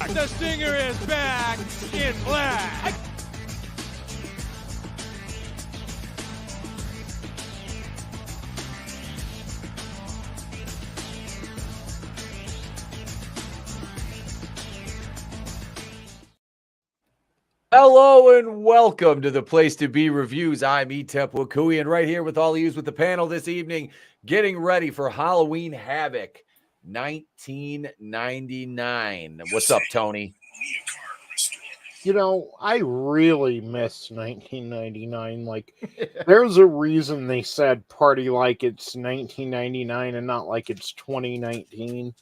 The Stinger is back in black. Hello and welcome to the Place to Be Reviews. I'm Etep Wakui, and right here with all of you with the panel this evening, getting ready for Halloween Havoc 1999. What's up, Tony? You know, I really miss 1999. Like, there's a reason they said party like it's 1999 and not like it's 2019.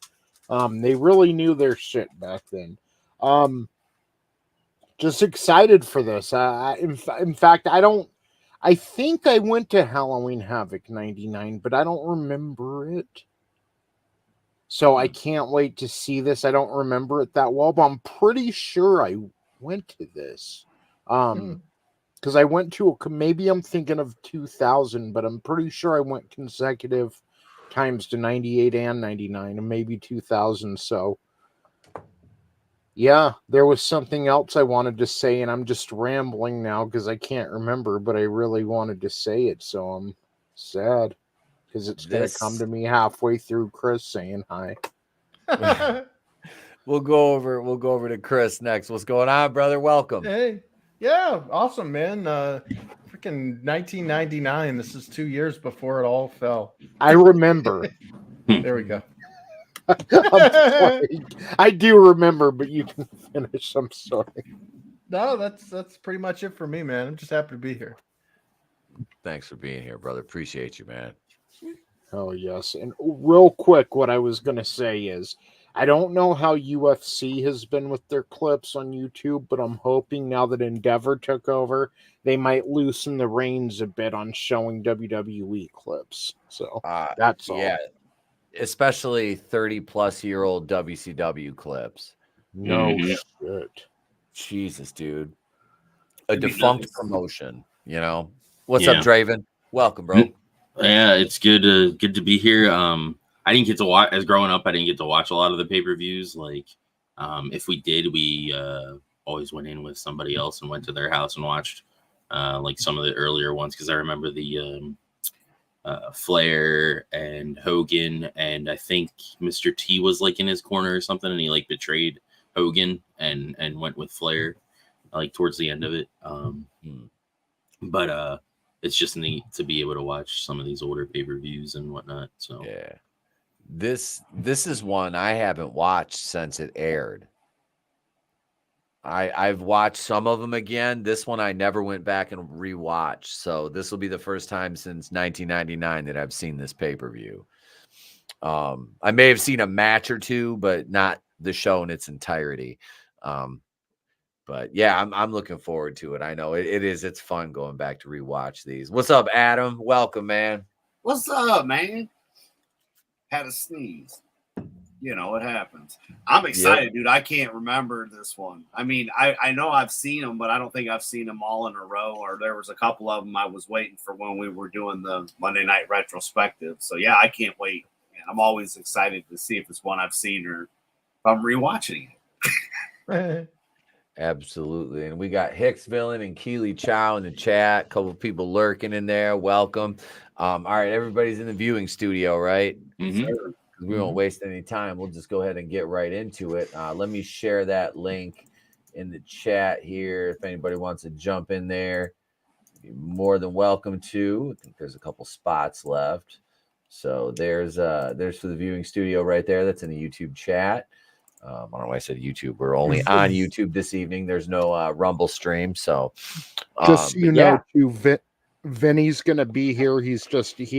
They really knew their shit back then. Just excited for this. In fact, I think I went to Halloween Havoc 99, but I don't remember it. So I can't wait to see this. I don't remember it that well, but I'm pretty sure I went to this. Because I went to maybe I'm thinking of 2000, but I'm pretty sure I went consecutive times to 98 and 99 and maybe 2000. So yeah, there was something else I wanted to say, and I'm just rambling now because I can't remember, but I really wanted to say it, so I'm sad because it's going to come to me halfway through Chris saying hi. We'll go over to Chris next. What's going on, brother? Welcome. Hey, yeah, awesome, man. Freaking 1999. This is 2 years before it all fell. I remember. There we go. I do remember, but you can finish. I'm sorry. No, that's pretty much it for me, man. I'm just happy to be here. Thanks for being here, brother. Appreciate you, man. Oh, yes. And real quick, what I was going to say is, I don't know how UFC has been with their clips on YouTube, but I'm hoping now that Endeavor took over, they might loosen the reins a bit on showing WWE clips. So that's all. Yeah. Especially 30-plus-year-old WCW clips. No shit. Jesus, dude. A defunct promotion, you know? What's up, Draven? Welcome, bro. Yeah, it's good to be here. I didn't get to watch, as growing up, I didn't get to watch a lot of the pay-per-views. Like, if we did, we always went in with somebody else and went to their house and watched like some of the earlier ones, because I remember the Flair and Hogan, and I think Mr. T was like in his corner or something, and he like betrayed Hogan and went with Flair like towards the end of it. But it's just neat to be able to watch some of these older pay-per-views and whatnot. So yeah, this is one I haven't watched since it aired. I've watched some of them again. This one I never went back and rewatched. So this will be the first time since 1999 that I've seen this pay-per-view. I may have seen a match or two, but not the show in its entirety. But yeah, I'm looking forward to it. I know it's fun going back to rewatch these. What's up, Adam? Welcome, man. What's up, man? Had a sneeze. You know, it happens. I'm excited, dude. I can't remember this one. I mean, I know I've seen them, but I don't think I've seen them all in a row, or there was a couple of them I was waiting for when we were doing the Monday Night Retrospective. So, yeah, I can't wait. And I'm always excited to see if it's one I've seen or if I'm rewatching it. Absolutely. And we got Hicksville and Keely Chow in the chat. A couple of people lurking in there. Welcome. All right, everybody's in the viewing studio, right? it. We won't waste any time. We'll just go ahead and get right into it. Let me share that link in the chat here. If anybody wants to jump in there, you're more than welcome to. I think there's a couple spots left. So there's for the viewing studio right there. That's in the YouTube chat. I don't know why I said YouTube. We're only on YouTube this evening. There's no Rumble stream. So just so you know, too, Vinny's gonna be here. He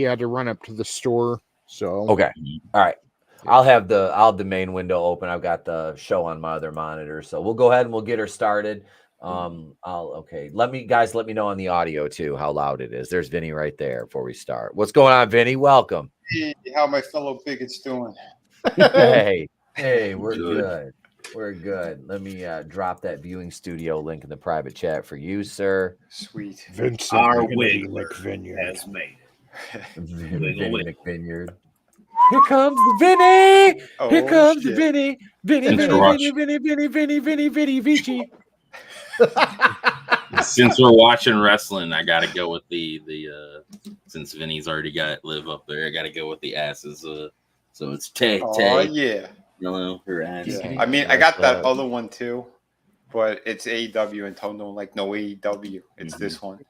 had to run up to the store. So okay, all right. I'll have the main window open. I've got the show on my other monitor, so we'll go ahead and we'll get her started. Let me know on the audio too how loud it is. There's Vinny right there before we start. What's going on, Vinny? Welcome. Hey, how my fellow bigots doing? Hey, we're good. We're good. Let me drop that viewing studio link in the private chat for you, sir. Sweet. Vincent, Our Vinnyard has made it. Vinny McVinyard. Here comes the Vinny. Oh, Here comes the shit. Vinny. Vinny, Thanks Vinny, for Vinny, Vinny, Vinny, Vinny, Vinny, Vinny, Vici. Since we're watching wrestling, I gotta go with the since Vinny's already got Liv up there, I gotta go with the asses. So it's Tay. Oh, yeah. No, her ass. Yeah. I mean, I got that other one too, but it's AEW, and Tone don't like no AEW. It's this one.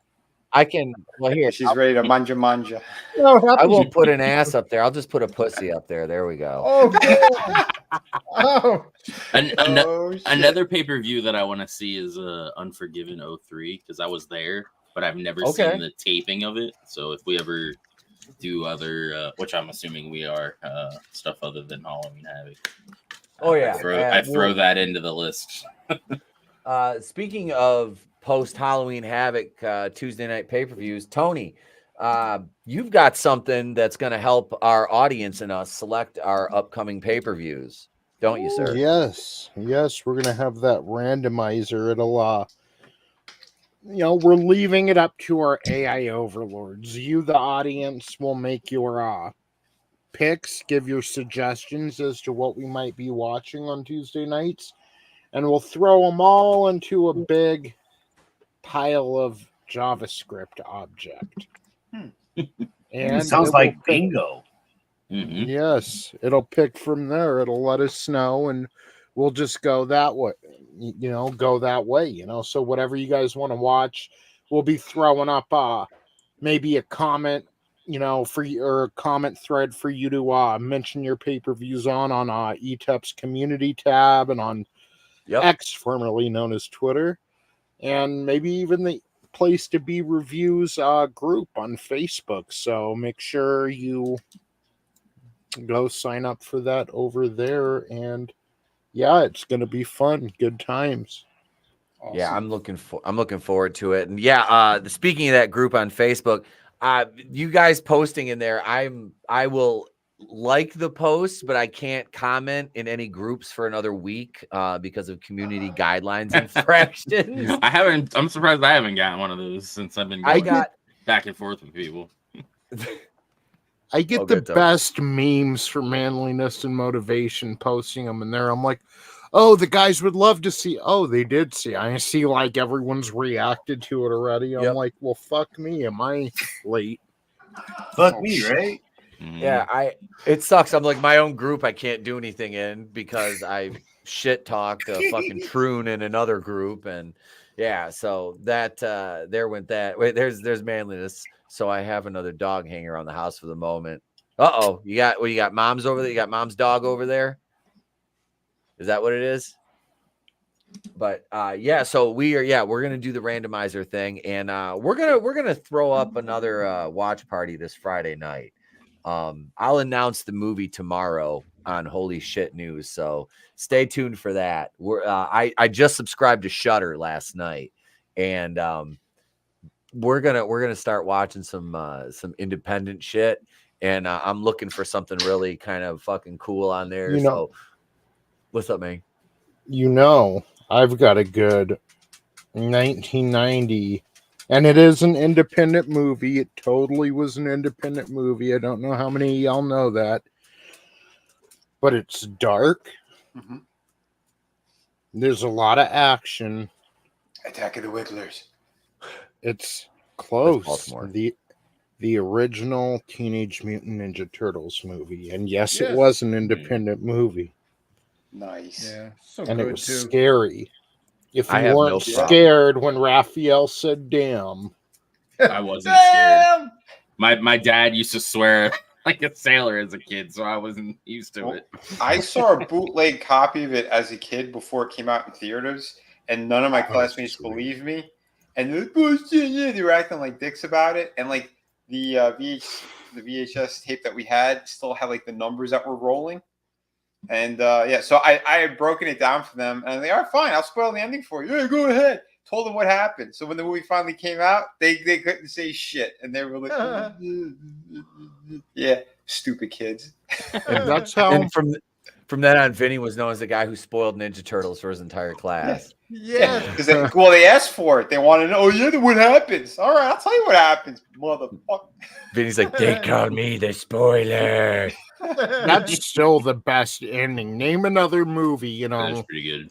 I can. Well, here. She's ready to manja. I won't put an ass up there. I'll just put a pussy up there. There we go. Oh, cool. Oh, Oh, shit. Another pay-per-view that I want to see is Unforgiven 03 because I was there, but I've never seen the taping of it. So if we ever do other, which I'm assuming we are, stuff other than Halloween Havoc. Oh yeah, I throw that into the list. Speaking of post Halloween Havoc Tuesday night pay-per-views, Tony, you've got something that's going to help our audience and us select our upcoming pay-per-views, don't you, sir? Yes, we're gonna have that randomizer. It'll we're leaving it up to our AI overlords. You, the audience, will make your picks, give your suggestions as to what we might be watching on Tuesday nights, and we'll throw them all into a big pile of JavaScript object. And sounds like bingo. Mm-hmm. Yes, it'll pick from there. It'll let us know, and we'll just go that way. So whatever you guys want to watch, we'll be throwing up maybe a comment, for you, or a comment thread for you to mention your pay-per-views on Etep's community tab and on X, formerly known as Twitter, and maybe even the Place to Be Reviews group on Facebook. So make sure you go sign up for that over there, and it's going to be fun, good times. Awesome. Yeah, I'm looking forward to it. And speaking of that group on Facebook, you guys posting in there, I will like the posts, but I can't comment in any groups for another week because of community guidelines infractions. I'm surprised I haven't gotten one of those since I've been going back and forth with people. I get the best memes for manliness and motivation posting them in there. I'm like, oh, the guys would love to see. Oh, they did see. I see like everyone's reacted to it already. I'm like, well, fuck me. Am I late? Fuck me, right? Yeah, it sucks. I'm like my own group. I can't do anything in because I shit talked a fucking troon in another group, and so that there went that. Wait, there's manliness. So I have another dog hanging around the house for the moment. You got mom's over there. You got mom's dog over there. Is that what it is? But so we're gonna do the randomizer thing, and we're gonna throw up another watch party this Friday night. I'll announce the movie tomorrow on Holy Shit News, so stay tuned for that. I just subscribed to Shudder last night, and we're gonna start watching some independent shit, and I'm looking for something really kind of fucking cool on there. So what's up, man? I've got a good 1990, and it is an independent movie. It totally was an independent movie. I don't know how many of y'all know that, but it's dark. Mm-hmm. There's a lot of action. Attack of the Wigglers. It's close. The original Teenage Mutant Ninja Turtles movie, and yes, it was an independent movie. Nice. Yeah, so and good it was too. Scary. If you weren't scared when Raphael said "damn," I wasn't scared. My dad used to swear like a sailor as a kid, so I wasn't used to it. I saw a bootleg copy of it as a kid before it came out in theaters, and none of my classmates believed me. And they were acting like dicks about it. And like the VHS tape that we had still had like the numbers that were rolling. And so I had broken it down for them, and they are fine. I'll spoil the ending for you. Yeah, go ahead. Told them what happened. So when the movie finally came out, they couldn't say shit, and they were like, "Yeah, stupid kids." And that's how. And from then on, Vinny was known as the guy who spoiled Ninja Turtles for his entire class. Yeah. Because they asked for it. They want to know. Oh yeah, what happens? All right, I'll tell you what happens, motherfucker. Vinny's like, they call me the spoiler. That's still the best ending. Name another movie, you That's know, pretty good.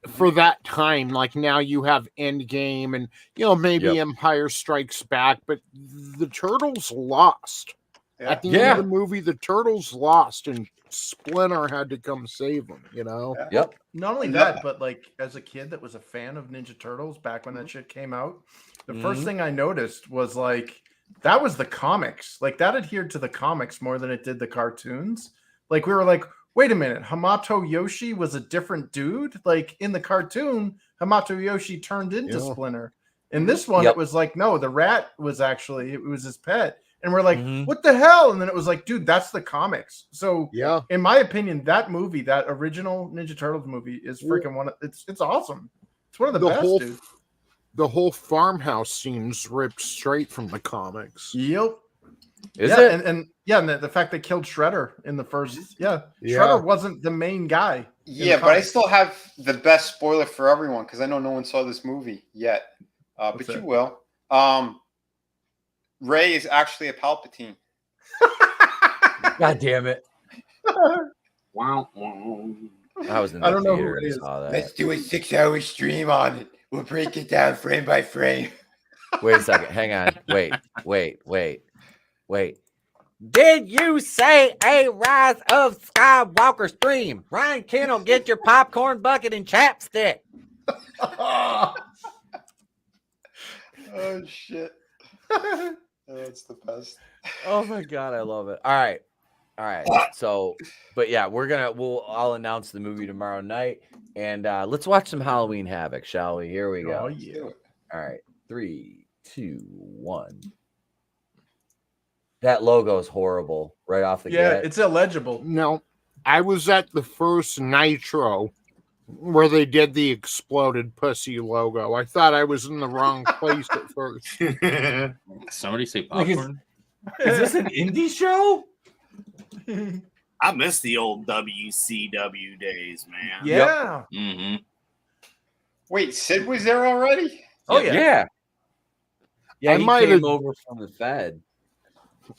for that time. Like now you have Endgame and, you know, maybe Empire Strikes Back, but the Turtles lost. At the end of the movie, the Turtles lost and Splinter had to come save them, you know? Yep. Not only that, but like as a kid that was a fan of Ninja Turtles back when that shit came out, the first thing I noticed was like that was the comics. Like that adhered to the comics more than it did the cartoons. Like we were like, wait a minute, Hamato Yoshi was a different dude. Like in the cartoon, Hamato Yoshi turned into Splinter. In this one, it was like, no, the rat was actually, it was his pet. And we're like, what the hell? And then it was like, dude, that's the comics. So in my opinion, that movie, that original Ninja Turtles movie is freaking one of, it's awesome. It's one of the best, dude. The whole farmhouse scene's ripped straight from the comics. Yep. Is it? And the fact they killed Shredder in the first, Shredder wasn't the main guy. Yeah, but I still have the best spoiler for everyone because I know no one saw this movie yet. But you will. Ray is actually a Palpatine. God damn it. Wow. I was in the theater and saw that. Let's do a 6-hour stream on it. We'll break it down frame by frame. Wait a second. Hang on. Wait. Did you say a Rise of Skywalker stream? Ryan Kennel, get your popcorn bucket and chapstick. Oh, shit. That's the best. Oh my god, I love it. All right. So, but yeah, I'll announce the movie tomorrow night, and let's watch some Halloween Havoc, shall we? Here we go. Oh yeah. All right, 3, 2, 1. That logo is horrible right off the get. It's illegible. No, I was at the first Nitro where they did the exploded pussy logo. I thought I was in the wrong place at first. Somebody say popcorn. Is this an indie show? I miss the old WCW days, man. Yeah. Mm-hmm. Wait, Sid was there already? Oh yeah. Yeah, I he might came have- over from the Fed.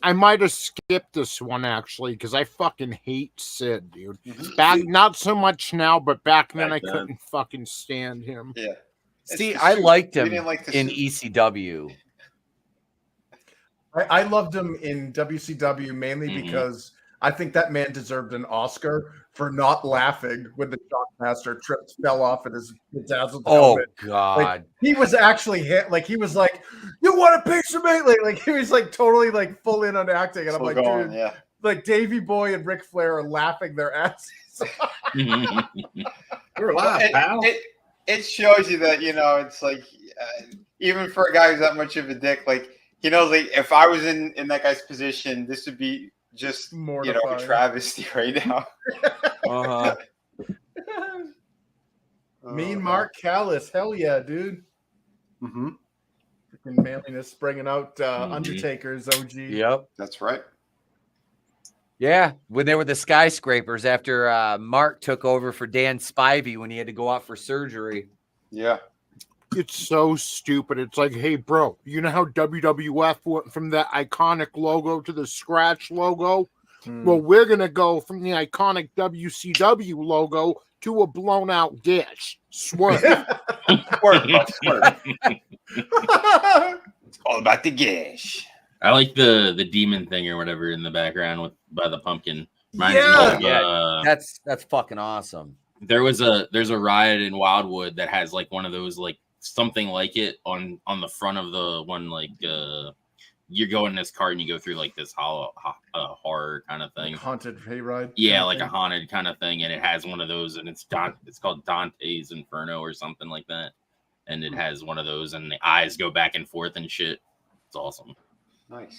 I might have skipped this one actually because I fucking hate Sid, dude. Back, not so much now, but back then I couldn't fucking stand him. Yeah. See, I liked him didn't like the in suit. ECW. I loved him in WCW mainly because I think that man deserved an Oscar for not laughing when the Shockmaster tripped, fell off at his dazzled helmet. Oh God! Like, he was actually hit. Like he was like, "You want a piece of me?" Like he was like totally like full in on acting, and I'm like, dude, like Davey Boy and Ric Flair are laughing their asses. We're laughing, pal. It shows you that it's like even for a guy who's that much of a dick, like he knows like if I was in that guy's position, this would be just a travesty right now. Mean Mark Callis, hell yeah, dude. Freaking manliness bringing out Undertaker's OG. Yep, that's right. Yeah, when they were the skyscrapers after Mark took over for Dan Spivey when he had to go out for surgery. Yeah. It's so stupid. It's like, hey, bro, you know how WWF went from that iconic logo to the scratch logo? Well, we're going to go from the iconic WCW logo to a blown out dish. Swerve. Swerve. It's all about the gish. I like the demon thing or whatever in the background by the pumpkin. That's fucking awesome. There's a ride in Wildwood that has like one of those like something like it on the front of the one, like you go in this car and you go through like this horror kind of thing, like haunted hayride. Yeah, like a haunted kind of thing, and it has one of those, and it's called Dante's Inferno or something like that, and it has one of those, and the eyes go back and forth and shit. It's awesome. Nice.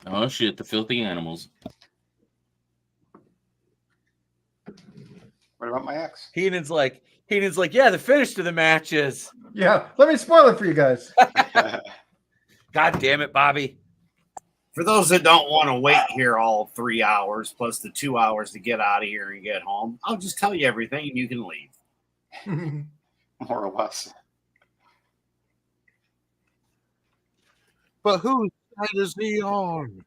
Oh shit, the filthy animals. What about my ex? Heenan's like, yeah, the finish to the matches. Yeah, let me spoil it for you guys. God damn it, Bobby. For those that don't want to wait here all 3 hours plus the 2 hours to get out of here and get home, I'll just tell you everything and you can leave. More or less. But whose side is he on?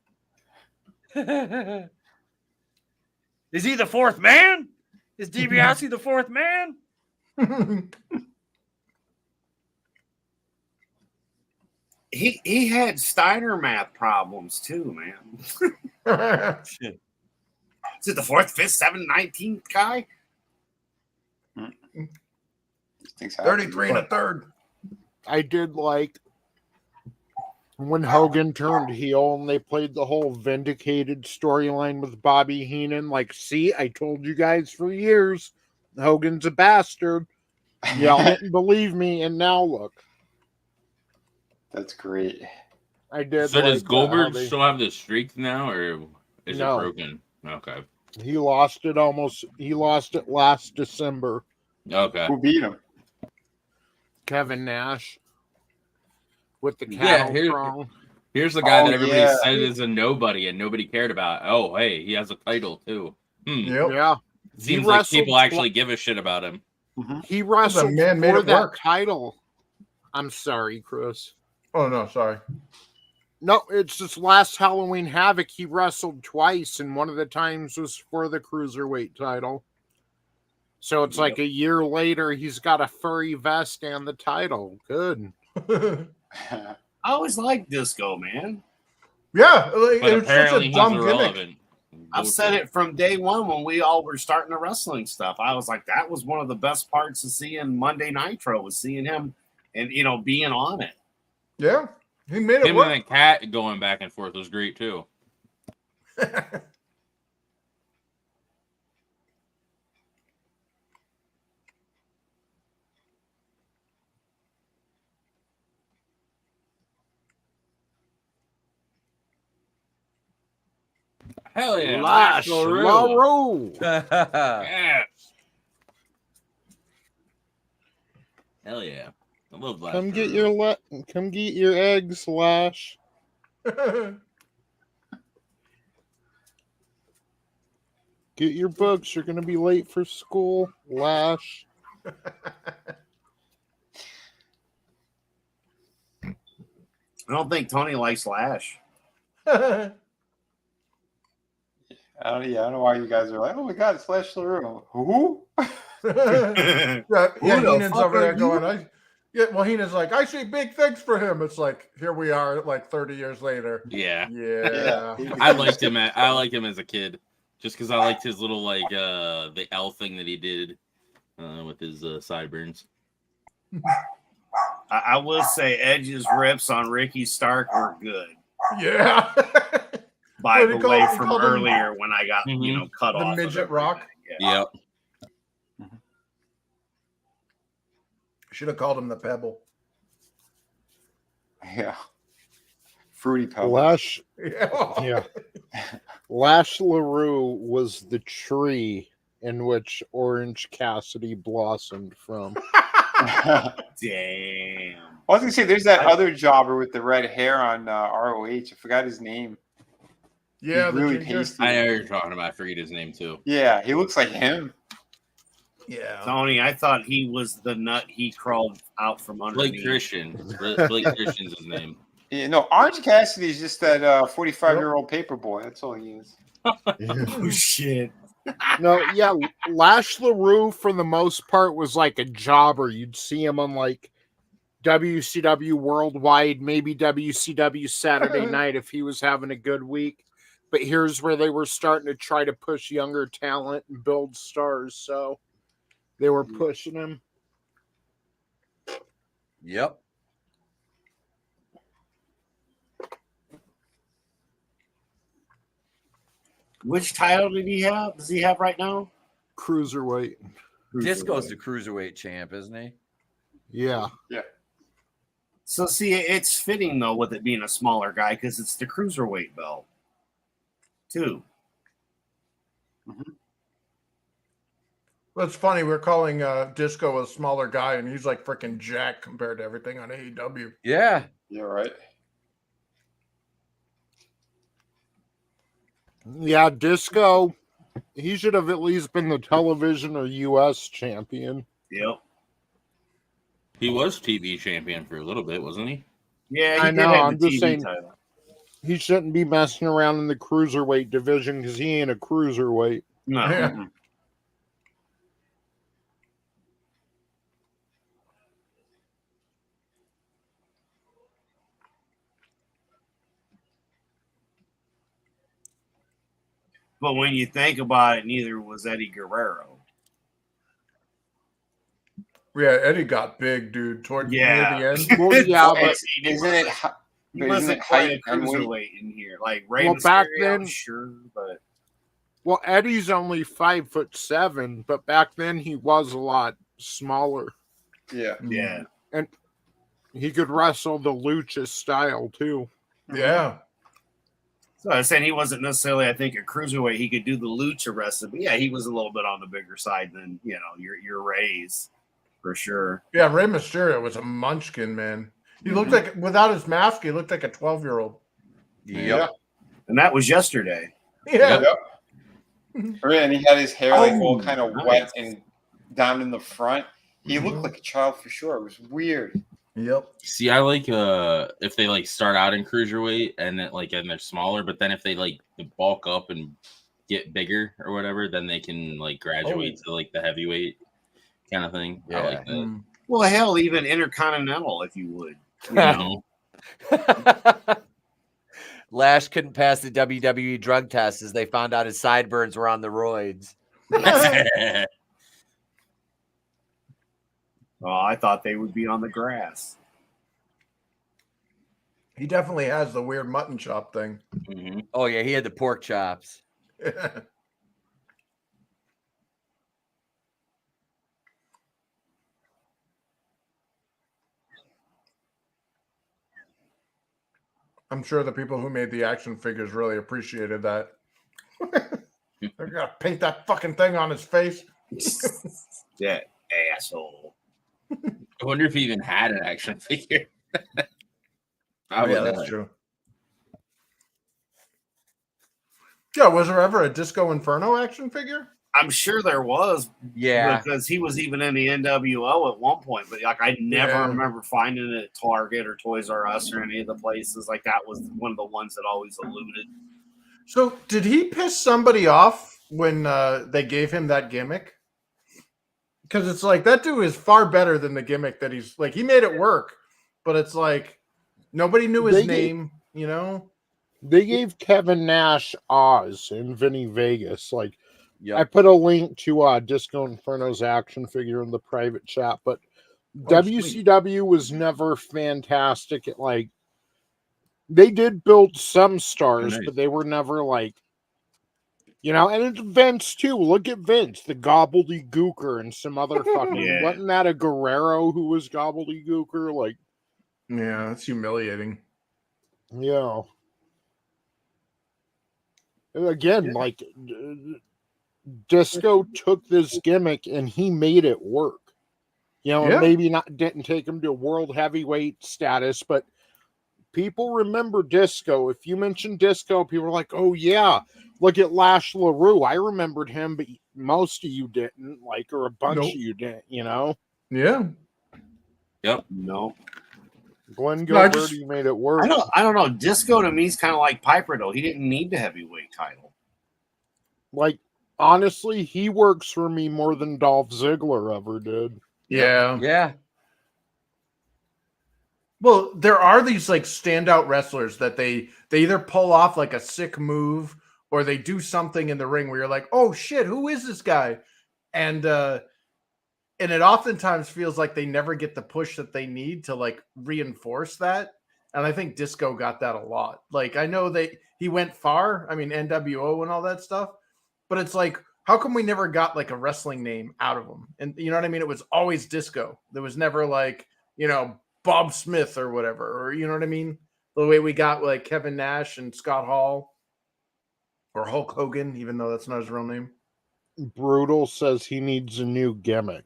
Is he the fourth man? Is DiBiase the fourth man? He had Steiner map problems too, man. Shit. Is it the 4th, 5th, 7th, 19th guy? 33 and a third. I did like when Hogan turned heel and they played the whole vindicated storyline with Bobby Heenan. Like, see, I told you guys for years, Hogan's a bastard. Y'all didn't believe me, and now look. That's great. I did. So does like Goldberg how they- still have the streak now, or is No. it broken? Okay. He lost it last December. Okay. Who beat him? Kevin Nash with the Yeah, cattle prong. Here's the guy Oh, that everybody yeah. said is a nobody and nobody cared about. Oh, hey, he has a title too. Yep. Yeah. Seems He like wrestled people actually give a shit about him. He wrestled man made for it that work. title. I'm sorry, Chris. Oh no, sorry. No, it's just last Halloween Havoc. He wrestled twice, and one of the times was for the cruiserweight title. So it's like a year later, he's got a furry vest and the title. Good. I always liked Disco, man. Yeah, like, But it was such apparently a he's dumb gimmick. irrelevant. I've said it from day one when we all were starting the wrestling stuff. I was like, that was one of the best parts of seeing Monday Nitro, was seeing him and, being on it. Yeah, he made it Him work. and the cat going back and forth was great too. Hell yeah. Lash LaRue. LaRue. Yes. Hell yeah. I love Lash. Come get LaRue. your eggs, Lash. Get your books. You're gonna be late for school, Lash. I don't think Tony likes Lash. I don't know why you guys are like, oh my god, it's Lash LaRue. Who? Yeah, the Heenan's fuck over there are going, Heenan's like, I see big things for him. It's like, here we are, like 30 years later. Yeah. Yeah. I liked him as a kid. Just because I liked his little the L thing that he did with his sideburns. I will say Edge's rips on Ricky Stark were good. Yeah. By What the do you way, call- from call them earlier when I got cut the off. of midget everything. rock? Yeah. Yep. Should have called him the Pebble. Yeah. Fruity Pebble. Lash, Yeah. yeah. Lash LaRue was the tree in which Orange Cassidy blossomed from. I Damn. was gonna say there's that other jobber with the red hair on ROH. I forgot his name. Yeah, He's the really ginger. tasty. I know you're talking about. I forget his name too. Yeah, he looks like him. Yeah. Tony, I thought he was the nut he crawled out from underneath. Blake Christian. Blake Christian's his name. Yeah, no, Orange Cassidy is just that 45-year-old paper boy. That's all he is. Oh, shit. No, yeah, Lash LaRue for the most part was like a jobber. You'd see him on like WCW Worldwide, maybe WCW Saturday Night if he was having a good week. But here's where they were starting to try to push younger talent and build stars. So they were pushing him. Yep. Which title did he have? Does he have right now? Cruiserweight. Disco's the cruiserweight champ, isn't he? Yeah. So see, it's fitting though with it being a smaller guy because it's the cruiserweight belt, too. Well, it's funny. We're calling Disco a smaller guy, and he's like freaking jacked compared to everything on AEW. Yeah. Yeah, right. Yeah, Disco. He should have at least been the television or U.S. champion. Yep. He was TV champion for a little bit, wasn't he? Yeah, I he know, did have I'm the just TV saying- title. He shouldn't be messing around in the cruiserweight division because he ain't a cruiserweight. No. Yeah. mm-mm. But when you think about it, neither was Eddie Guerrero. Yeah, Eddie got big, dude, toward Yeah. near the end. Well, yeah, but Isn't it? He But isn't wasn't it quite a height and weight? cruiserweight in here. Like Rey Well, back Mysterio, then- sure, but well, Eddie's only 5'7", but back then he was a lot smaller. Yeah. yeah. He could wrestle the lucha style too. Yeah. So I was saying he wasn't necessarily, I think, a cruiserweight. He could do the lucha wrestling, but yeah, he was a little bit on the bigger side than your Rays for sure. Yeah, Rey Mysterio was a munchkin, man. He looked like, without his mask, he looked like a 12-year-old. Yep. And that was yesterday. Yeah. And he had his hair like all Oh, kind of nice. wet and down in the front. He looked like a child for sure. It was weird. Yep. See, I like if they like start out in cruiserweight and then and they're smaller, but then if they like bulk up and get bigger or whatever, then they can like graduate to like the heavyweight kind of thing. I like that. Mm. Well, hell, even Intercontinental, if you would. You know? Lash couldn't pass the WWE drug test as they found out his sideburns were on the roids. Oh, I thought they would be on the grass. He definitely has the weird mutton chop thing. Mhm. Oh yeah, he had the pork chops. I'm sure the people who made the action figures really appreciated that. They're gonna paint that fucking thing on his face. That asshole. I wonder if he even had an action figure. Oh, yeah, that's true. Yeah, was there ever a Disco Inferno action figure? I'm sure there was. Yeah. Because he was even in the NWO at one point, but like I never remember finding it at Target or Toys R Us or any of the places. Like that was one of the ones that always eluded. So did he piss somebody off when they gave him that gimmick? Because it's like that dude is far better than the gimmick that he's like. He made it work, but it's like nobody knew his name. You know, They gave Kevin Nash Oz in Vinny Vegas. Like, Yep. I put a link to Disco Inferno's action figure in the private chat, but WCW was never fantastic at like. They did build some stars, Nice. but they were never like, and it's Vince too. Look at Vince, the gobbledygooker, and some other fucking. Yeah. Wasn't that a Guerrero who was gobbledygooker? Like, yeah, that's humiliating. yeah. Again, like Disco took this gimmick and he made it work. Yeah. Maybe didn't take him to world heavyweight status, but people remember Disco. If you mention Disco, people are like, "Oh yeah, look at Lash LaRue. I remembered him, but most of you didn't, like, or a bunch Nope. of you didn't." Yeah. No. Glenn No, I Gilberti made it work. I don't know. Disco to me is kind of like Piper though. He didn't need the heavyweight title. Like, honestly, he works for me more than Dolph Ziggler ever did. Yeah. Yeah. Well, there are these like standout wrestlers that they either pull off like a sick move or they do something in the ring where you're like, "Oh shit, who is this guy?" And it oftentimes feels like they never get the push that they need to like reinforce that. And I think Disco got that a lot. Like I know he went far. I mean NWO and all that stuff, but it's like, how come we never got like a wrestling name out of him? And you know what I mean? It was always Disco. There was never like, Bob Smith or whatever, or you know what I mean? The way we got like Kevin Nash and Scott Hall or Hulk Hogan, even though that's not his real name. Brutal says he needs a new gimmick.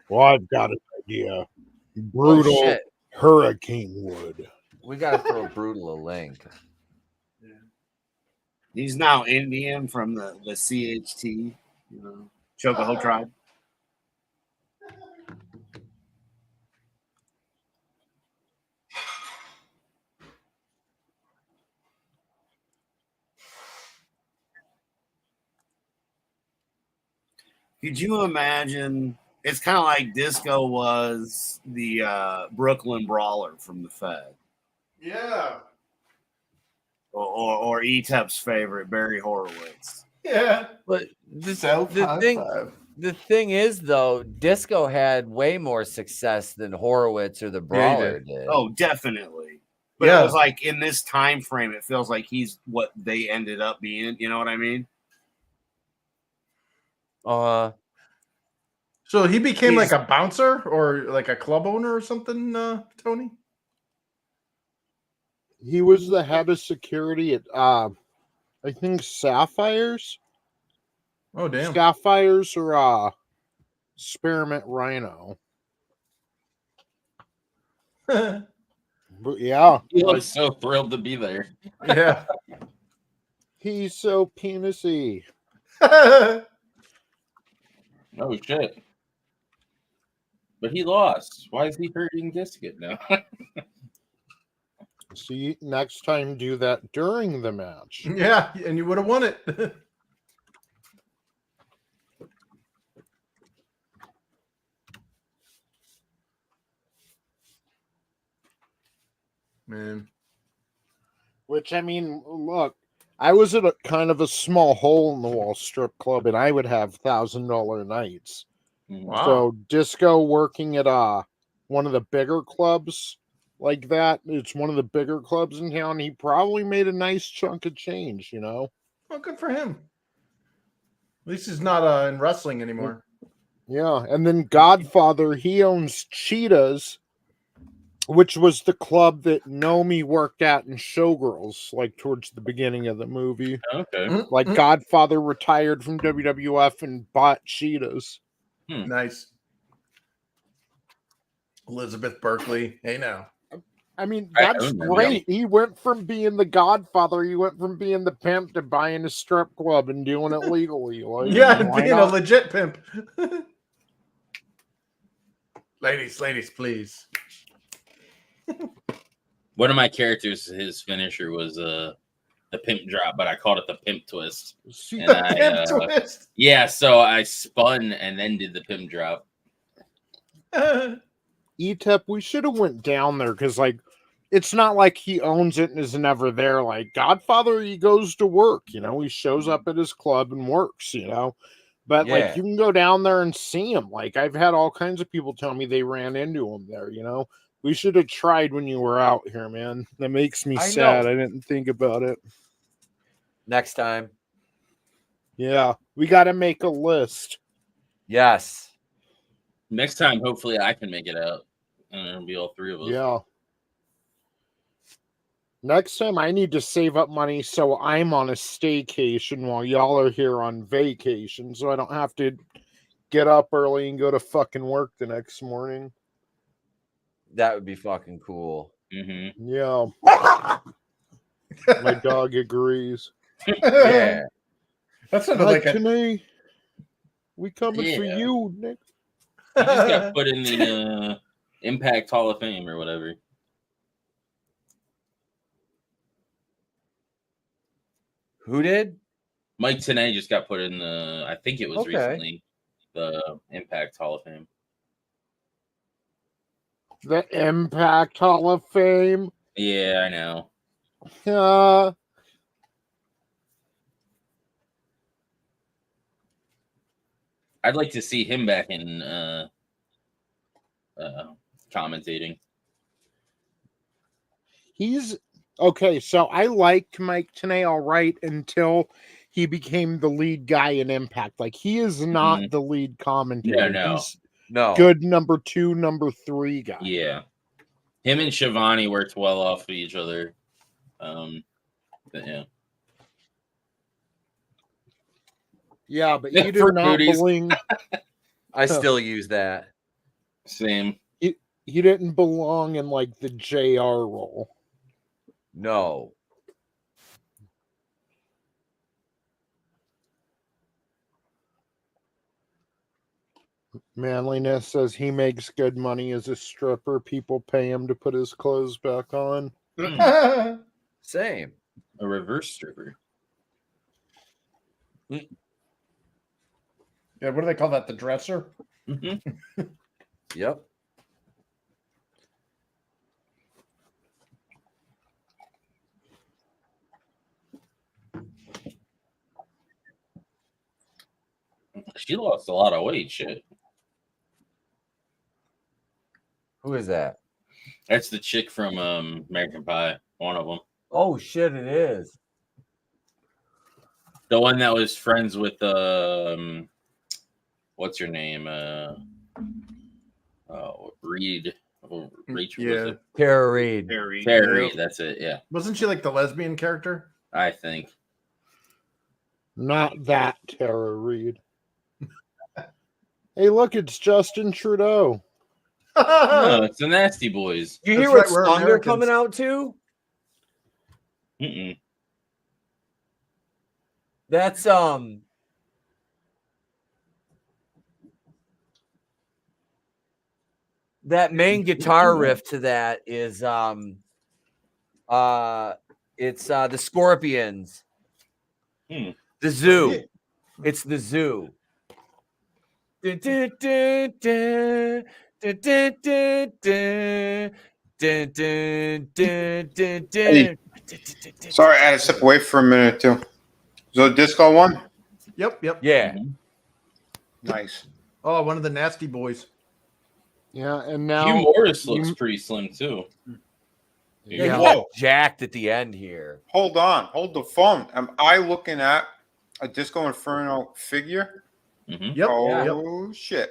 Well, I've got an idea. Brutal shit. Hurricane Wood. We gotta throw Brutal a link. He's now Indian from the CHT, you know, Chocoho tribe. Could you imagine? It's kind of like Disco was the Brooklyn Brawler from the Fed, Yeah. or Etep's favorite, Barry Horowitz. Yeah. But the High thing, five. the thing is, though, Disco had way more success than Horowitz or the Brawler did. Oh, definitely. But Yeah. it was like in this time frame, it feels like he's what they ended up being. You know what I mean? So he became like a bouncer or like a club owner or something, Tony? He was the head of security at I think Sapphires. Oh damn. Sapphires or Spearmint Rhino. But yeah. He looks so thrilled to be there. Yeah. He's so penisy. Oh shit. But he lost. Why is he hurting Disket now? See, next time do that during the match. Yeah, and you would have won it. Man. Which, I mean, look, I was at a kind of a small hole in the wall strip club, and I would have $1,000 nights. Wow. So Disco working at one of the bigger clubs like that, it's one of the bigger clubs in town. He probably made a nice chunk of change, you know. Well, good for him. At least he's not in wrestling anymore. Yeah, and then Godfather, he owns Cheetahs, which was the club that Nomi worked at in Showgirls, like towards the beginning of the movie. Okay. Like Godfather retired from WWF and bought Cheetahs. Nice. Elizabeth Berkley. Hey now. I mean, I that's own them, great. He went from being the Godfather, he went from being the pimp to buying a strip club and doing it legally. Like, Yeah, why being not? a legit pimp. Ladies, please. One of my characters, his finisher was the pimp drop, but I called it the pimp twist. See, And I, Pimp twist. yeah, so I spun and then did the pimp drop. Etep, we should have went down there because, like, it's not like he owns it and is never there. Like Godfather, he goes to work, you know, he shows up at his club and works, you know. But Yeah. like, you can go down there and see him. Like, I've had all kinds of people tell me they ran into him there, you know. We should have tried when you were out here, man. That makes me sad. I didn't think about it. Next time. Yeah, we got to make a list. Yes. Next time, hopefully, I can make it out, and it'll be all three of us. Yeah. Next time, I need to save up money so I'm on a staycation while y'all are here on vacation, so I don't have to get up early and go to fucking work the next morning. That would be fucking cool. Mm-hmm. Yeah. My dog agrees. Yeah. That sounded like a... Today, we coming for Yeah. you, Nick. He just got put in the Impact Hall of Fame or whatever. Who did? Mike Tenay just got put in the, I think it was Okay. recently, the Impact Hall of Fame. The Impact Hall of Fame. Yeah, I know. I'd like to see him back in commentating. He's okay. So I liked Mike Tenay all right until he became the lead guy in Impact. Like, he is not the lead commentator. No. He's No. good number 2, number 3 guy. Yeah. Him and Shivani worked well off of each other. But yeah. Yeah, but Yeah, you for do not booties. belong. I still use that. Same. He didn't belong in like the JR role. No. Manliness says he makes good money as a stripper. People pay him to put his clothes back on. Same. A reverse stripper. Yeah, what do they call that? The dresser? Mm-hmm. Yep. She lost a lot of weight. Shit. Who is that? That's the chick from American Pie. One of them. Oh shit! It is. The one that was friends with what's her name? Reed. Rachel. Yeah. Was it? Tara Reid. Tara Reid. That's it. Yeah. Wasn't she like the lesbian character? I think. Not that Tara Reid. Hey, look, it's Justin Trudeau. No, it's the Nasty Boys. You hear That's what right, we're song they're Americans. coming out to? Mm-mm. That's that main guitar riff to that is it's the Scorpions. Hmm. The Zoo. It's the Zoo. Dun, dun, dun, dun, dun, dun, dun, dun, dun, dun, dun, dun, Hey. dun. Sorry, I had to step away for a minute too. So Disco one? Yep. Yeah. Nice. Oh, one of the nasty boys. Yeah, and Hugh now Morris looks pretty slim too. Yeah, he Whoa. got jacked at the end here. Hold on. Hold the phone. Am I looking at a Disco Inferno figure? Mm-hmm. Yep. Oh, shit.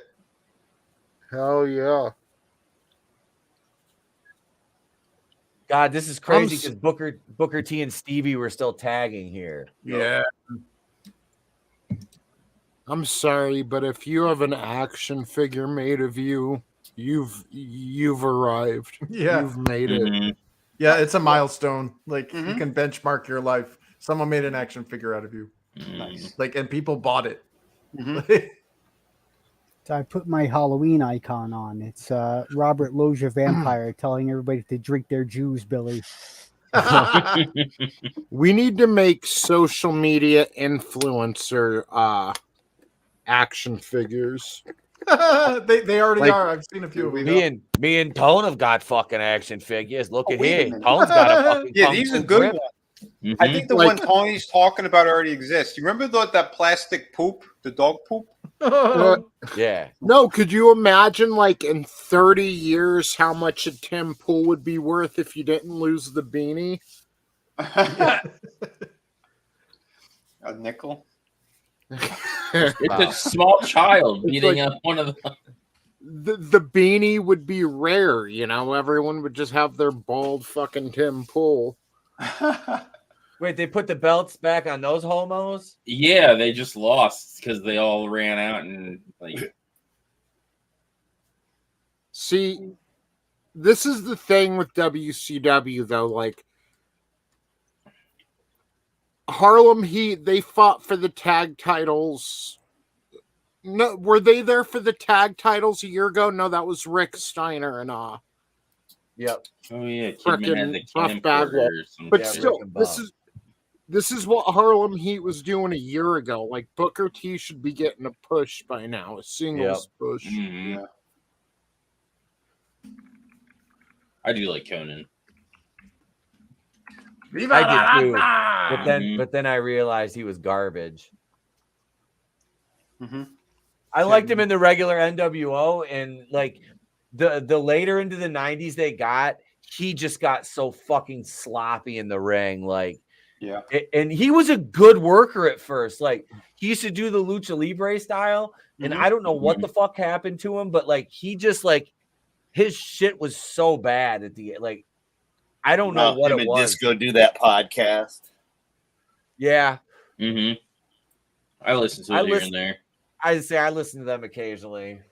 hell yeah. God, this is crazy s- because Booker T and Stevie were still tagging here. Yeah. I'm sorry, but if you have an action figure made of you, you've arrived. Yeah. You've made it. Mm-hmm. Yeah, it's a milestone. Like you Mhm. can benchmark your life. Someone made an action figure out of you. Nice. Like, and people bought it. Mhm. So I put my Halloween icon on. It's Robert Loggia vampire telling everybody to drink their Jews, Billy. We need to make social media influencer action figures. they already Like- are. I've seen a few of them. Me and Tone have got fucking action figures. Look Oh, at wait a here. minute. Tone's got a fucking Yeah, Kung these Fu are good grip. ones. Mm-hmm. I think the Like- one Tony's talking about already exists. You remember that plastic poop, the dog poop? Yeah. No, could you imagine, like, in 30 years, how much a Tim Pool would be worth if you didn't lose the beanie? A nickel. It's a small child It's beating like- up one of the. The beanie would be rare, you know? Everyone would just have their bald fucking Tim Pool. Wait, they put the belts back on those homos? Yeah, they just lost because they all ran out and like. See, this is the thing with WCW, though. Like, Harlem Heat, they fought for the tag titles. No, were they there for the tag titles a year ago? No, that was Rick Steiner and Yep. Oh yeah, Kidman Frickin' had the Buff camcorder Bagwell. or something. But Yeah, still, Rick and Bob. this is what Harlem Heat was doing a year ago. Like, Booker T should be getting a push by now, a singles push. Mhm. Yeah. I do like Conan. I did too. Mhm. But then I realized he was garbage. Mm-hmm. I liked him in the regular NWO, and like the later into the 90s they got, he just got so fucking sloppy in the ring. Like, Yeah. and he was a good worker at first. Like, he used to do the lucha libre style, and Mhm. I don't know what the fuck happened to him, but like he just like his shit was so bad at the like. I don't know what him it and was. Disco do that podcast. Yeah, Mm-hmm. I listen to I it here listen- and there. I say I listen to them occasionally.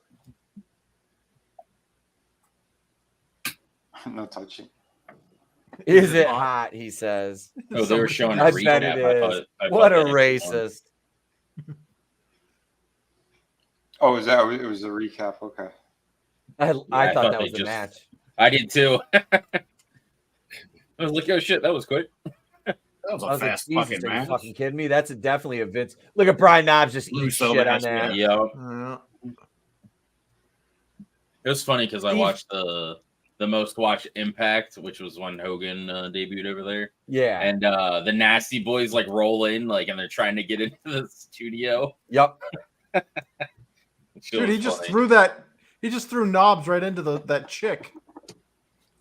No touching. Is it hot? He says. Oh, they were showing a I bet it recap. is. I What thought a that was fun. racist. Oh, it was a recap. Okay. I I thought thought that they was a just- match. I did too. I was like, oh shit, that was quick. That was I a was like, fast Jesus, fucking are you match. fucking kidding me? That's definitely a Vince. Look at Brian Knobs just eat Russo shit on match, that. Yeah. Yeah. It was funny because I Steve- watched the most watched Impact, which was when Hogan debuted over there, Yeah. and the Nasty Boys like roll in like, and they're trying to get into the studio. Yep. Dude, he just threw that. He just threw knobs right into that chick.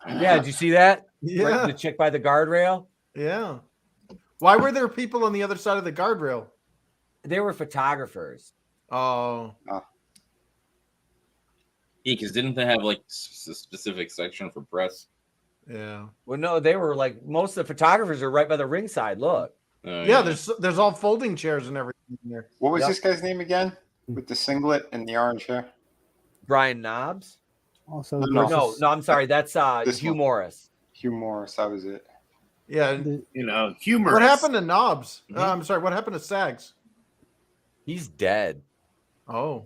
Yeah. Did you see that? Yeah. Right, the chick by the guardrail. Yeah. Why were there people on the other side of the guardrail? They were photographers. Oh. Yeah, because didn't they have like a specific section for press? Yeah. Well, no, they were like most of the photographers are right by the ringside. Look. Yeah, there's all folding chairs and everything in there. What was Yep. this guy's name again? With the singlet and the orange hair? Brian Knobs. Also, No. No, I'm sorry. That's This Hugh one. Morris. Hugh Morris. That was it. Yeah. You know, humor. What happened to Knobs? Mm-hmm. I'm sorry. What happened to Sags? He's dead. Oh.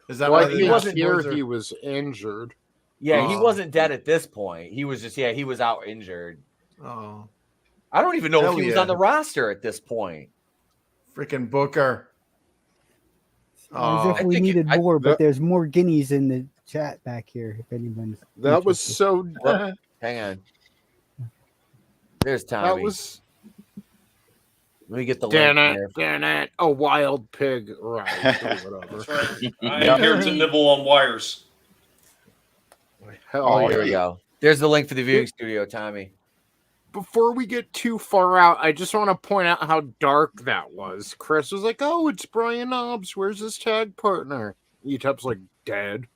Is that Well, why I the think Nasty here Boys are- he was injured. Yeah, he Oh. wasn't dead at this point. He was just he was out injured. Oh. I don't even know Hell if he was yeah. on the roster at this point. Freaking Booker. as Oh. if we think it- needed I- more, but there's more guineas in the chat back here. If anyone's That was interested. so. Hang on. There's Tommy. That was. Let me get the link there. Damn it! A wild pig ride or whatever. That's right. I am here to nibble on wires. Hell Oh, yeah. here we go. There's the link for the viewing studio, Tommy. Before we get too far out, I just want to point out how dark that was. Chris was like, "Oh, it's Brian Knobs. Where's his tag partner?" Etep's like, "Dead."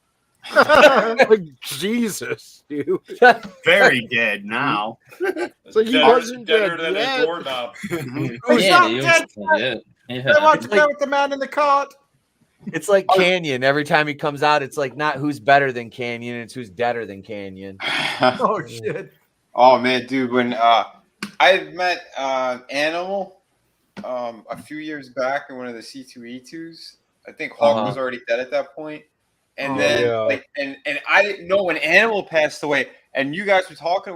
Like, Jesus, dude. Very dead now. So he wasn't deader dead than yet. a doorknob. He's Yeah, not he was- dead. yeah. I watched that with the man in the cot. It's like Canyon. Every time he comes out, it's like not who's better than Canyon, it's who's deader than Canyon. Oh shit. Oh man, dude, when I met Animal a few years back in one of the C2E2s. I think Hawk was already dead at that point. And like and I didn't know when Animal passed away. And you guys were talking,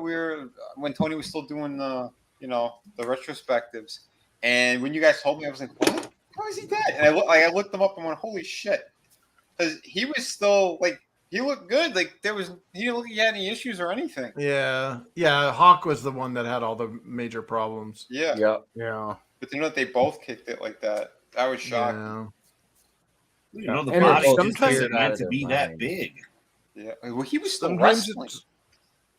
when Tony was still doing the the retrospectives. And when you guys told me, I was like, what? How is he dead? And I looked them up and went, holy shit. Because he was still like he looked good. Like he didn't look like he had any issues or anything. Yeah. Yeah. Hawk was the one that had all the major problems. Yeah. Yep. Yeah. But you know they both kicked it like that. I was shocked. Yeah. You know, the And body just sometimes- isn't meant to be that big. Yeah. Well, he was still Sometimes wrestling.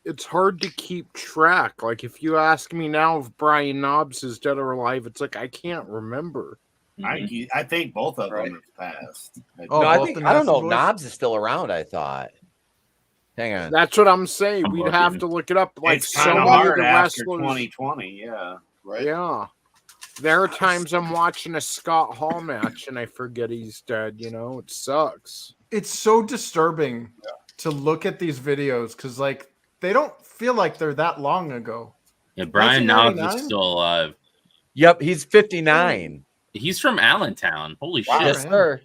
it's hard to keep track. Like, if you ask me now if Brian Knobs is dead or alive, it's like I can't remember. I think both of Right. them have passed. Oh, no, I both think the I don't know Nasty if Boys? Knobs is still around, I thought. Hang on. That's what I'm saying. I'm We'd looking. have to look it up. Like, It's so kind of many of hard the after wrestlers. 2020. Yeah. Right. Yeah. There are times I'm watching a Scott Hall match and I forget he's dead. It sucks. It's so disturbing to look at these videos because like they don't feel like they're that long ago. Yeah, Brian Knobs 1999? is still alive. Yep, he's 59. He's from Allentown. Holy Wow. shit! Yes, sir.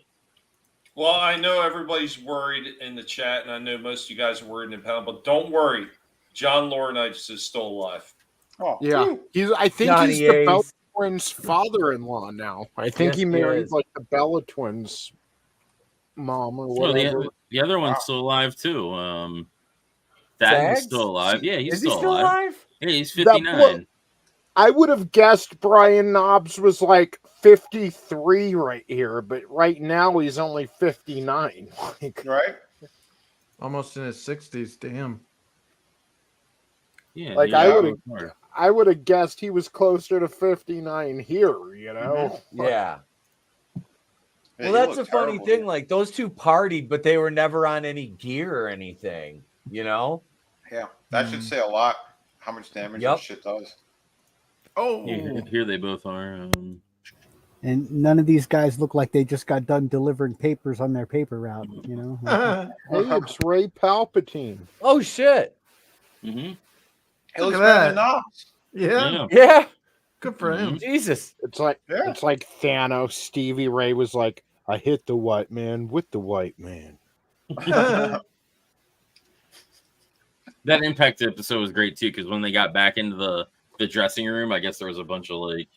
Well, I know everybody's worried in the chat, and I know most of you guys are worried in the panel, but don't worry. John Laurinaitis is still alive. Oh, Yeah. I think Johnny he's the Ace. Bella Twins' father-in-law now. I think Yes, he he married is. like the Bella Twins' mom or Well, whatever. the other one's still alive too. That Zags? is still alive. Yeah, he's Is he still still alive. alive? Yeah, he's That 59. I would have guessed Brian Knobs was like 53 right here, but right now he's only 59. Like, right. Almost in his 60s. Damn. Yeah, Like, yeah, I would've- more. I would have guessed he was closer to 59 here, Yeah. Yeah, Well, he that's a looked funny terrible. thing. Like those two partied, but they were never on any gear or anything. Yeah, that should say a lot. How much damage Yep. that shit does. Oh. Here they both are. And none of these guys look like they just got done delivering papers on their paper route. Hey, it's Ray Palpatine. Oh shit! Mhm. It Look looks at better that. than Knobs. Yeah. Yeah. Yeah. Good for him. Jesus. It's like Yeah. it's like Thanos. Stevie Ray was like, I hit the white man with the white man. That Impact episode was great too, because when they got back into the dressing room, I guess there was a bunch of like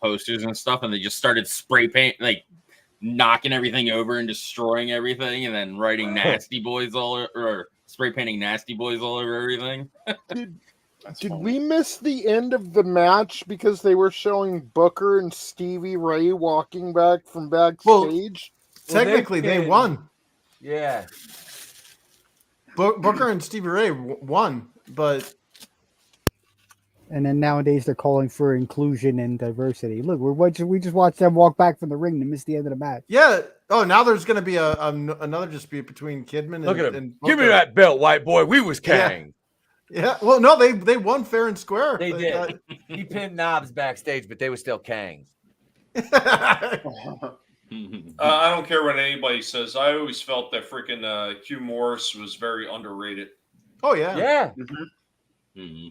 posters and stuff, and they just started spray paint, like knocking everything over and destroying everything, and then writing "nasty boys" all over, or spray painting "nasty boys" all over everything. Did we miss the end of the match because they were showing Booker and Stevie Ray walking back from backstage? Technically, they won. Yeah. Booker and Stevie Ray won, but And then nowadays they're calling for inclusion and diversity. Look, we just watched them walk back from the ring to miss the end of the match. yeah. Oh, now there's going to be another dispute between Kidman Look at and him. Booker. Give me that belt, white boy. We was Kang. Yeah. Well, no, they won fair and square. They did. He pinned Knobs backstage, but they were still Kangs. I don't care what anybody says. I always felt that freaking Hugh Morris was very underrated. Oh yeah. Yeah. Mm-hmm.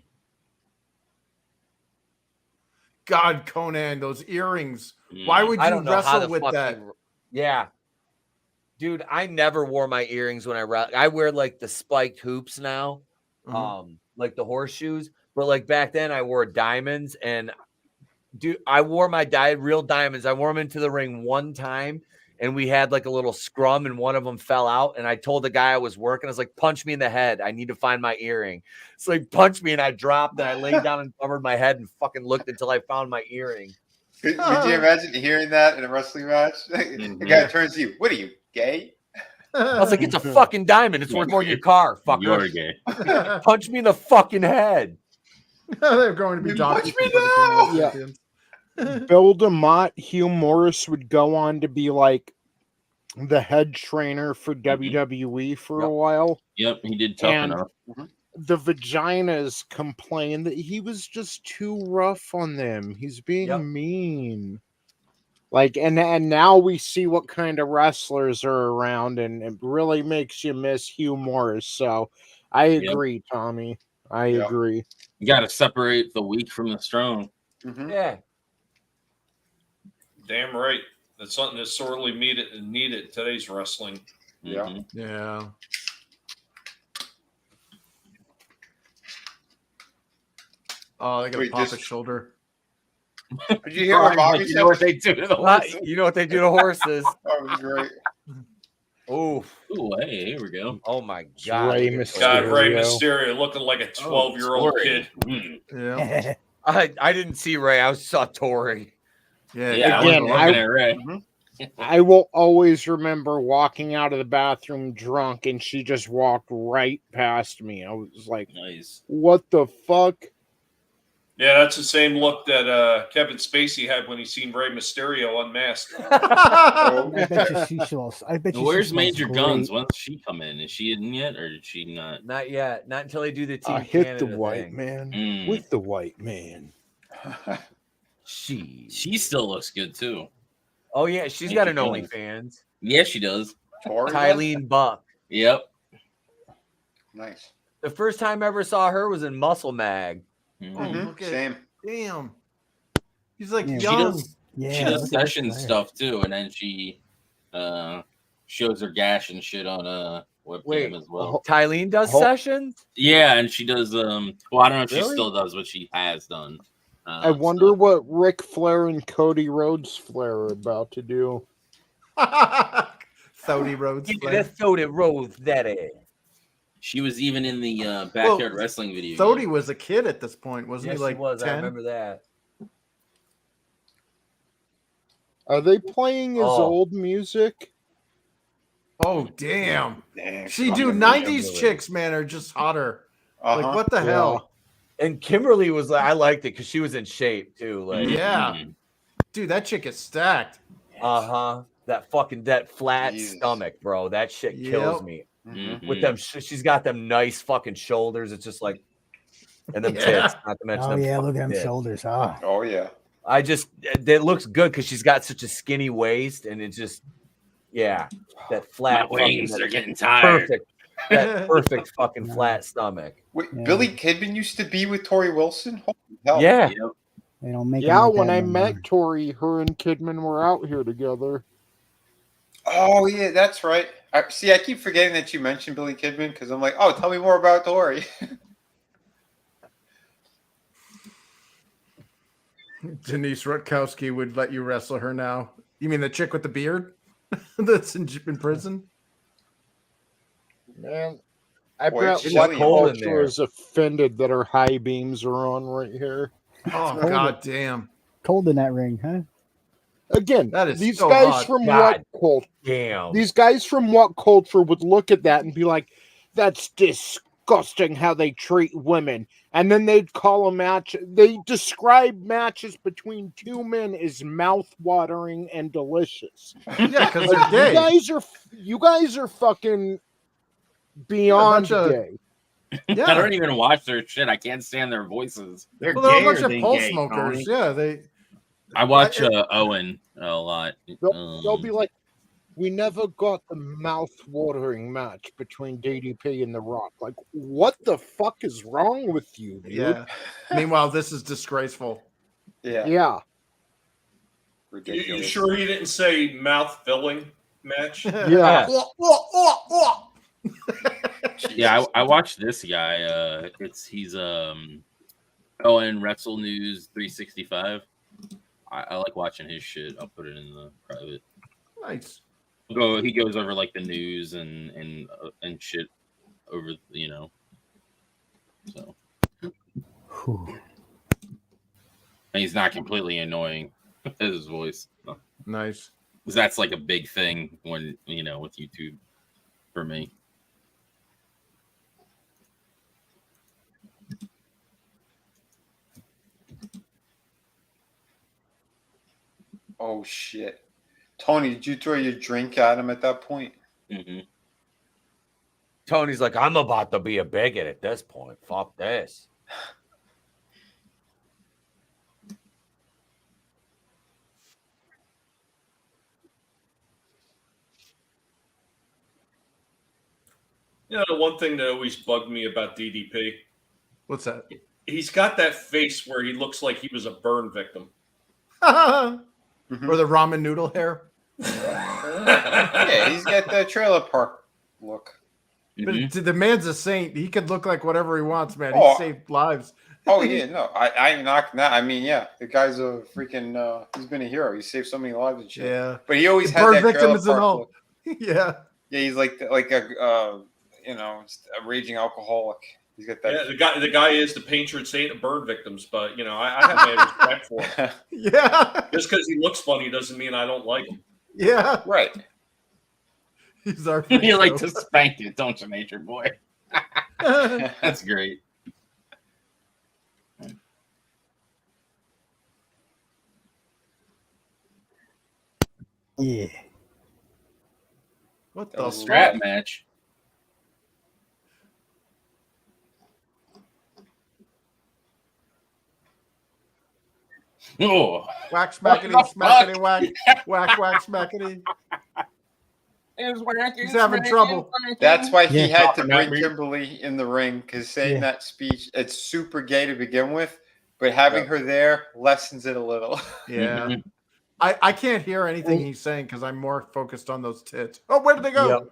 God, Conan, those earrings. Why would I you don't know how wrestle the with fuck that? Yeah. Dude, I never wore my earrings when I wear like the spiked hoops now. Like the horseshoes. But like back then I wore diamonds, and dude, I wore my real diamonds. I wore them into the ring one time, and we had like a little scrum, and one of them fell out. And I told the guy I was working, I was like, punch me in the head. I need to find my earring. So he punched me, and I dropped, and I laid down and covered my head and fucking looked until I found my earring. Could you imagine hearing that in a wrestling match? The guy turns to you. What are you, gay? I was like, it's a fucking diamond. It's worth more than your car, fucker. You're gay. Punch me in the fucking head. They're going to be Punch me now! Bill DeMott, Hugh Morris would go on to be like the head trainer for WWE for a while. Yep, he did tough And enough. the Vaginas complained that he was just too rough on them. He's being mean. Like, and now we see what kind of wrestlers are around, and it really makes you miss Hugh Morris. So I agree, Tommy. I agree. You got to separate the weak from the strong. Yeah. Damn right. That's something that's sorely needed in today's wrestling. Yeah. Yeah. Oh, they got a poppet shoulder. Did you hear what Bobby You said? know what they do to the horses? You know what they do to horses? That was great. Ooh, hey, here we go. Oh my god. Rey God, Rey Mysterio. Mysterio looking like a 12-year-old kid. Yeah. I didn't see Ray. I saw Tori. Yeah. Again, looking at Ray. I will always remember walking out of the bathroom drunk, and she just walked right past me. I was like, Nice. what the fuck? Yeah, that's the same look that Kevin Spacey had when he seen Rey Mysterio unmasked. I bet you she smells. I bet you. Where's she smells Major great. Guns? When's she come in? Is she in yet, or did she not? Not yet. Not until they do the Team I hit Canada the white thing. man with the white man. She still looks good too. Oh yeah, she's got an OnlyFans. Yeah, she does. Tylene Buck. Yep. Nice. The first time I ever saw her was in Muscle Mag. Oh, look at Same. Damn. He's like Yeah. young. She does session stuff too, and then she shows her gash and shit on webcam as well. Tylene does sessions? Yeah, and she does well, I don't know if she Really? still does, but she has done. I wonder what Ric Flair and Cody Rhodes Flair are about to do. Thody Rhodes. That's Thody Rhodes, that is. She was even in the backyard wrestling video. Thody was a kid at this point, wasn't Yes, he? Like he was. 10? I remember that. Are they playing his old music? Oh damn! Damn. See, dude, '90s chicks, man, are just hotter. Like what the hell? And Kimberly was like, I liked it because she was in shape too. Like, Yeah, dude, that chick is stacked. That flat stomach, bro. That shit kills me. With them, she's got them nice fucking shoulders. It's just like, and them tits. Not to mention Oh them yeah, fucking look at them tits. shoulders. Oh. Oh yeah. It looks good because she's got such a skinny waist, and it's just, that flat. My wings fucking- are getting tired. Perfect. That perfect fucking flat stomach. Wait, Billy Kidman used to be with Tori Wilson? Holy hell. Yeah. They don't make. Yeah, them like when that I no met more. Tori, her and Kidman were out here together. Oh yeah, that's right. I keep forgetting that you mentioned Billy Kidman because I'm like, oh, tell me more about Tori. Denise Rutkowski would let you wrestle her now. You mean the chick with the beard that's in prison? Man, I Boy, bet it's what chilly cold in culture there. is offended that her high beams are on right here. Oh cold. god damn! Cold in that ring, huh? Again, That is these so guys hot. from God. what culture? Damn. These guys from what culture would look at that and be like, "That's disgusting how they treat women," and then they'd call a match. They describe matches between two men as mouth-watering and delicious. Yeah, because Like, they're gay. you guys are fucking beyond bunch of- gay. I Yeah, don't even watch their shit. I can't stand their voices. They're well, they're a gayer bunch of than pole gay, smokers. Tony. Yeah, they. I watch I- Owen a lot. They'll be like, "We never got the mouth-watering match between DDP and The Rock." Like, what the fuck is wrong with you, dude? Yeah. Meanwhile, this is disgraceful. Yeah, Yeah. You ridiculous. sure he didn't say mouth filling match? Yeah. Yeah, I watched this guy. He's Owen Wrestle News 365. I like watching his shit. I'll put it in the private. Nice. He goes over like the news and shit over, you know. So Whew. and he's not completely annoying with his voice. Nice. Because that's like a big thing when, you know, with YouTube for me. Oh shit, Tony, did you throw your drink at him at that point? Mm-hmm. Tony's like, I'm about to be a bigot at this point. Fuck this. You know, the one thing that always bugged me about DDP, What's that? he's got that face where he looks like he was a burn victim. Or the ramen noodle hair. Yeah, he's got the trailer park look. But the man's a saint. He could look like whatever he wants, man. Oh. He saved lives. Oh yeah, no, I ain't knocking that. I mean, yeah, the guy's a freaking. He's been a hero. He saved so many lives and shit. Yeah. But he always had Burn that trailer victims and park all. look. Yeah. Yeah, he's like a you know, a raging alcoholic. He's got that. Yeah, the guy is the patron saint of burn victims, but you know, I have mad respect for him. Yeah. Just because he looks funny doesn't mean I don't like him. Yeah. Right. He's our You like hero. to spank it, don't you, Nature Boy? That's great. Yeah. What That the was fuck? Strap match. Oh, Whack smackety What the smackety whack. Whack whack smackety. He's having trouble. That's why he Yeah. had to bring Kimberly in the ring because saying Yeah. that speech, it's super gay to begin with, but having her there lessens it a little. Yeah. I can't hear anything he's saying because I'm more focused on those tits. Oh, where did they go?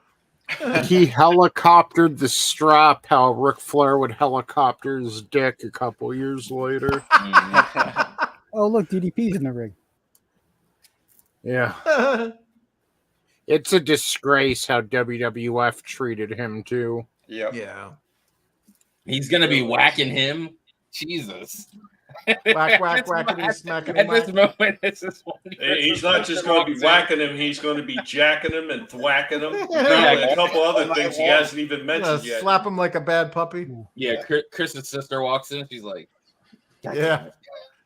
He helicoptered the strap how Ric Flair would helicopter his dick a couple years later. Oh, look, DDP's in the ring. Yeah. It's a disgrace how WWF treated him, too. Yep. Yeah. he's gonna be whacking him. Jesus. Whack, whack, whackity, smackity, At this whack. moment, this is one. He's not just going to be whacking him; he's going to be jacking him and thwacking him. Yeah. And a couple other things he hasn't even mentioned yet. Slap him like a bad puppy. Yeah, Chris's sister walks in. She's like, Yeah.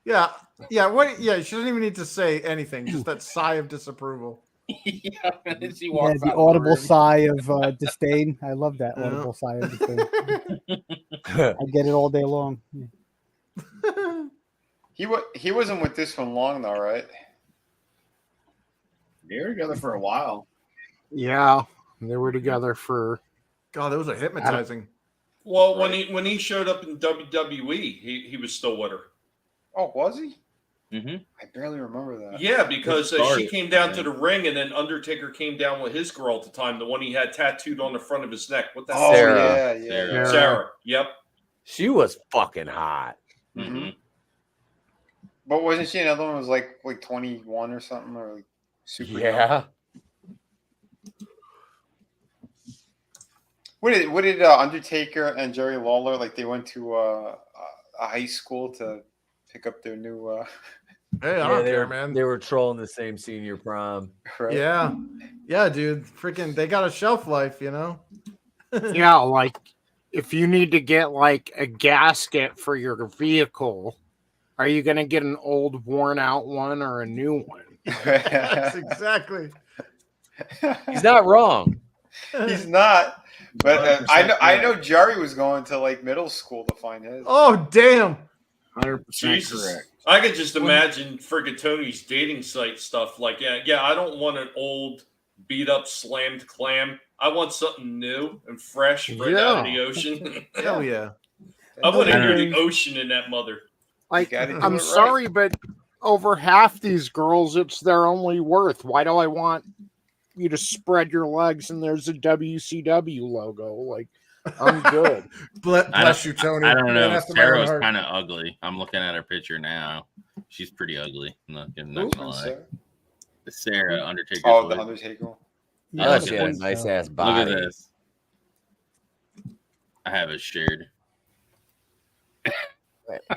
Yeah. Yeah. What? Yeah. She doesn't even need to say anything. Just that sigh of disapproval. yeah, and then she Yeah, walks the out audible room. sigh of disdain. I love that Yeah. audible sigh of disdain. I get it all day long. He wasn't with this one long though, right? They were together for a while. Yeah. They were together for. God, those are hypnotizing. Well, when he showed up in WWE, he was still with her. Oh, was he? Mm-hmm. I barely remember that. Yeah, because she Sorry. came down to the ring, and then Undertaker came down with his girl at the time, the one he had tattooed on the front of his neck. What the hell? Oh Sarah. yeah. Sarah. Yep. She was fucking hot. Mm-hmm. But wasn't she another one? Was like 21 or something, or like super young? Yeah. What did Undertaker and Jerry Lawler, like, they went to a high school to pick up their new Hey, I Yeah, don't they care, were, man. they were trolling the same senior prom. right? Yeah, dude. Freaking, they got a shelf life, you know. Yeah, like if you need to get like a gasket for your vehicle, are you going to get an old, worn out one or a new one? That's exactly. He's not wrong. He's not. But 100% I know Jerry was going to like middle school to find his. Oh, damn. 100% Jesus. correct. I could just imagine friggin' Tony's dating site stuff. Like, yeah, I don't want an old, beat up, slammed clam. I want something new and fresh right out of the ocean. Hell yeah. I want to hear Yeah. the ocean in that mother. Like, gotta do I'm it right. sorry, but over half these girls, it's their only worth. Why do I want you to spread your legs and there's a WCW logo? Like, I'm good. Bless you, Tony. I don't Man know. after my own Sarah's heart. kind of ugly. I'm looking at her picture now. She's pretty ugly. I'm not gonna lie. Sarah? Sarah, Undertaker's Oh, the wife. Undertaker. I Yeah, thought look she at had a this. nice ass Look body. at this. I have it shared.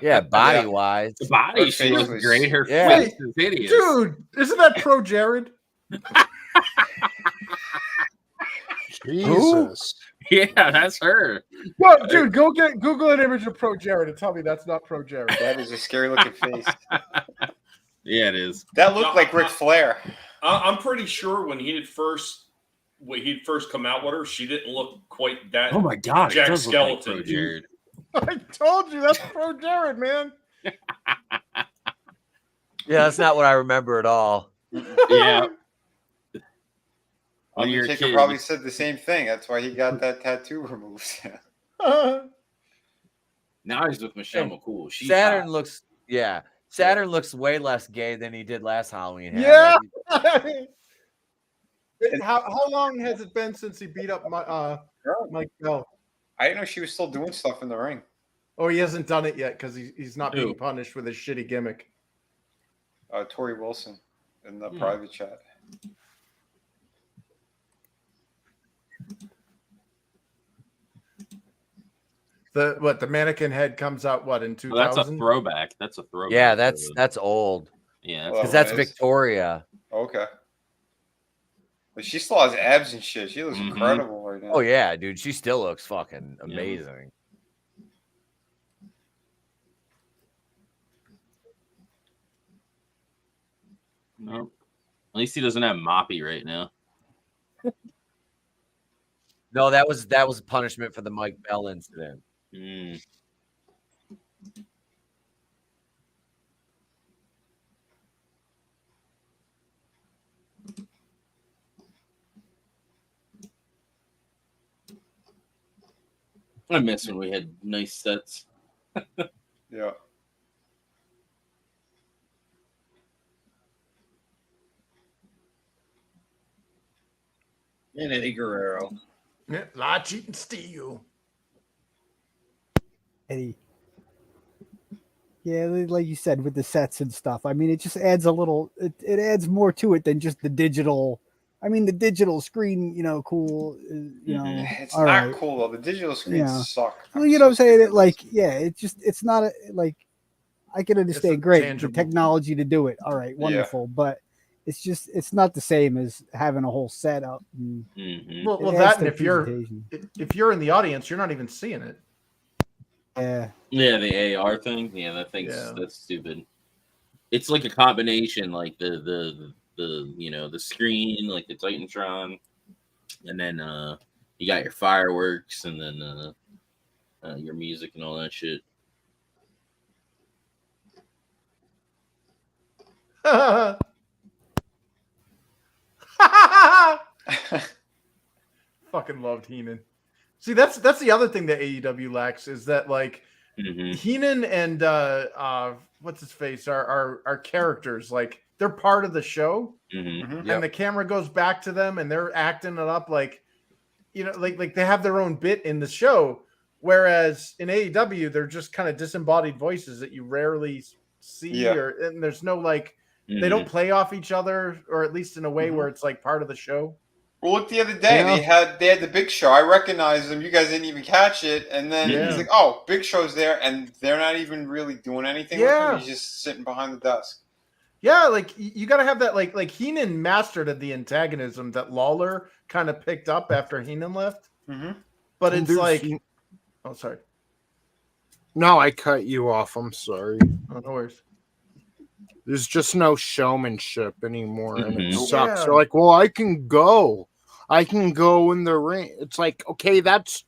Yeah, body wise. The body, Her she face looks was- great. Her Yeah. face is hideous. Dude, isn't that pro Jared? Jesus. Yeah, that's her. Well, dude, Google an image of pro Jared and tell me that's not pro Jared. That is a scary looking face. Yeah, it is. That looked like Ric Flair. I'm pretty sure when he'd first come out with her, she didn't look quite that. Oh my god, Jack it does look like Skeleton. Pro Jared. I told you that's pro Jared, man. Yeah, that's not what I remember at all. Yeah. When you're a Undertaker kid, probably said the same thing. That's why he got that tattoo removed. now he's with Michelle McCool. She's Saturn hot. looks, yeah. Saturn looks way less gay than he did last Halloween. Yeah. How long has it been since he beat up Mike Bell? I didn't know she was still doing stuff in the ring. Oh, he hasn't done it yet because he's not being Who? punished with his shitty gimmick. Tori Wilson in the private chat. The mannequin head comes out in 2000? Well, that's a throwback. That's a throwback. Yeah, that's old. Yeah. Well, Because that's it is. Victoria. Okay. But she still has abs and shit. She looks incredible right now. Oh yeah, dude. She still looks fucking amazing. Nope. At least he doesn't have Moppy right now. No, that was punishment for the Mike Bell incident. Mm. I miss when we had nice sets. Yeah. And Eddie Guerrero. Yeah, lie, cheat, and steal. Eddie. Yeah, like you said, with the sets and stuff. I mean, it just adds a little. It adds more to it than just the digital. I mean, the digital screen, cool. It's all not right. cool though. The digital screens Yeah. suck. Well, you know what I'm saying? It's not I can understand great tangible. the technology to do it. All right, wonderful, but it's not the same as having a whole setup. Mm-hmm. Well, It that adds and to if the if you're in the audience, you're not even seeing it. Yeah. Yeah, the AR thing. Yeah, that's stupid. It's like a combination, like the screen, like the Titantron, and then you got your fireworks, and then your music and all that shit. Fucking loved Heenan. See, that's the other thing that AEW lacks is that, like, Heenan and what's his face are characters, like they're part of the show, and the camera goes back to them and they're acting it up like, you know, like they have their own bit in the show, whereas in AEW they're just kind of disembodied voices that you rarely see, and there's no like they don't play off each other, or at least in a way where it's like part of the show. Well, look, the other day they had the Big Show. I recognized them. You guys didn't even catch it, and then he's like, "Oh, Big Show's there," and they're not even really doing anything with him. He's just sitting behind the desk. Yeah, like you got to have that. Like Heenan mastered the antagonism that Lawler kind of picked up after Heenan left. But it's like, oh, sorry. No, I cut you off. I'm sorry. Oh, no worries. There's just no showmanship anymore, and it sucks. Yeah. They're like, well, I can go in the ring. It's like, okay, that's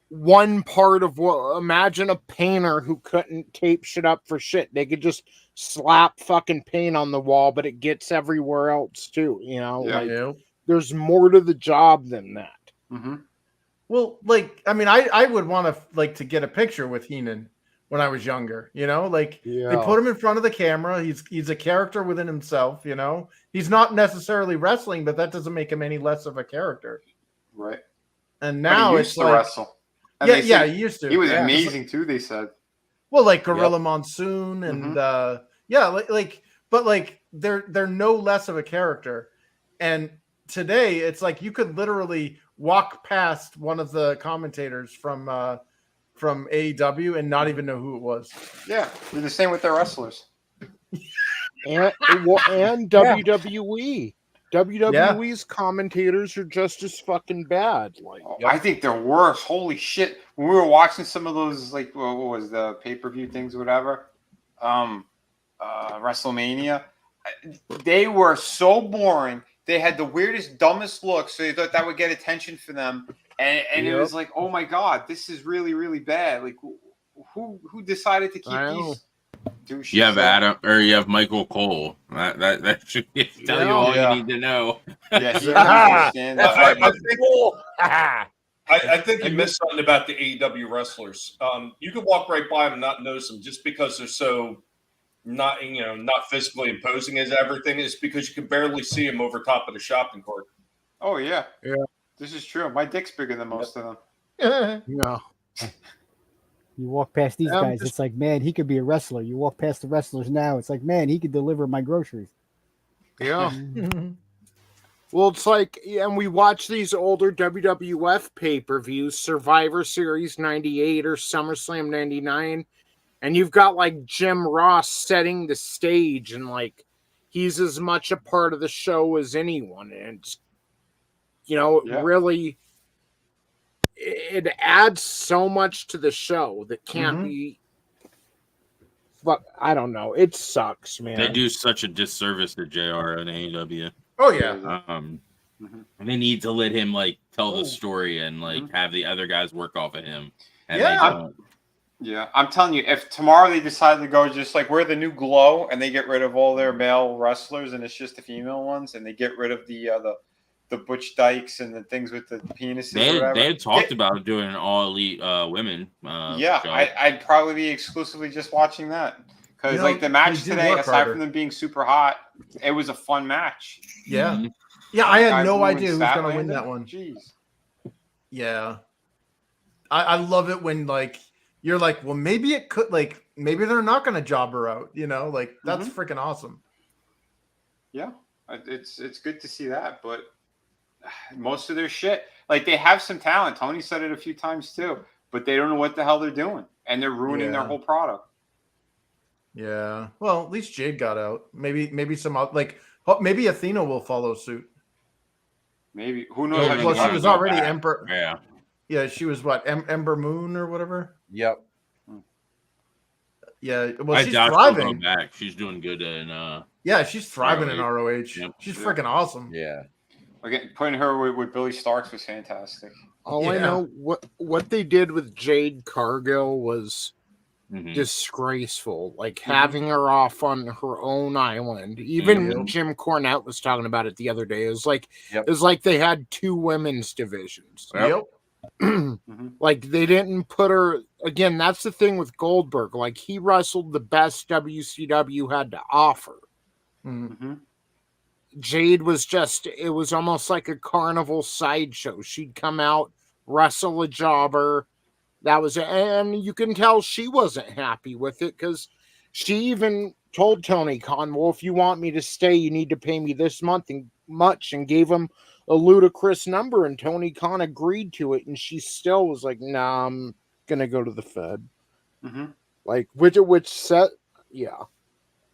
one part of what. Imagine a painter who couldn't tape shit up for shit. They could just slap fucking paint on the wall, but it gets everywhere else too. You know, like there's more to the job than that. Well, like, I mean, I would want to like to get a picture with Heenan when I was younger, you know, like they put him in front of the camera. He's a character within himself, you know. He's not necessarily wrestling, but that doesn't make him any less of a character. Right. And now it's like, wrestle. And he used to. He was amazing too, they said. Well, like Gorilla Monsoon and but like they're no less of a character. And today it's like you could literally walk past one of the commentators from AEW and not even know who it was. Yeah, they're the same with their wrestlers. And WWE. WWE's commentators are just as fucking bad. Like, I think they're worse. Holy shit! When we were watching some of those, like, what was the pay-per-view things, or whatever, WrestleMania, they were so boring. They had the weirdest, dumbest looks. So they thought that would get attention for them. And it was like, oh my god, this is really, really bad. Like, who decided to keep these douches? You have Adam, or you have Michael Cole. That should tell you all you need to know. Yeah, he understand that. I think you missed something about the AEW wrestlers. You could walk right by them and not notice them just because they're so not physically imposing as everything is, because you can barely see them over top of the shopping cart. Oh yeah. This is true. My dick's bigger than most of them. Yeah. You walk past these guys, it's like, man, he could be a wrestler. You walk past the wrestlers now, it's like, man, he could deliver my groceries. Yeah. Well, it's like, and we watch these older WWF pay-per-views, Survivor Series 98 or SummerSlam 99, and you've got like Jim Ross setting the stage, and like he's as much a part of the show as anyone, and it's, you know, really, it adds so much to the show that can't be. But I don't know. It sucks, man. They do such a disservice to JR and AEW. Oh yeah. They need to let him like tell the story and like have the other guys work off of him. And I'm telling you, if tomorrow they decide to go just like we're the new Glow and they get rid of all their male wrestlers and it's just the female ones, and they get rid of the Butch Dykes and the things with the penises. They had talked about doing an all elite women. I'd probably be exclusively just watching that, because like the match today, aside from them being super hot, it was a fun match. Yeah, I had no idea who was going to win that one. Jeez. Yeah, I love it when like you're like, well, maybe it could, like maybe they're not going to job her out. You know, like that's freaking awesome. Yeah, it's good to see that, but most of their shit, like they have some talent. Tony said it a few times too, but they don't know what the hell they're doing, and they're ruining their whole product. Yeah. Well, at least Jade got out. Maybe some like maybe Athena will follow suit. Maybe, who knows? Well, she was already Emperor. Yeah. Yeah, she was what, Ember Moon or whatever. Yep. Yeah. Well, she's doubt thriving. she'll go back. She's doing good in. Yeah, she's thriving in ROH. ROH. Yep. She's freaking awesome. Yeah. Again, putting her with Billy Starks was fantastic. All I know, what they did with Jade Cargill was disgraceful. Like having her off on her own island. Even Jim Cornette was talking about it the other day. It was like they had two women's divisions. Yep. Like they didn't put her again. That's the thing with Goldberg. Like he wrestled the best WCW had to offer. Jade was just, it was almost like a carnival sideshow. She'd come out, wrestle a jobber. That was, and you can tell she wasn't happy with it because she even told Tony Khan, well, if you want me to stay, you need to pay me this much, and gave him a ludicrous number. And Tony Khan agreed to it. And she still was like, nah, I'm going to go to the Fed. Like, which set, yeah.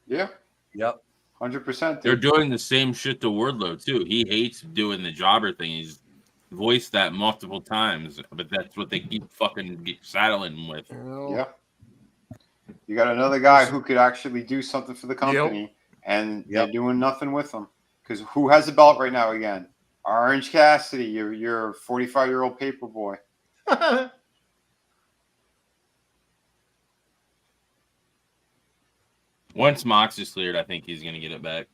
Yeah. Yep. 100%. They're doing the same shit to Wardlow too. He hates doing the jobber thing. He's voiced that multiple times, but that's what they keep fucking saddling him with. Yeah. You got another guy who could actually do something for the company, and they're doing nothing with him. Because who has the belt right now again? Orange Cassidy, your 45-year-old paper boy. Once Mox is cleared, I think he's going to get it back.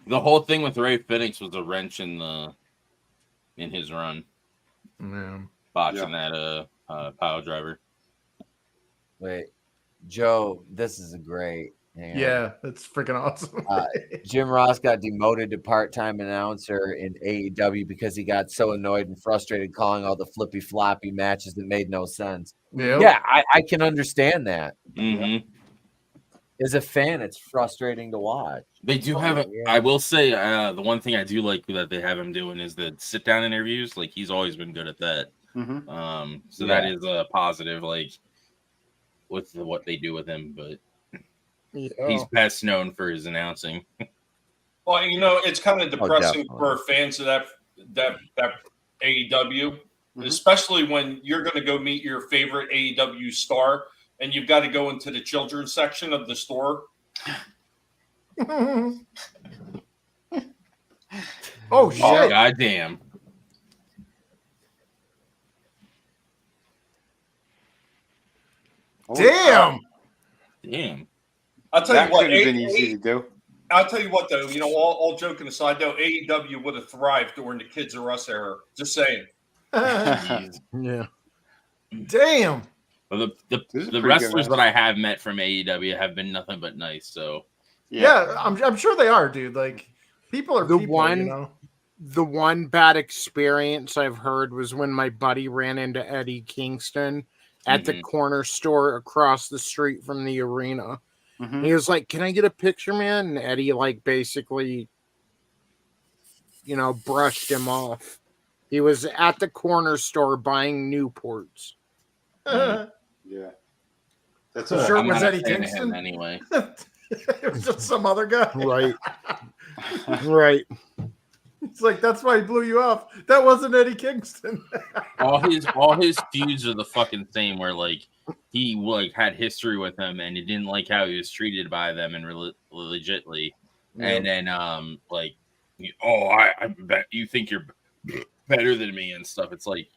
The whole thing with Ray Phoenix was a wrench in his run. Botching that pile driver. Wait, Joe, this is a great. Yeah, that's freaking awesome. Jim Ross got demoted to part-time announcer in AEW because he got so annoyed and frustrated calling all the flippy-floppy matches that made no sense. Yeah, I can understand that. As a fan, it's frustrating to watch. They do have I will say, the one thing I do like that they have him doing is the sit-down interviews. Like, he's always been good at that. So that is a positive, like, with what they do with him. But he's best known for his announcing. Well, it's kind of depressing for fans of that AEW, especially when you're going to go meet your favorite AEW star and you've got to go into the children's section of the store. Oh, shit. Oh, goddamn. Damn. I'll tell you what. That could have been easy to do. I'll tell you what, though. All joking aside, though, AEW would have thrived during the Kids R Us era. Just saying. Yeah. Damn. Well, the wrestlers that I have met from AEW have been nothing but nice. So yeah, I'm sure they are, dude. Like, people are The one bad experience I've heard was when my buddy ran into Eddie Kingston at the corner store across the street from the arena. He was like, "Can I get a picture, man?" And Eddie, like, basically, brushed him off. He was at the corner store buying Newports. Yeah. That's sure it was Eddie Kingston anyway. It was just some other guy. Right. Right. It's like, that's why he blew you off. That wasn't Eddie Kingston. all his feuds are the fucking same, where like he had history with them and he didn't like how he was treated by them and legitly. And then I bet you think you're better than me and stuff. It's like,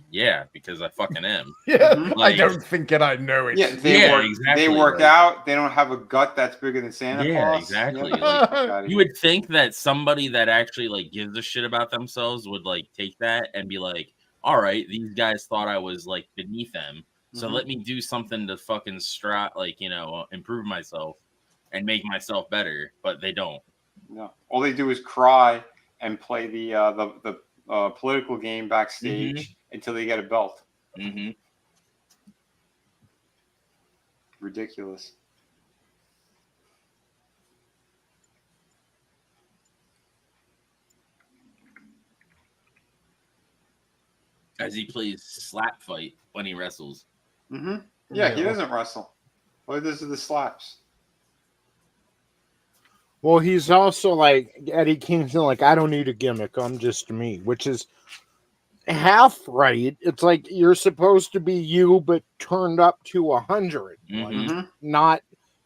yeah, because I fucking am. Yeah, I don't think it. I know it. Yeah, exactly. They work out. They don't have a gut that's bigger than Santa Claus. Yeah, exactly. Like, you would think that somebody that actually like gives a shit about themselves would like take that and be like, all right, these guys thought I was like beneath them, so let me do something to fucking improve myself and make myself better. But they don't. No, all they do is cry and play the political game backstage until they get a belt. Ridiculous. As he plays slap fight when he wrestles. Yeah, he doesn't wrestle. All he does is the slaps. Well, he's also like Eddie Kingston, like, I don't need a gimmick, I'm just me, which is half right. It's like you're supposed to be you, but turned up to 100. Like, not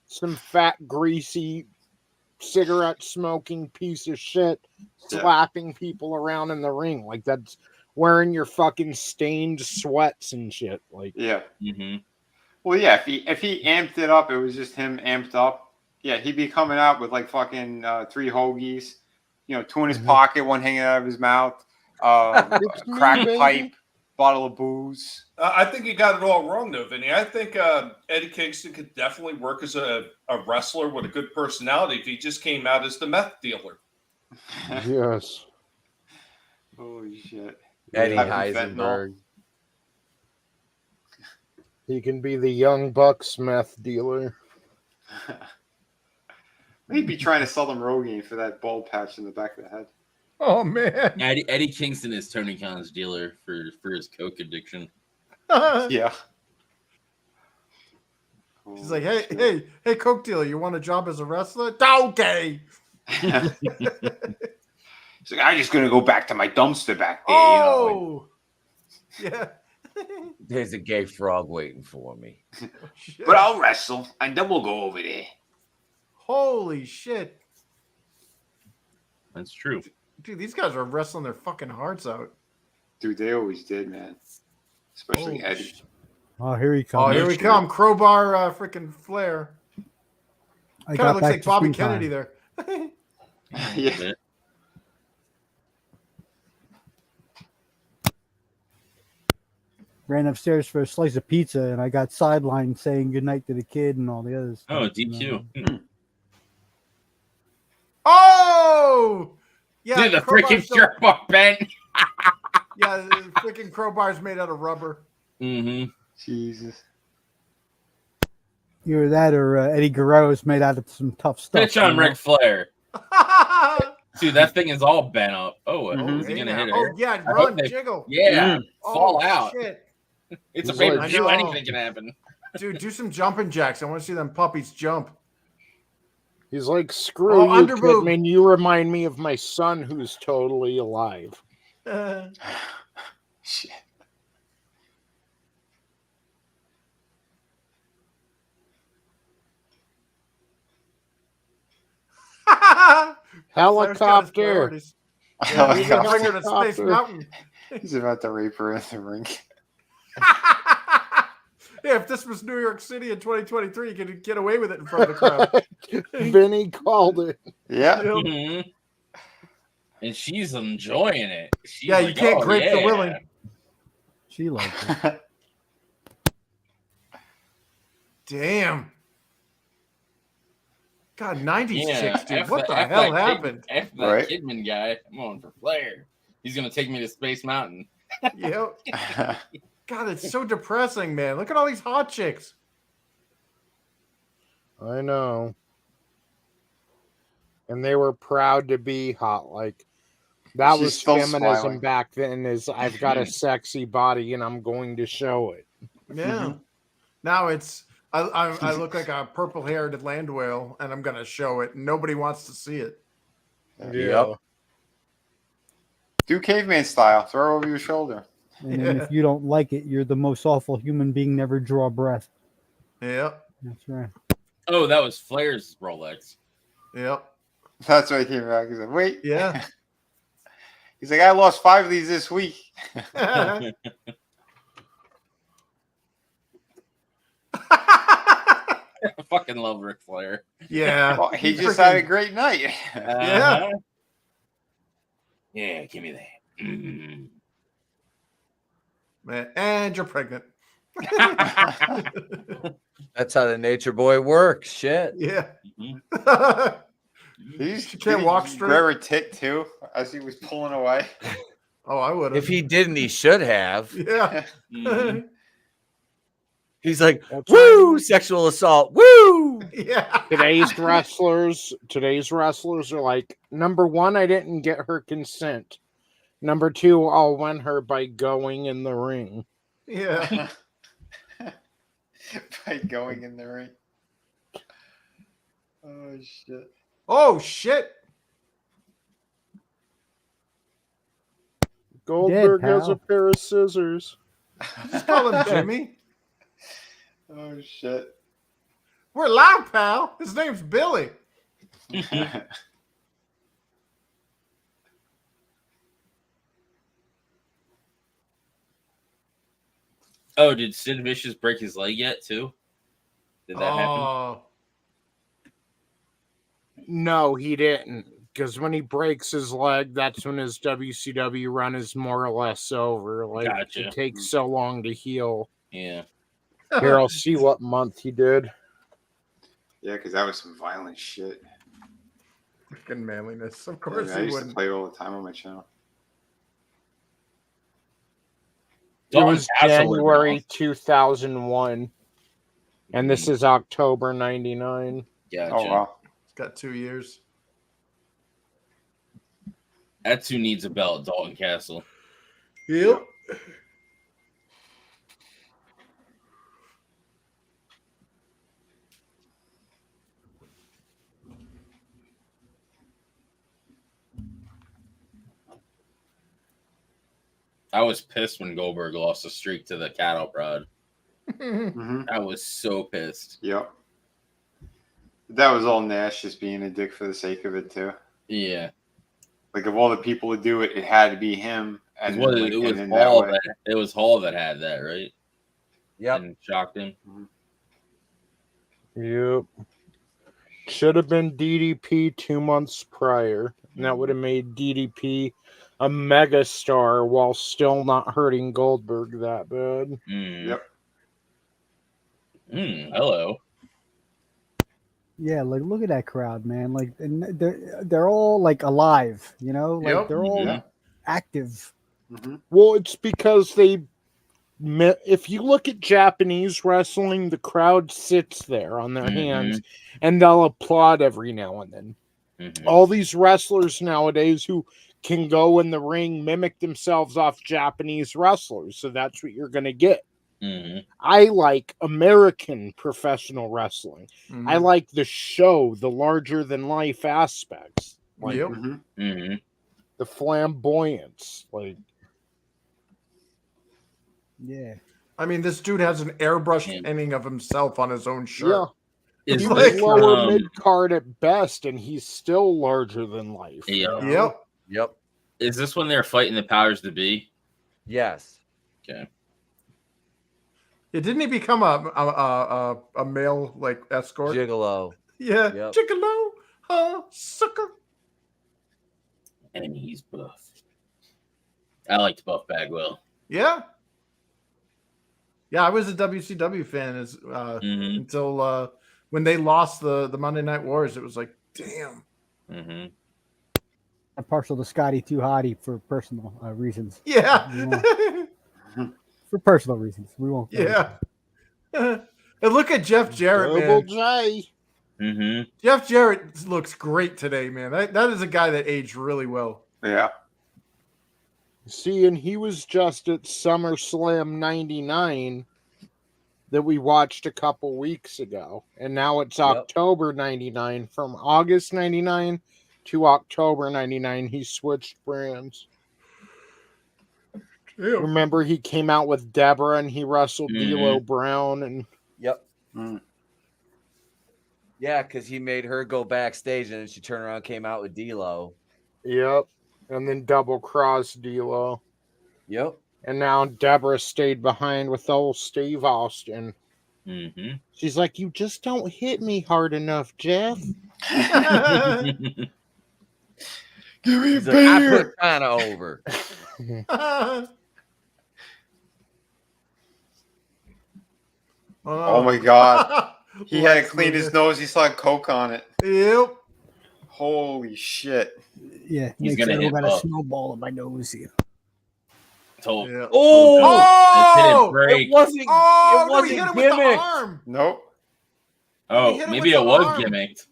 some fat, greasy, cigarette smoking piece of shit slapping people around in the ring. Like, that's wearing your fucking stained sweats and shit. Like, yeah. Well, yeah, if he amped it up, it was just him amped up. Yeah, he'd be coming out with like fucking 3 hoagies, two in his pocket, one hanging out of his mouth, a crack pipe, bottle of booze. I think you got it all wrong, though, Vinny. I think Eddie Kingston could definitely work as a wrestler with a good personality if he just came out as the meth dealer. Yes. Holy shit. Eddie Having Heisenberg. He can be the Young Bucks meth dealer. He'd be trying to sell them Rogaine for that bald patch in the back of the head. Oh man. Eddie Kingston is Tony Khan's dealer for his coke addiction. Yeah. He's like, hey, coke dealer, you want a job as a wrestler? Okay. He's like, I'm just gonna go back to my dumpster back there. Oh, yeah. There's a gay frog waiting for me. But I'll wrestle, and then we'll go over there. Holy shit. That's true. Dude, these guys are wrestling their fucking hearts out. Dude, they always did, man. Especially Eddie. Oh, here he comes. Oh, here we come. Crowbar freaking Flair. I Kind got of looks back like to Bobby screen time. Kennedy there. Yeah. Ran upstairs for a slice of pizza, and I got sidelined saying goodnight to the kid and all the others. Oh, DQ. Oh! Yeah, Dude, the crowbar's freaking still- shirt bar bent. Yeah, the freaking crowbar's made out of rubber. Mm-hmm. Jesus. Either that or Eddie Guerrero's made out of some tough stuff. Pitch on you know? Ric Flair. Dude, that thing is all bent up. Oh, is he Hey, gonna now. hit Oh, her? yeah, I run, hope they- jiggle. Yeah, fall Oh, out. Shit. It's a He's pay like- per view. I know. Anything can happen. Dude, do some jumping jacks. I want to see them puppies jump. He's like, screw Oh, you, underboob. Kidman. You remind me of my son who's totally alive. Shit. Helicopter. He's gonna bring her to Space Helicopter. Mountain. He's about to rape her in the ring. Yeah, if this was New York City in 2023, you could get away with it in front of the crowd. Vinny called it. Yeah. Mhm. And she's enjoying it. She's Yeah, you like, can't oh, grape the yeah. willing. She liked it. Damn. God, 96, Yeah, dude. after What the after hell that happened? After that Right. Kidman guy, I'm going for Flair. He's gonna take me to Space Mountain. Yep. God, it's so depressing, man. Look at all these hot chicks. I know. And they were proud to be hot. Like, that She's was still feminism smiling. back then, is I've got a sexy body and I'm going to show it. Yeah. Now it's I look like a purple-haired land whale, and I'm gonna show it. Nobody wants to see it. Yep. Do caveman style. Throw her over your shoulder. And then if you don't like it, you're the most awful human being. Never draw breath. Yep. That's right. Oh, that was Flair's Rolex. Yep. That's why he came back. He's like, wait. Yeah. He's like, I lost 5 of these this week. I fucking love Ric Flair. Yeah. Well, he He's just had a freaking- great night. Yeah. Yeah, give me that. Mm. Man, and you're pregnant. That's how the nature boy works. Shit. Yeah. She can't walk straight. Grab her tit too as he was pulling away. Oh, I would have. If he didn't, he should have. Yeah. Mhm. He's like, That's woo, sexual assault. Woo. Yeah. Today's wrestlers are like, number one, I didn't get her consent. Number two, I'll win her by going in the ring. Yeah. By going in the ring. Oh shit. Oh shit. Goldberg has pal. a pair of scissors. Just call him Jimmy. Oh shit. We're live, pal. His name's Billy. Oh, did Sid Vicious break his leg yet too? Did that happen? Oh. No, he didn't. because when he breaks his leg, that's when his WCW run is more or less over. Like, Gotcha. it takes so long to heal. Yeah. Here, I'll see what month he did. Yeah, because that was some violent shit. Fucking manliness. Of Yeah, course I he used to wouldn't. play it all the time on my channel. It Dalton was Castle was January off. 2001, and this is October 99. Gotcha. Oh, wow. It's got 2 years. That's who needs a belt, Dalton Castle. Yep. I was pissed when Goldberg lost the streak to the cattle prod. Mm-hmm. I was so pissed. Yep. That was all Nash just being a dick for the sake of it, too. Yeah. Like, of all the people to do it, it had to be him. And It was, like, it was and then Hall that way. it was Hall that had that, right? Yep. And shocked him. Yep. Should have been DDP 2 months prior, and that would have made DDP a megastar while still not hurting Goldberg that bad. Yep. Hello. Yeah, like look at that crowd, man. Like, and they're all like alive, you know, like Yep. they're all Yeah. active. Mm-hmm. Well, it's because if you look at Japanese wrestling, the crowd sits there on their hands and they'll applaud every now and then. All these wrestlers nowadays who can go in the ring mimic themselves off Japanese wrestlers. So that's what you're going to get. I like American professional wrestling. Mhm. I like the show, the larger than life aspects. Like Yep. the flamboyance. Like, Yeah. I mean, this dude has an airbrushed painting of himself on his own shirt. yeah. Is He's this, lower mid card at best, and he's still larger than life. Yeah. Yep. Yep. Is this when they're fighting the powers to be? Yes. Okay. Yeah, didn't he become a male like escort? Gigolo. Yeah. Yep. Gigolo, sucker. And he's buff. I liked Buff Bagwell. Yeah. Yeah, I was a WCW fan until when they lost the Monday Night Wars. It was like, damn. I'm partial to Scotty Too Hottie for personal reasons. Yeah. For personal reasons. We won't. Yeah. And look at Jeff Jarrett, Double man. J. Jeff Jarrett looks great today, man. That is a guy that aged really well. Yeah. See, and he was just at SummerSlam 99 that we watched a couple weeks ago. And now it's October 99. From August 99 to October 99, he switched brands. Ew. Remember, he came out with Deborah and he wrestled D'Lo Brown. And Yep. Yeah, because he made her go backstage and then she turned around and came out with D'Lo. Yep. And then double cross D'Lo. Yep. And now Deborah stayed behind with old Steve Austin. She's like, you just don't hit me hard enough, Jeff. Give me He's like, I put China over. Oh my God. He had to clean his nose. He saw coke on it. Yep. Holy shit. Yeah. He's Make gonna sure I hit got a Buff. snowball in my nose here. Told. Yeah. Oh! It didn't break. It wasn't. Oh, it no, wasn't he hit him with the gimmicked. arm. Nope. He Oh, hit him maybe with it the was arm. gimmicked.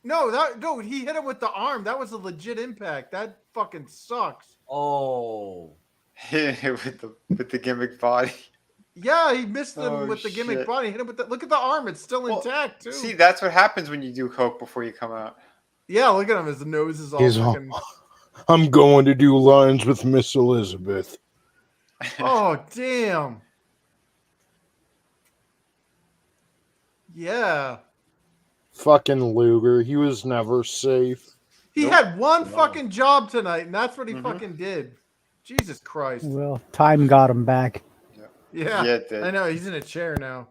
No, he hit him with the arm. That was a legit impact. That fucking sucks. Oh. Hit it with the gimmick body. Yeah, he missed him Oh, with the gimmick shit. body. Hit him with the. Look at the arm; it's still Well, intact too. See, that's what happens when you do coke before you come out. Yeah, look at him. His nose is all He's all, fucking. I'm going to do lines with Miss Elizabeth. Oh damn! Yeah, Fucking Luger. He was never safe. he had one fucking job tonight, and that's what he Mhm. fucking did. Jesus Christ! Well, time got him back. Yeah, Yeah, it did. I know. He's in a chair now.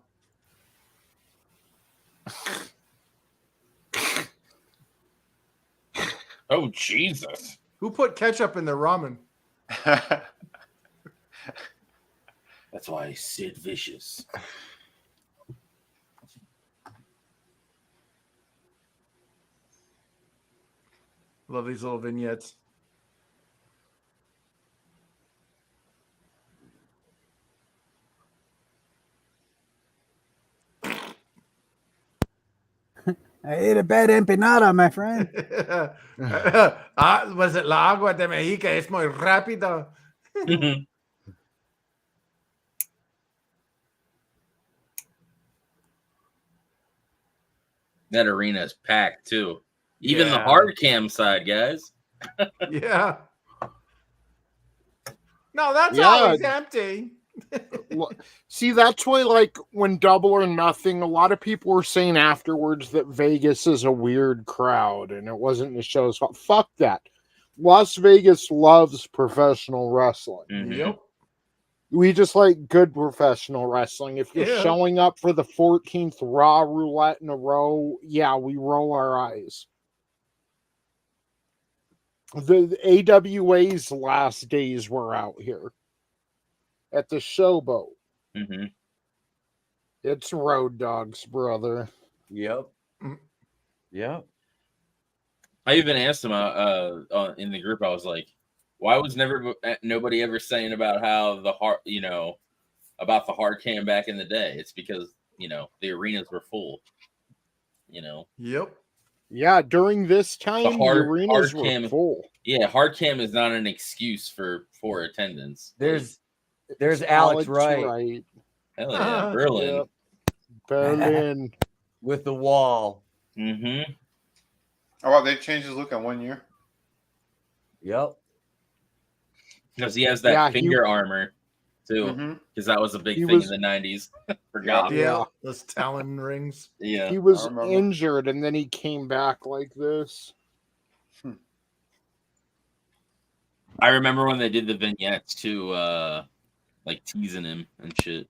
Oh, Oh, Jesus. Who put ketchup in their ramen? That's why Sid Vicious. Love these little vignettes. I ate a bad empanada, my friend. Was it la agua de México? Es muy rápido. That arena is packed too. Even the Yeah. hard cam side, guys. Yeah. No, that's Yeah. always empty. See, that's why, like, when Double or Nothing, a lot of people were saying afterwards that Vegas is a weird crowd and it wasn't the show's fault. Fuck that. Las Vegas loves professional wrestling. Yep. We just like good professional wrestling. If you're Yeah. showing up for the 14th Raw roulette in a row, yeah, we roll our eyes. The AWA's last days were out here at the Showboat. Mm-hmm. It's Road Dogs, brother. Yep. Yep. I even asked him in the group. I was like, "Why was nobody ever saying about how the about the hard cam back in the day?" It's because the arenas were full. Yep. Yeah, during this time, the arenas hard cam, were full. Yeah, hard cam is not an excuse for attendance. There's Alex Wright. Hell yeah, Berlin. Yep. Berlin. With the wall. Mm-hmm. Oh, wow, they changed his look in 1 year. Yep. Because he has that finger armor too. Because that was a big thing in the 90s. Forgot. Yeah. Those Talon rings. Yeah. He was injured and then he came back like this. I remember when they did the vignettes too, like teasing him and shit.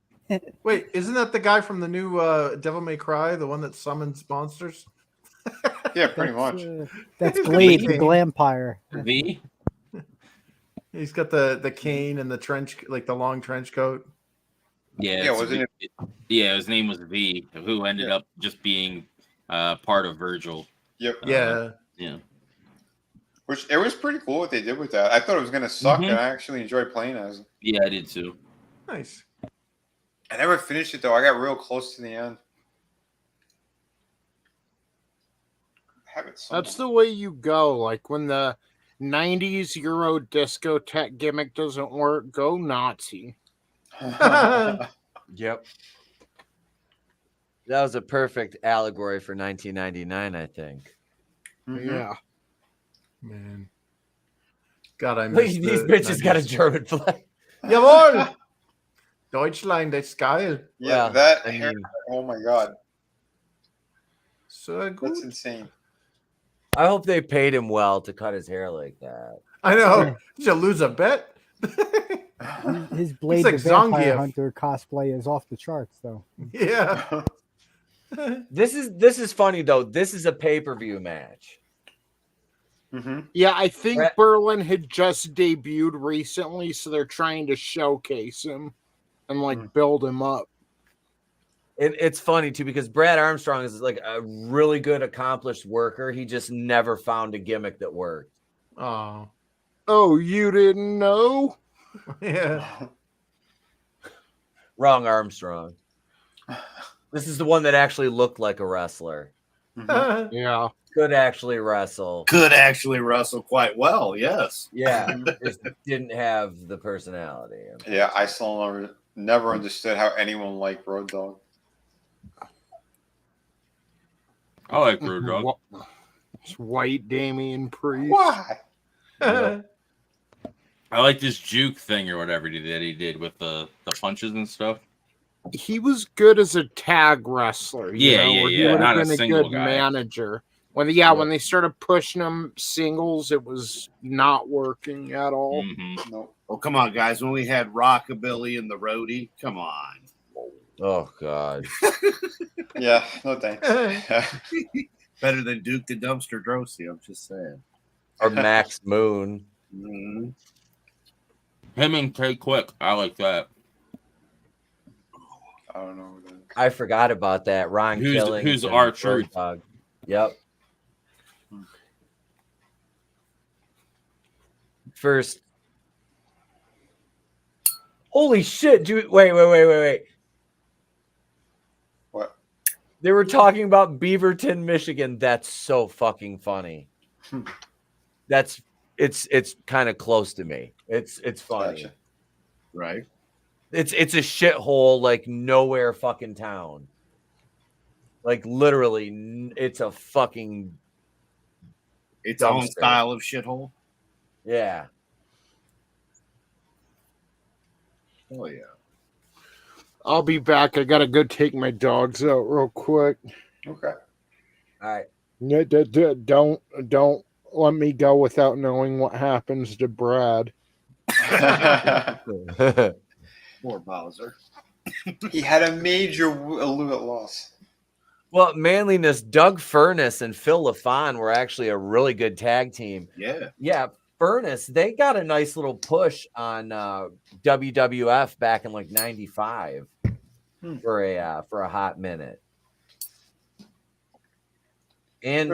Wait, isn't that the guy from the new Devil May Cry, the one that summons monsters? Yeah, pretty much. That's He's got Glade, the the cane. Glampire. V? He's got the cane and the trench, like the long trench coat. Yeah, Yeah, wasn't it? Yeah, his name was V, who ended up just being part of Virgil. Yep. Yeah. Yeah. Which it was pretty cool what they did with that. I thought it was gonna suck, and I actually enjoyed playing as. Yeah, I did too. Nice. I never finished it though. I got real close to the end. That's the way you go. Like when the 90s Euro discotheque gimmick doesn't work, go Nazi. Yep. That was a perfect allegory for 1999, I think. Yeah. Man. God, I Look, miss these the bitches got a 90s. German flag. Jawohl! Deutschland, that's geil. Yeah, Well, that I hair. mean- Oh my god, So good. that's insane. I hope they paid him well to cut his hair like that. I know. Did you lose a bet? His Blade like the Vampire Zangief. Hunter cosplay is off the charts, though. Yeah. This is funny though. This is a pay-per-view match. Yeah, I think Brett- Berlin had just debuted recently, so they're trying to showcase him and like build him up. It's funny too because Brad Armstrong is like a really good accomplished worker. He just never found a gimmick that worked. Oh. Oh, you didn't know? Yeah. Wrong Armstrong. This is the one that actually looked like a wrestler. Yeah. Could actually wrestle. Could actually wrestle quite well, yes. Yeah. Just didn't have the personality. Yeah, I still never understood how anyone liked Road Dogg. I like Road Dogg. It's white Damian Priest. Why? Yep. I like this juke thing or whatever that he did with the punches and stuff. He was good as a tag wrestler. you Yeah, know, yeah, where yeah, He would not have a been a single good guy. manager. When they started pushing him singles, it was not working at all. Mm-hmm. No. Well, come on, guys. When we had Rockabilly and the Roadie, come on. Oh God. Yeah, no thanks. Better than Duke the Dumpster Drosy, I'm just saying. Or Max Moon. Mhm. Him and K Quick. I like that. I don't know. Who that is. I forgot about that. Ron Killings. Who's and our Road truth? Dogg. Yep. First. Holy shit, dude. Wait. What? They were talking about Beaverton, Michigan. That's so fucking funny. It's kind of close to me. It's funny. Gotcha. Right. It's a shithole, like nowhere fucking town. Like literally, it's a fucking Its own dumpster. style of shithole. Yeah. Oh yeah. I'll be back. I gotta go take my dogs out real quick. Okay. All right. Don't let me go without knowing what happens to Brad. Poor Bowser. He had a major loss. Well, manliness, Doug Furness and Phil LaFon were actually a really good tag team. Yeah. Yeah, Furness, they got a nice little push on WWF back in like '95 for a hot minute. And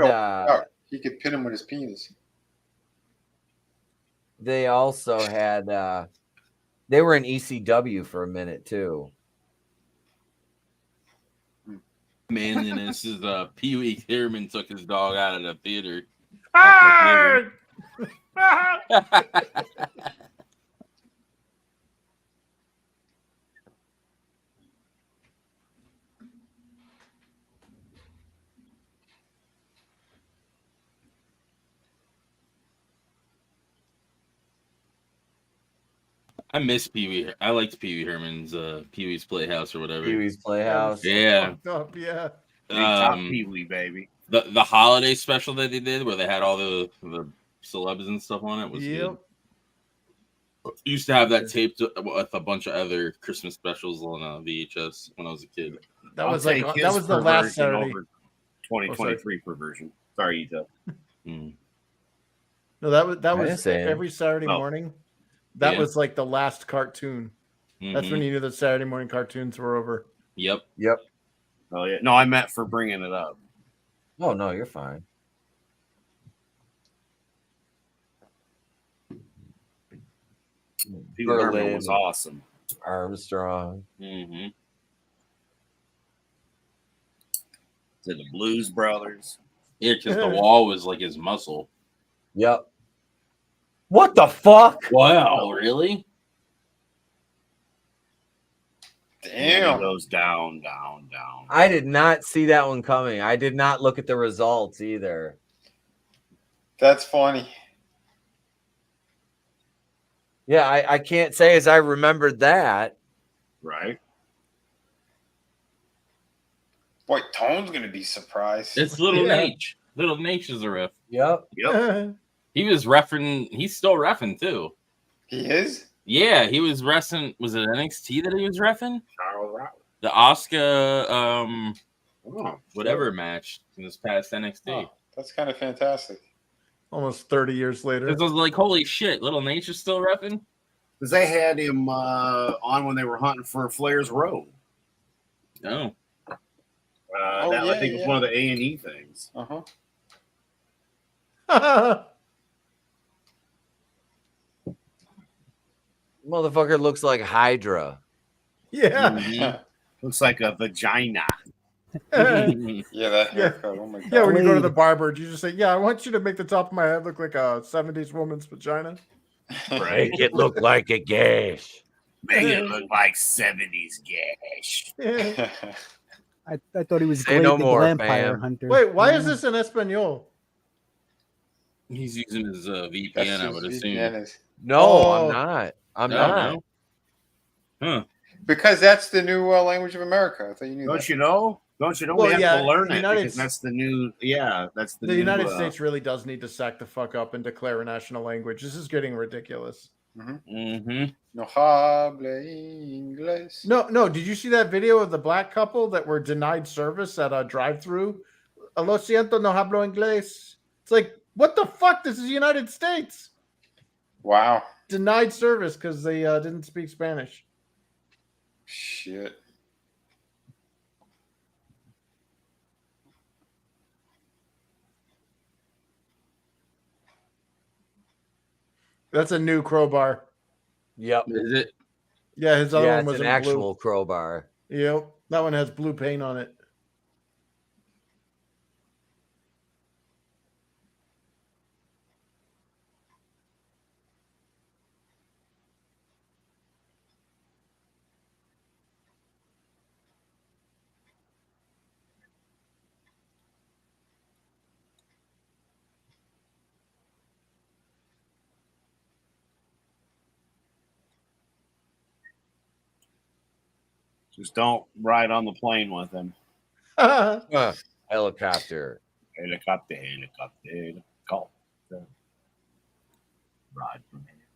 He could pin him with his penis. they also had they were in ECW for a minute too. Manliness is Pee Wee Thurman took his dog out of the theater. I miss Pee Wee. I liked Pee Wee Herman's Pee Wee's Playhouse or whatever. Pee Wee's Playhouse. Yeah. Fucked up, yeah. Big top Pee Wee, baby. The holiday special that they did where they had all the celebs and stuff on it was good. Used to have that taped with a bunch of other Christmas specials on VHS when I was a kid. That was like that was the last Saturday. Over 2023 perversion. Sorry, Etep. No, that was say it. every Saturday morning. That was like the last cartoon. That's when you knew the Saturday morning cartoons were over. Yep. Oh yeah. No, I meant for bringing it up. Oh no, you're fine. Pee Wee Herman was awesome. Armstrong. Mm-hmm. To the Blues Brothers. Yeah, because the wall was like his muscle. Yep. What the fuck? Wow, really? Damn. It goes down, down, down. I did not see that one coming. I did not look at the results either. That's funny. Yeah, I can't say as I remembered that. Right. Boy, Tone's gonna be surprised. It's Little Nate. Little Nate is a ref. Yep. He was reffing. He's still reffing too. He is? Yeah, he was wrestling. Was it NXT that he was reffing? The Asuka, whatever match in this past NXT. Oh, that's kind of fantastic. Almost 30 years later. It was like, holy shit, Little Nate is still reffing? Because they had him on when they were hunting for Flair's Row. Oh. I think it was one of the A&E things. Motherfucker looks like Hydra. Yeah. Mm-hmm. Looks like a vagina. Yeah, that haircut. Oh my god. Yeah, when you go to the barber, you just say, "Yeah, I want you to make the top of my head look like a '70s woman's vagina." Right. Make it look like a gash. Make it look like 70s gash. I thought he was Say Glade no the more, Vampire fam. Hunter. Wait, why is this in Espanol? He's using his VPN, That's I would his assume. VPN is. No, Oh. I'm not. I'm No, not. no. Huh. Because that's the new language of America. I thought you knew Don't that. you know? Don't you know? Well, we have yeah, to learn the it United because that's the new. Yeah, that's the The new, United States really does need to sack the fuck up and declare a national language. This is getting ridiculous. Mm-hmm. No hable inglés. No. Did you see that video of the black couple that were denied service at a drive-through? Lo siento, no hablo inglés. It's like, What the fuck? This is the United States. Wow. Denied service because they didn't speak Spanish. Shit. That's a new crowbar. Yep. Is it? Yeah, his other Yeah, one it's was an in actual blue. crowbar. Yep, that one has blue paint on it. Just don't ride on the plane with him. Helicopter. Helicopter, helicopter, helicopter. Ride from here.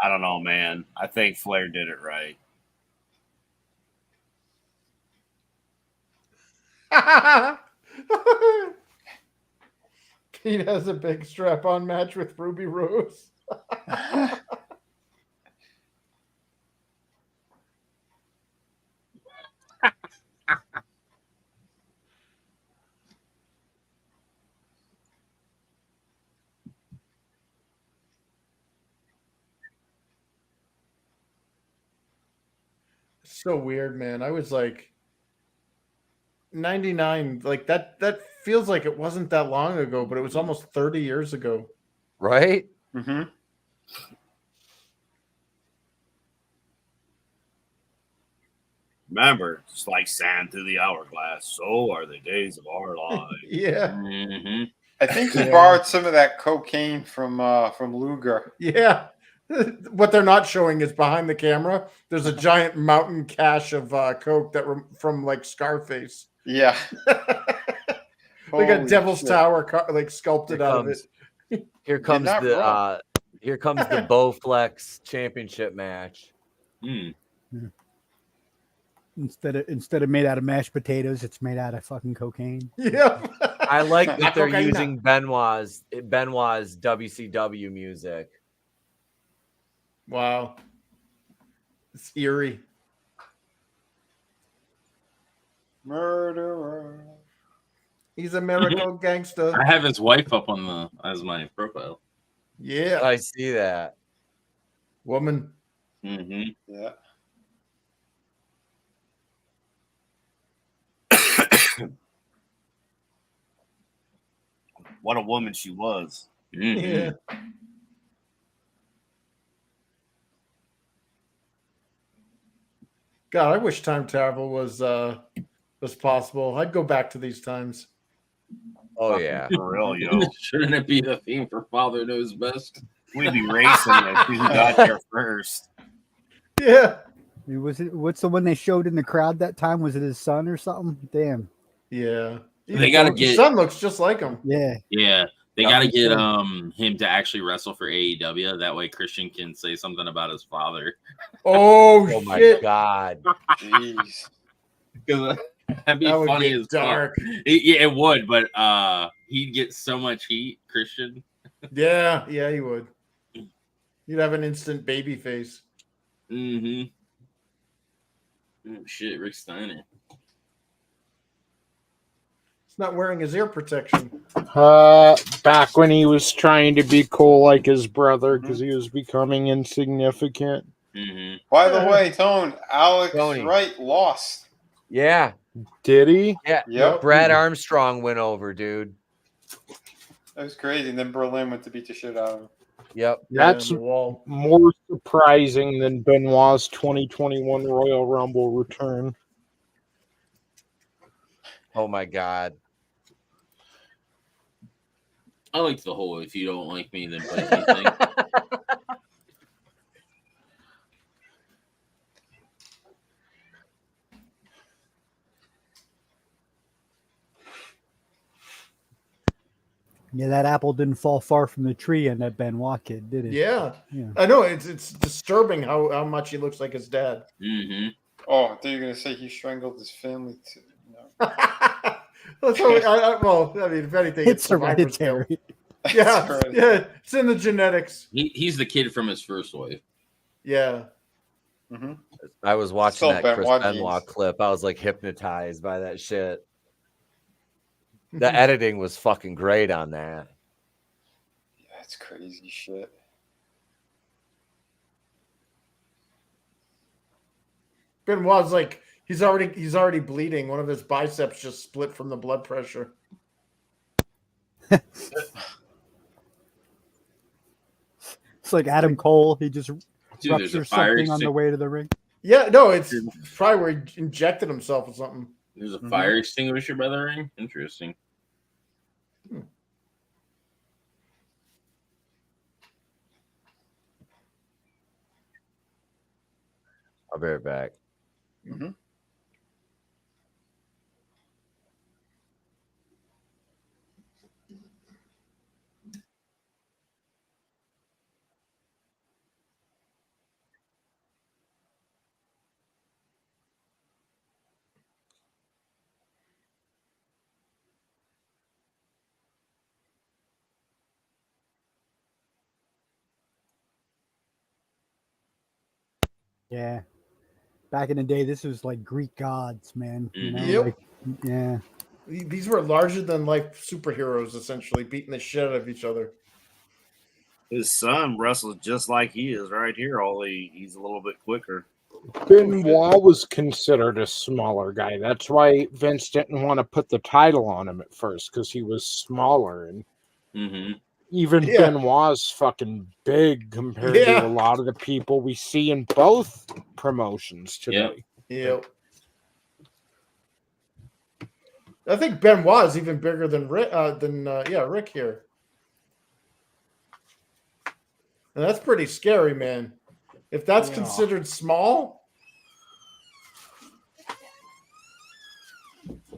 I don't know, man. I think Flair did it right. Pete has a big strap-on match with Ruby Rose. So weird, man. I was like 99, like that feels like it wasn't that long ago, but it was almost 30 years ago. Right? Mm-hmm. Remember, just like sand through the hourglass, so are the days of our lives. Yeah. Mm-hmm. I think he borrowed some of that cocaine from Luger. Yeah. What they're not showing is behind the camera, there's a giant mountain cache of coke that from like Scarface. Yeah. Like a Holy Devil's shit. Tower like sculpted out of it. Here comes not the wrong. Bowflex championship match. Hmm. Instead of made out of mashed potatoes, it's made out of fucking cocaine. Yeah. I like that they're Cocaine. using Benoit's WCW music. Wow. It's eerie. Murderer. He's a miracle gangster. I have his wife up on as my profile. Yeah. I see that. Woman. Mm-hmm. Yeah. What a woman she was. Mm-hmm. Yeah. God, I wish time travel was possible. I'd go back to these times. Oh yeah. For real, yo. Shouldn't it be the theme for Father Knows Best? We'd be racing to see who got there first. Yeah. What's the one they showed in the crowd that time? Was it his son or something? Damn. Yeah. They gotta His get- son looks just like him. Yeah. Yeah. They Yeah, got to he's get fun. him to actually wrestle for AEW. That way Christian can say something about his father. Oh, Oh my shit. god. Jeez. Because that'd be That would funny get as fuck. dark. Yeah, it would, but he'd get so much heat, Christian. Yeah, he would. You'd have an instant baby face. Mm-hmm. Oh shit, Rick Steiner. He's not wearing his ear protection. Back when he was trying to be cool like his brother because he was becoming insignificant. Mm-hmm. By the way, Alex Tony. Wright lost. Yeah. Did he? Yeah. Yep. Brad Armstrong went over, dude. That was crazy. And then Berlin went to beat the shit out of him. Yep. That's On the wall. more surprising than Benoit's 2021 Royal Rumble return. Oh my god. I like the whole "if you don't like me, then play me" thing. Yeah, that apple didn't fall far from the tree on that Benoit kid, did it? Yeah. Yeah. I know. It's disturbing how much he looks like his dad. Mm-hmm. Oh, I thought you were going to say he strangled his family too. No. Well, I mean, if anything, It's survivor's guilt. hereditary. Yeah, yeah, it's in the genetics. He's the kid from his first wife. Yeah. Mm-hmm. I was watching Still that Chris Benoit Benoit genes. clip. I was like hypnotized by that shit. The editing was fucking great on that. That's crazy shit. Benoit's like he's already bleeding. One of his biceps just split from the blood pressure. It's like Adam Cole. He just Dude, there's a ruptures fire something on the way to the ring. Yeah, no, it's probably where he injected himself or something. There's a fire extinguisher by the ring. Interesting. I'll be right back. Mm-hmm. Yeah. Back in the day, this was like Greek gods, man. You know, Yep. like, yeah. These were larger than life superheroes, essentially beating the shit out of each other. His son wrestles just like he is right here. Only he's a little bit quicker. Benoit was considered a smaller guy. That's why Vince didn't want to put the title on him at first, because he was smaller. And even Benoit's fucking big compared to a lot of the people we see in both promotions today. Yep. I think Benoit is even bigger than Rick here. And that's pretty scary, man. If that's considered small.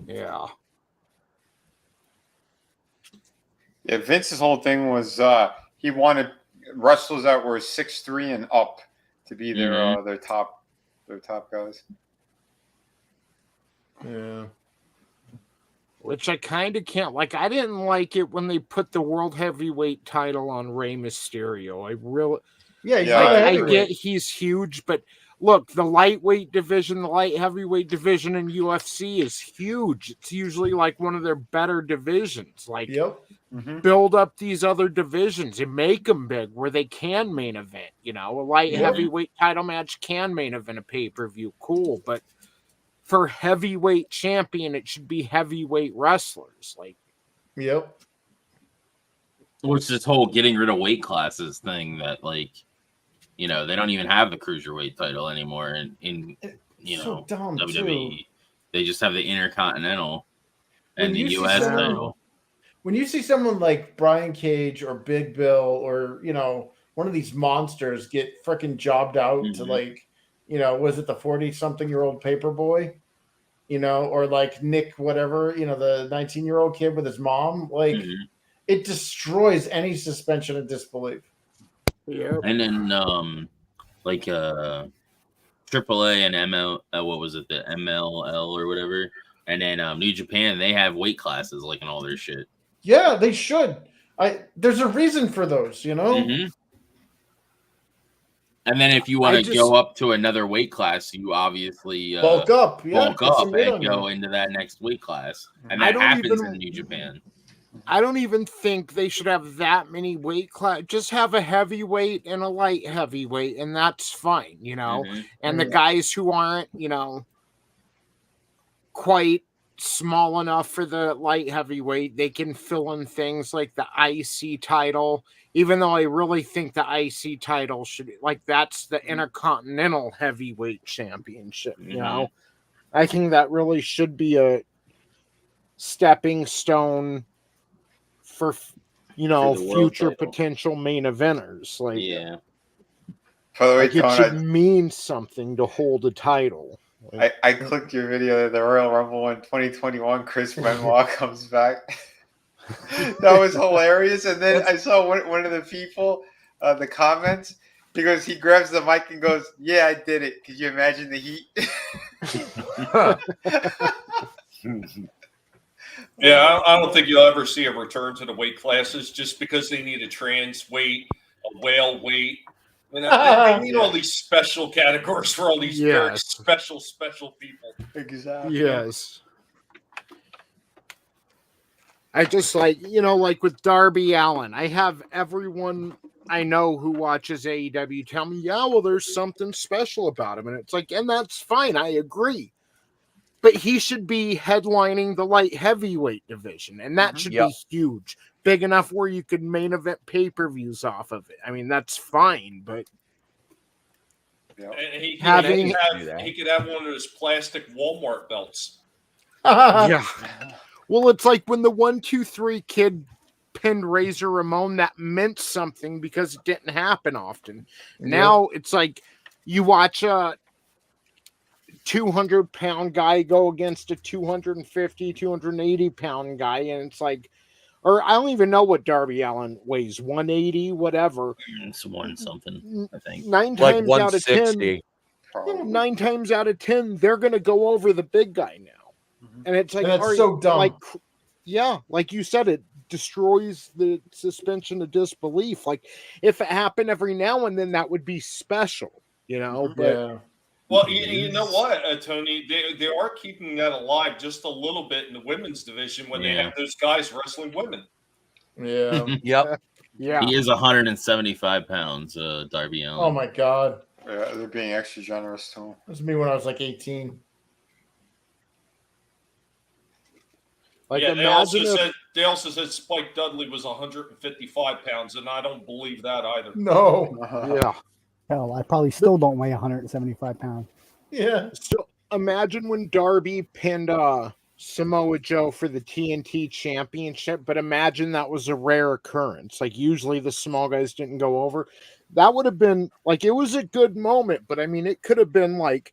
Yeah. Yeah, Vince's whole thing was he wanted wrestlers that were 6'3" and up to be their top guys. Yeah. Which I kind of can't like. I didn't like it when they put the world heavyweight title on Rey Mysterio. I really, I get he's huge, but look, the lightweight division, the light heavyweight division in UFC is huge. It's usually like one of their better divisions. Like, build up these other divisions and make them big where they can main event. You know, a light heavyweight title match can main event a pay-per-view. Cool, but for heavyweight champion, it should be heavyweight wrestlers. Like, Which this whole getting rid of weight classes thing that, like, you know, they don't even have the cruiserweight title anymore in so dumb, WWE. too. They just have the Intercontinental and the you see US someone- title. When you see someone like Brian Cage or Big Bill or, you know, one of these monsters get freaking jobbed out to, like, you know, was it the 40-something-year-old Paperboy? You know, or like Nick, whatever, you know, the 19-year-old kid with his mom. Like, it destroys any suspension of disbelief. Yeah. And then like AAA and ML what was it, the MLL or whatever, and then New Japan, they have weight classes like in all their shit. Yeah, they should. There's a reason for those, you know. And then if you want to go up to another weight class, you obviously bulk up, bulk up and go into that next weight class, and that happens in New Japan. I don't even think they should have that many weight class. Just have a heavyweight and a light heavyweight, and that's fine, you know. And the guys who aren't, you know, quite small enough for the light heavyweight, they can fill in things like the IC title. Even though I really think the IC title should, like, that's the Intercontinental Heavyweight Championship. You know, I think that really should be a stepping stone for, you know, future potential main eventers. Like, like it should mean something to hold a title. Like, I clicked your video, the Royal Rumble in 2021. Chris Benoit comes back. That was hilarious. And then I saw one of the people, the comments. He goes, he grabs the mic and goes, "Yeah, I did it. Could you imagine the heat?" Yeah, I don't think you'll ever see a return to the weight classes just because they need a trans weight, a whale weight. You know, they need all these special categories for all these very special people. Exactly. Yes. I just like with Darby Allin, I have everyone I know who watches AEW tell me, yeah, well, there's something special about him. And it's like, and that's fine. I agree. But he should be headlining the light heavyweight division. And that should be huge. Big enough where you could main event pay-per-views off of it. I mean, that's fine, but and he could have one of those plastic Walmart belts. Yeah. Well, it's like when the 1-2-3 kid pinned Razor Ramon, that meant something because it didn't happen often. Now it's like you watch a 200-pound guy go against a 250, 280-pound guy, and it's like, or I don't even know what Darby Allin weighs, 180, whatever. It's one something, I think. 9 times out of 10, 9 times out of 10, they're going to go over the big guy now. And it's like, and that's so dumb. Like, yeah, like you said, it destroys the suspension of disbelief. Like, if it happened every now and then, that would be special, But well, you know what, Tony? They are keeping that alive just a little bit in the women's division when they have those guys wrestling women. Yeah. Yep. Yeah. He is 175 pounds, Darby Allin. Oh my God. Yeah, they're being extra generous to him. That was me when I was like 18. Like, yeah, they also said Spike Dudley was 155 pounds, and I don't believe that either. No. Yeah. Hell, I probably still don't weigh 175 pounds. Yeah. So imagine when Darby pinned Samoa Joe for the TNT Championship, but imagine that was a rare occurrence. Like, usually the small guys didn't go over. That would have been, like, it was a good moment, but I mean, it could have been like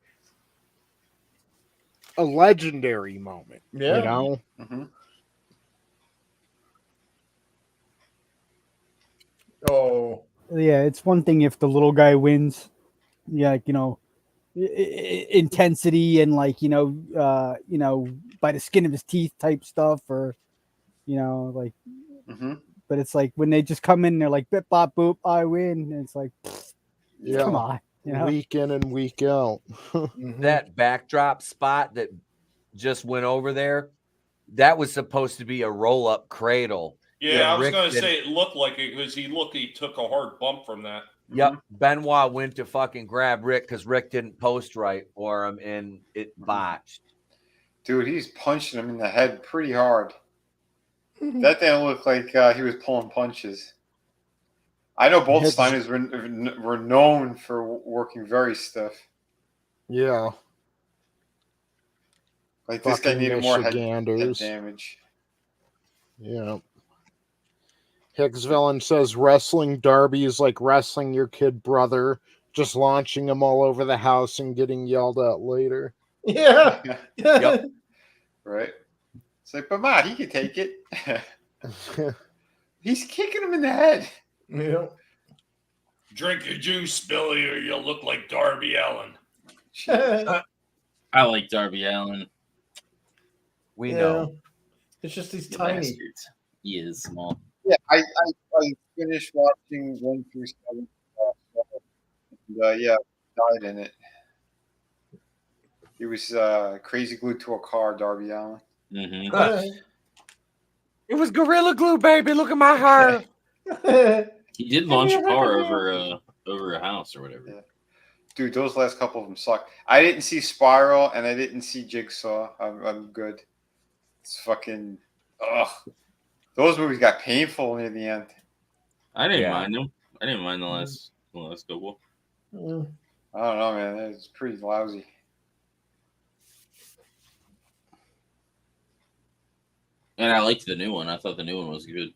a legendary moment. Yeah. Oh. Yeah, it's one thing if the little guy wins, intensity and by the skin of his teeth type stuff, or but it's like when they just come in, they're like bip bop boop, I win, and it's like, come on, week in and week out. That backdrop spot that just went over there, that was supposed to be a roll-up cradle. Yeah, I was going to say it looked like it because he took a hard bump from that. Yep. Benoit went to fucking grab Rick because Rick didn't post right for him, and it botched. Dude, he's punching him in the head pretty hard. That didn't look like he was pulling punches. I know both Steiners were known for working very stiff. Yeah. Like, this guy needed more head Michiganders. damage. Yeah. Hicks Villain says wrestling Darby is like wrestling your kid brother, just launching him all over the house and getting yelled at later. Yeah. Yep. Right. It's like, but Ma, he can take it. He's kicking him in the head. Yeah. Drink your juice, Billy, or you'll look like Darby Allin. I like Darby Allin. We know. It's just he's The tiny. bastard. He is small. Yeah, I finished watching 1 through 7. And, died in it. He was crazy glued to a car, Darby Allin. It was Gorilla Glue, baby. Look at my hair. He did launch a car over a house or whatever. Yeah. Dude, those last couple of them suck. I didn't see Spiral and I didn't see Jigsaw. I'm good. It's fucking those movies got painful near the end. I didn't mind them. I didn't mind the last couple. I don't know, man. It's pretty lousy. And I liked the new one. I thought the new one was good.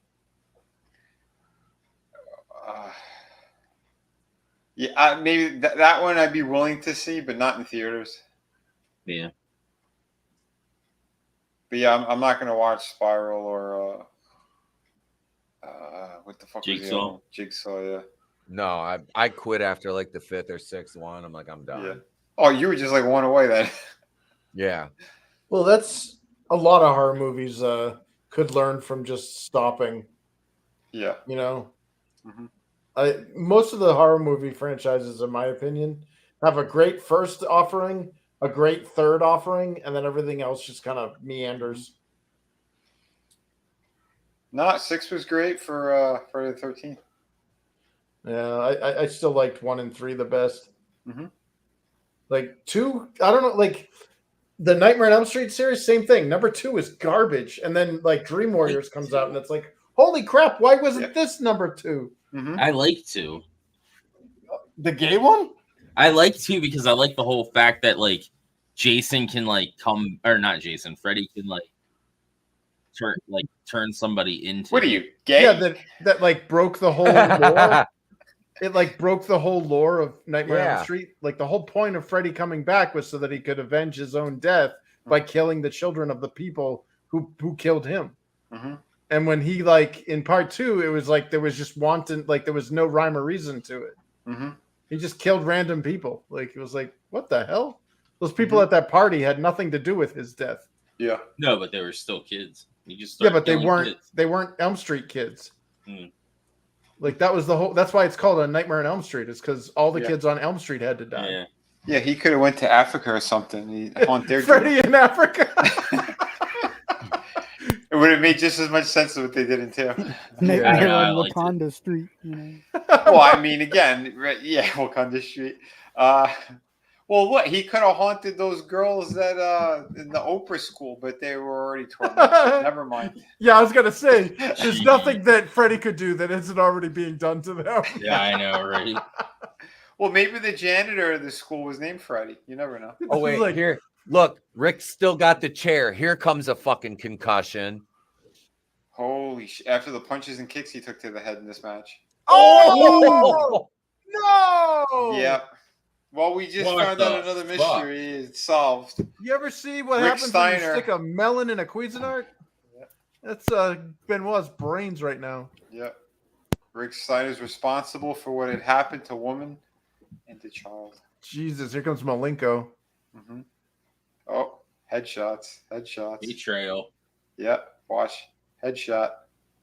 Maybe that one I'd be willing to see, but not in theaters. Yeah. But yeah, I'm not gonna watch Spiral or what the fuck was the other one? Jigsaw, yeah. No, I quit after like the 5th or 6th one. I'm like, I'm done. Yeah. Oh, you were just like one away then. Yeah. Well, that's a lot of horror movies could learn from just stopping. Yeah. You know, Mhm. most of the horror movie franchises, in my opinion, have a great first offering, a great third offering, and then everything else just kind of meanders. No, 6 was great for Friday the 13th. Yeah, I still liked 1 and 3 the best. Mhm. Like 2, I don't know, like the Nightmare on Elm Street series, same thing. Number 2 is garbage, and then like Dream Warriors comes out, and it's like, holy crap! Why wasn't this number 2? I like 2. The gay one? I like 2 because I like the whole fact that like Jason can like come, or not Jason, Freddy can like turn somebody into. What are you, gay? Yeah, that like broke the whole lore. It like broke the whole lore of Nightmare on Elm Street. Like the whole point of Freddy coming back was so that he could avenge his own death by killing the children of the people who killed him. And when he like in part 2, it was like there was just wanton, like there was no rhyme or reason to it. He just killed random people. Like it was like, what the hell? Those people at that party had nothing to do with his death. Yeah. No, but they were still kids. You just Yeah, but they killing weren't. kids. They weren't Elm Street kids. Like that was the whole. That's why it's called a Nightmare on Elm Street. Is because all the kids on Elm Street had to die. Yeah, he could have went to Africa or something. He haunt their Freddy in Africa. It would have made just as much sense as what they did in 2. Nightmare on Wakanda Street. You know? Well, I mean, again, yeah, Wakanda Street. Well, what he could have haunted those girls that in the Oprah school, but they were already tormented. Never mind. Yeah, I was gonna say there's nothing that Freddy could do that isn't already being done to them. Yeah, I know, right? Well, maybe the janitor of the school was named Freddy. You never know. Oh wait, here. Look, Rick's still got the chair. Here comes a fucking concussion. Holy shit. After the punches and kicks he took to the head in this match. Oh! No! Yeah. Well, we just found out another mystery. It's solved. You ever see what Rick happens when you Steiner. stick a melon in a Cuisinart? That's Benoit's brains right now. Yep. Rick Steiner's responsible for what had happened to woman and to child. Jesus, here comes Malenko. Oh, headshots. Betrayal. Yep. Watch. Headshot.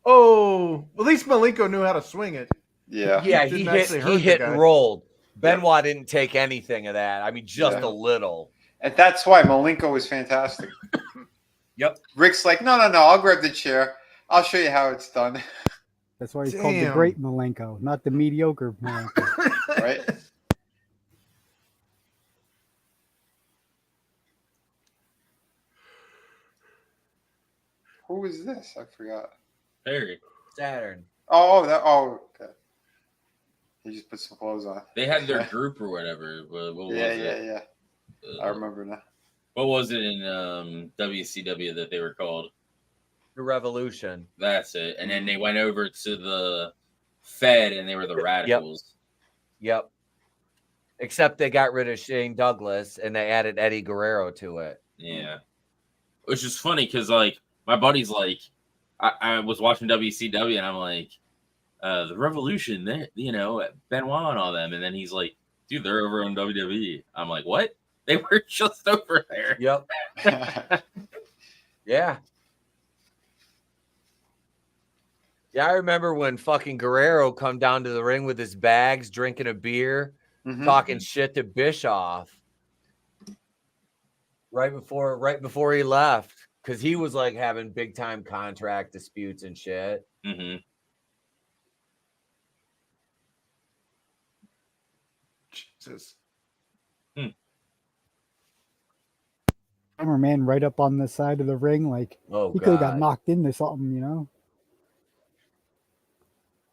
Oh, at least Malenko knew how to swing it. Yeah. Yeah, Didn't he actually hurt the hit guy. and rolled. Benoit didn't take anything of that. I mean, just Yeah. a little. And that's why Malenko was fantastic. Yep. Rick's like, no, I'll grab the chair. I'll show you how it's done. That's why he's called the Damn. Great Malenko, not the mediocre Malenko. Right? Who was this? I forgot. Perry. Saturn. Oh, okay. He just put some clothes on. They had their group or whatever. What was it? Yeah. I remember now. What was it in WCW that they were called? The Revolution. That's it. And then they went over to the Fed, and they were the Radicals. Yep. Except they got rid of Shane Douglas and they added Eddie Guerrero to it. Yeah. Which is funny because, like, my buddy's like, I was watching WCW, and I'm like, the Revolution, Benoit and all them. And then he's like, dude, they're over on WWE. I'm like, what? They were just over there. Yep. Yeah. Yeah, I remember when fucking Guerrero come down to the ring with his bags, drinking a beer, talking shit to Bischoff right before he left, because he was like having big time contract disputes and shit. Jesus. Cameraman right up on the side of the ring, like he could have got knocked into something, you know.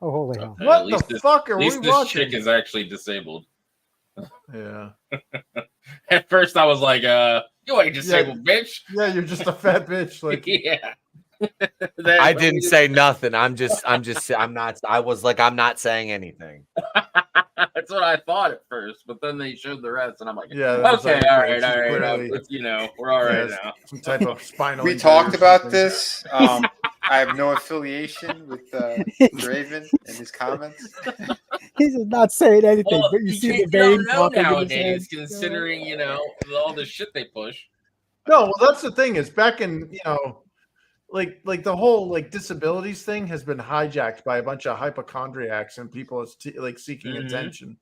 Oh, holy hell! What the fuck are at we least this watching? chick is actually disabled. Yeah. At first, I was like, "You ain't disabled, bitch." Yeah, you're just a fat bitch. Like, yeah. I didn't say nothing. I'm not saying anything. That's what I thought at first, but then they showed the rest, and I'm like, yeah, that was okay, like, all right. clearly- We're all right yeah, now. some type of spinal. We injury talked or about something. this. I have no affiliation with Draven and his comments. He's just not saying anything, Well, but you see the you vein don't know popping in his nowadays, head. considering all the shit they push. No, well, that's the thing is back in, like the whole like disabilities thing has been hijacked by a bunch of hypochondriacs and people like seeking attention.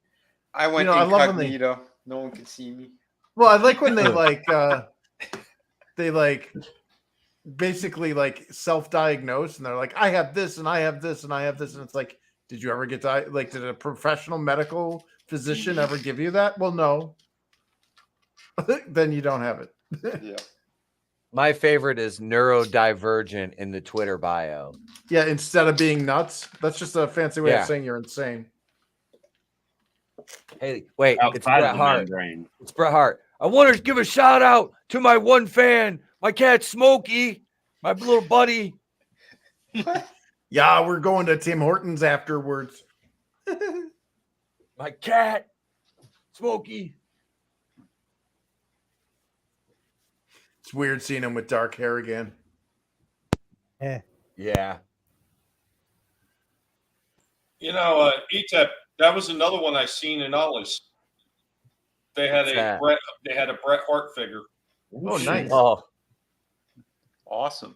I went I love when incognito. No one could see me. Well, I like when they basically like self-diagnose and they're like, I have this and I have this and I have this, and it's like, did you ever get did a professional medical physician ever give you that? Well, no. Then you don't have it. Yeah. My favorite is neurodivergent in the Twitter bio. Yeah, instead of being nuts. That's just a fancy way of saying you're insane. Hey, wait, it's Outside Bret of the Hart. membrane. It's Bret Hart. I want to give a shout out to my one fan, my cat Smokey, my little buddy. Yeah, we're going to Tim Hortons afterwards. My cat, Smokey. It's weird seeing him with dark hair again. Yeah. Etep, that was another one I seen in Ollie's. They had a Bret Hart figure. Oh, nice. Oh, Awesome.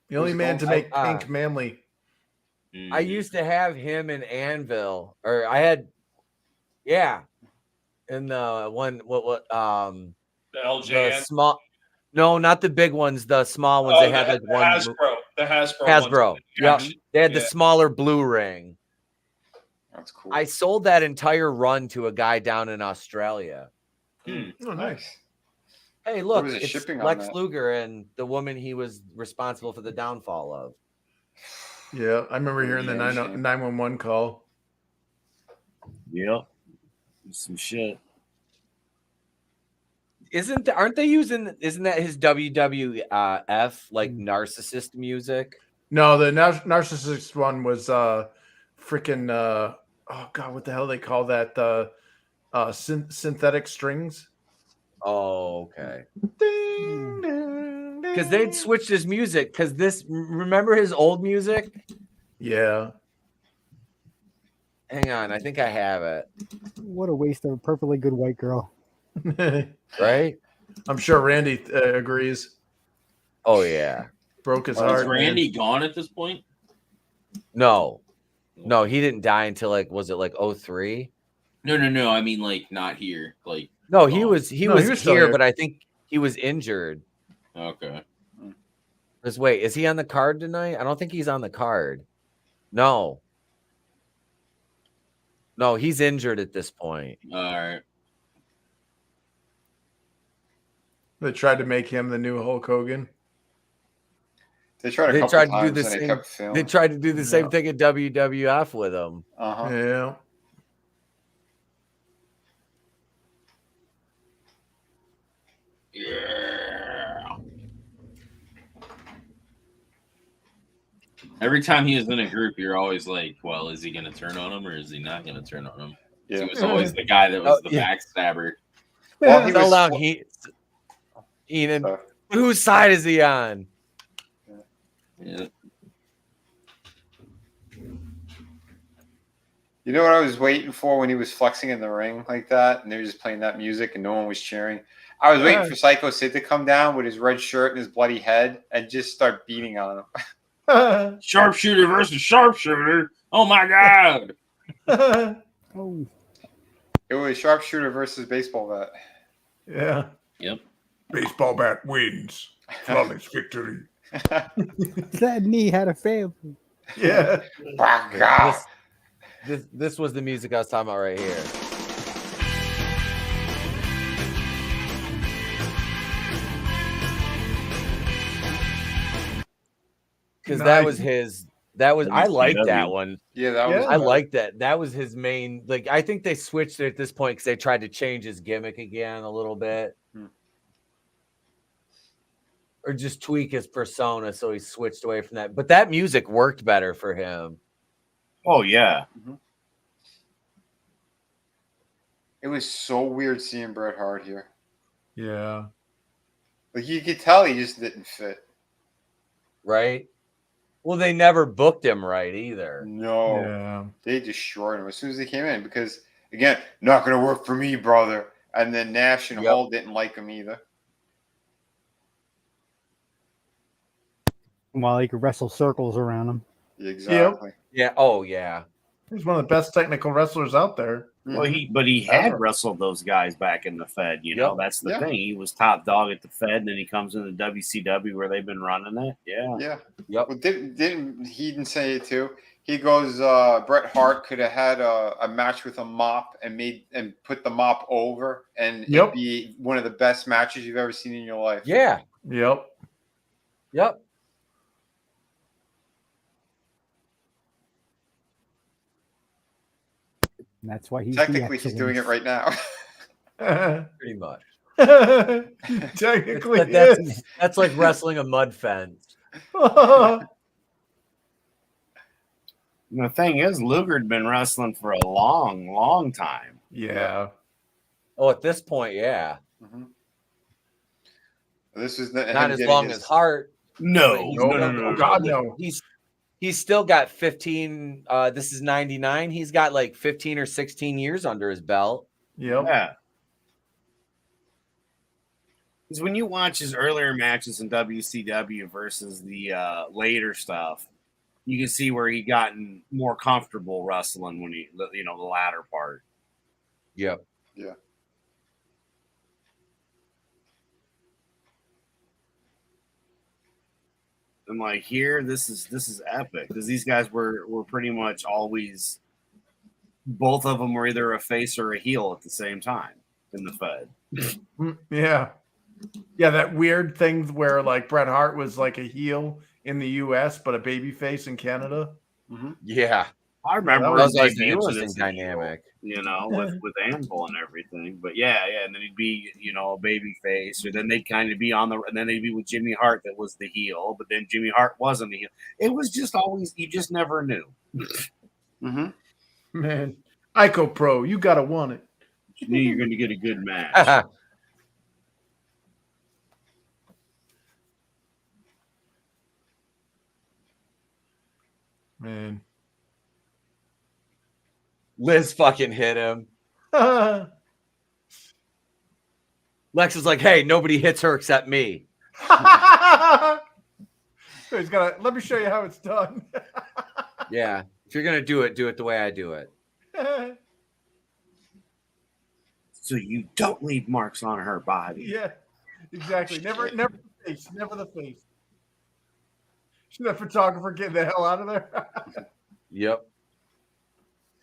The only man to make pink manly. I used to have him in Anvil, or I had, and the one The the LJN. small. No, not the big ones. The small ones. They had like one. The Hasbro. Hasbro. Ones. Yep. They had the smaller blue ring. That's cool. I sold that entire run to a guy down in Australia. Oh, nice. Hey, look, was the it's shipping on Lex that? Luger and the woman he was responsible for the downfall of. Yeah, I remember hearing the 911 call. Yep. Some shit. Isn't that his WWF like narcissist music? No, the narcissist one was freaking oh god, what the hell they call that? Synthetic strings. Oh, okay. Because they'd switched his music. Because remember his old music? Yeah. Hang on, I think I have it. What a waste of a perfectly good white girl. Right? I'm sure Randy agrees. Oh yeah. Broke his Is heart. Randy gone at this point? No, he didn't die until was it 03? No. I mean, like, not here. Like, No, he was still here, but I think he was injured. okay. Because wait, is he on the card tonight? I don't think he's on the card. No, he's injured at this point. All right. They tried to make him the new Hulk Hogan. They tried They couple tried to do times the and same. they kept failing. They tried to do the same thing at WWF with him. Uh-huh. Yeah. Yeah. Every time he was in a group, you're always like, well, is he going to turn on him or is he not going to turn on him? Yeah. He was always the guy that was the backstabber. Well, he Hold was on, Eden. Whose side is he on? Yeah. You know what I was waiting for when he was flexing in the ring like that, and they were just playing that music and no one was cheering? I was waiting for Psycho Sid to come down with his red shirt and his bloody head and just start beating on him. Sharpshooter versus sharpshooter. Oh my God. Oh, It was sharpshooter versus baseball bat. Yeah. Yep. Baseball bat wins. Flawless victory. that knee had a family. Yeah. This was the music I was talking about right here. Because that was his. I like that one. Yeah, that was. I like that. That was his main. Like, I think they switched it at this point because they tried to change his gimmick again a little bit, or just tweak his persona. So he switched away from that. But that music worked better for him. Oh yeah. Mm-hmm. It was so weird seeing Bret Hart here. Yeah. Like you could tell he just didn't fit. Right. Well, they never booked him right either. No. Yeah. They destroyed him as soon as he came in because, again, not going to work for me, brother. And then Nash and Hall didn't like him either. While he could wrestle circles around him. Exactly. Yeah. Oh, yeah. He's one of the best technical wrestlers out there. Well, he had wrestled those guys back in the Fed. You know, that's the thing. He was top dog at the Fed, and then he comes in the WCW where they've been running it. Yeah. Yeah. Yep. Well, didn't he didn't say it too? He goes, Bret Hart could have had a match with a mop and put the mop over, and it'd be one of the best matches you've ever seen in your life. Yeah. Yep. Yep. And that's why he's Technically he's doing it right now. Pretty much. Technically, that's like wrestling a mud fence. The thing is, Luger had been wrestling for a long, long time. Yeah. Oh, at this point, yeah. Mm-hmm. This is not as long as Hart. No, God, no. He's still got 15. This is 99. He's got like 15 or 16 years under his belt. Yep. Yeah. Because when you watch his earlier matches in WCW versus the later stuff, you can see where he gotten more comfortable wrestling when the latter part. Yep. Yeah. And like here, this is epic because these guys were pretty much always, both of them were either a face or a heel at the same time in the Fed. Yeah. Yeah, that weird thing where like Bret Hart was like a heel in the US, but a baby face in Canada. Mm-hmm. Yeah. I remember that was like an debuting interesting as a dynamic. heel, with Anvil and everything. But yeah, and then he'd be, a baby face, or then they'd kind of be and then they'd be with Jimmy Hart that was the heel, but then Jimmy Hart wasn't the heel. It was just always, you just never knew. Mm-hmm. Man, Ico Pro, you gotta want it. You knew you're going to get a good match. Man. Liz fucking hit him. Lex is like, hey, nobody hits her except me. He's got. Let me show you how it's done. Yeah. If you're going to do it the way I do it. So you don't leave marks on her body. Yeah, exactly. Never the face. Never the face. Should that photographer get the hell out of there? Yep.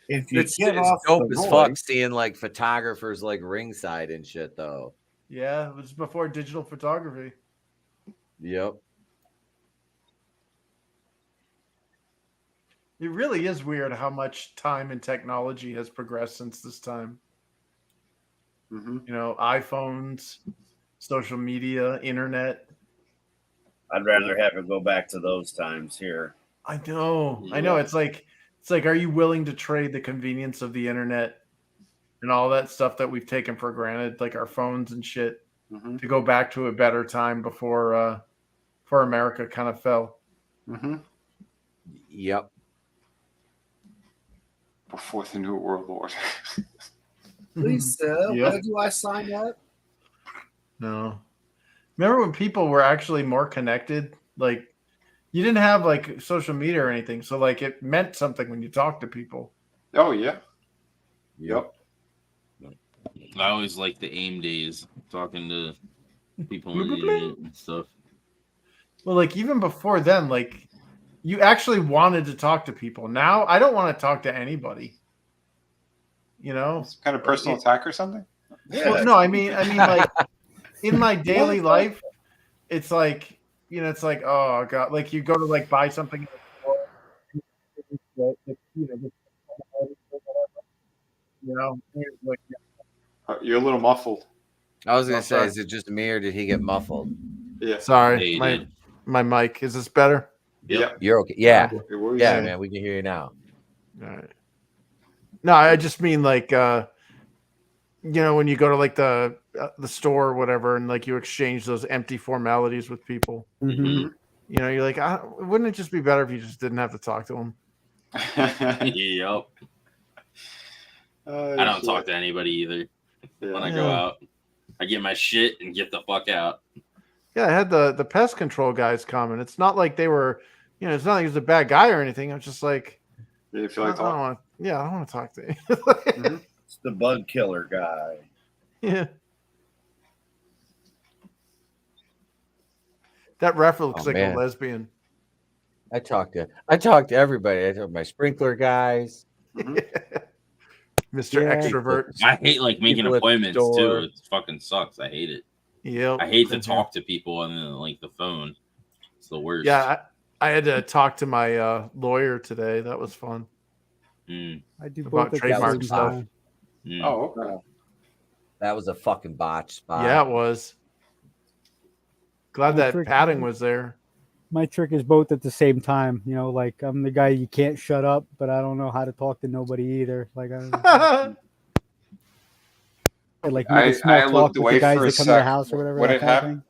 If you It's get off dope the as board, fuck seeing like photographers like ringside and shit though. Yeah, it was before digital photography. Yep. It really is weird how much time and technology has progressed since this time. Mm-hmm. iPhones, social media, internet. I'd rather have it go back to those times here. I know. It's like, are you willing to trade the convenience of the internet and all that stuff that we've taken for granted, like our phones and shit, to go back to a better time before America kind of fell? Mm-hmm. Yep. Before the New World Order. Please, sir, Yep. where do I sign up? No. Remember when people were actually more connected? Like, you didn't have like social media or anything, so like it meant something when you talked to people. Oh yeah. Yep. I always like the AIM days, talking to people on the internet and stuff. Well, like even before then, like you actually wanted to talk to people. Now I don't want to talk to anybody. Some kind of personal attack or something? Yeah. Well, no, I mean like in my daily life, it's like, it's like, oh God, like you go to like buy something in the store, like, You're a little muffled. I was gonna say, sorry. is it just me or did he get muffled? Yeah. sorry, Yeah, you my mic. Is this better? Yeah. You're okay. Yeah. It works. Yeah, man, we can hear you now. All right. No, I just mean like when you go to like the store or whatever, and like you exchange those empty formalities with people. Mm-hmm. You're like, wouldn't it just be better if you just didn't have to talk to them? Yep. I don't talk to anybody either when I go out. I get my shit and get the fuck out. Yeah, I had the pest control guys come, and it's not like they were, it's not like he was a bad guy or anything. I'm just like, Did you feel like I don't talking? want. Yeah, I don't want to talk to you. It's the bug killer guy. Yeah. That ref looks like man. a lesbian. I talked to everybody. I talked to my sprinkler guys. Mr. Yeah. Extrovert. I hate like making People at the appointments too. store. It fucking sucks. I hate it. Yep. I hate to talk to people on like the phone. It's the worst. Yeah, I had to talk to my lawyer today. That was fun. Mm. I do About both at the trademark same stuff. time. Mm. Oh, okay. That was a fucking botch spot. Yeah, it was. Glad My that trick- padding was there. My trick is both at the same time. Like I'm the guy you can't shut up, but I don't know how to talk to nobody either. Like I like make a small I talk looked with away the guys for a that come to the sec. house or whatever. What that had kind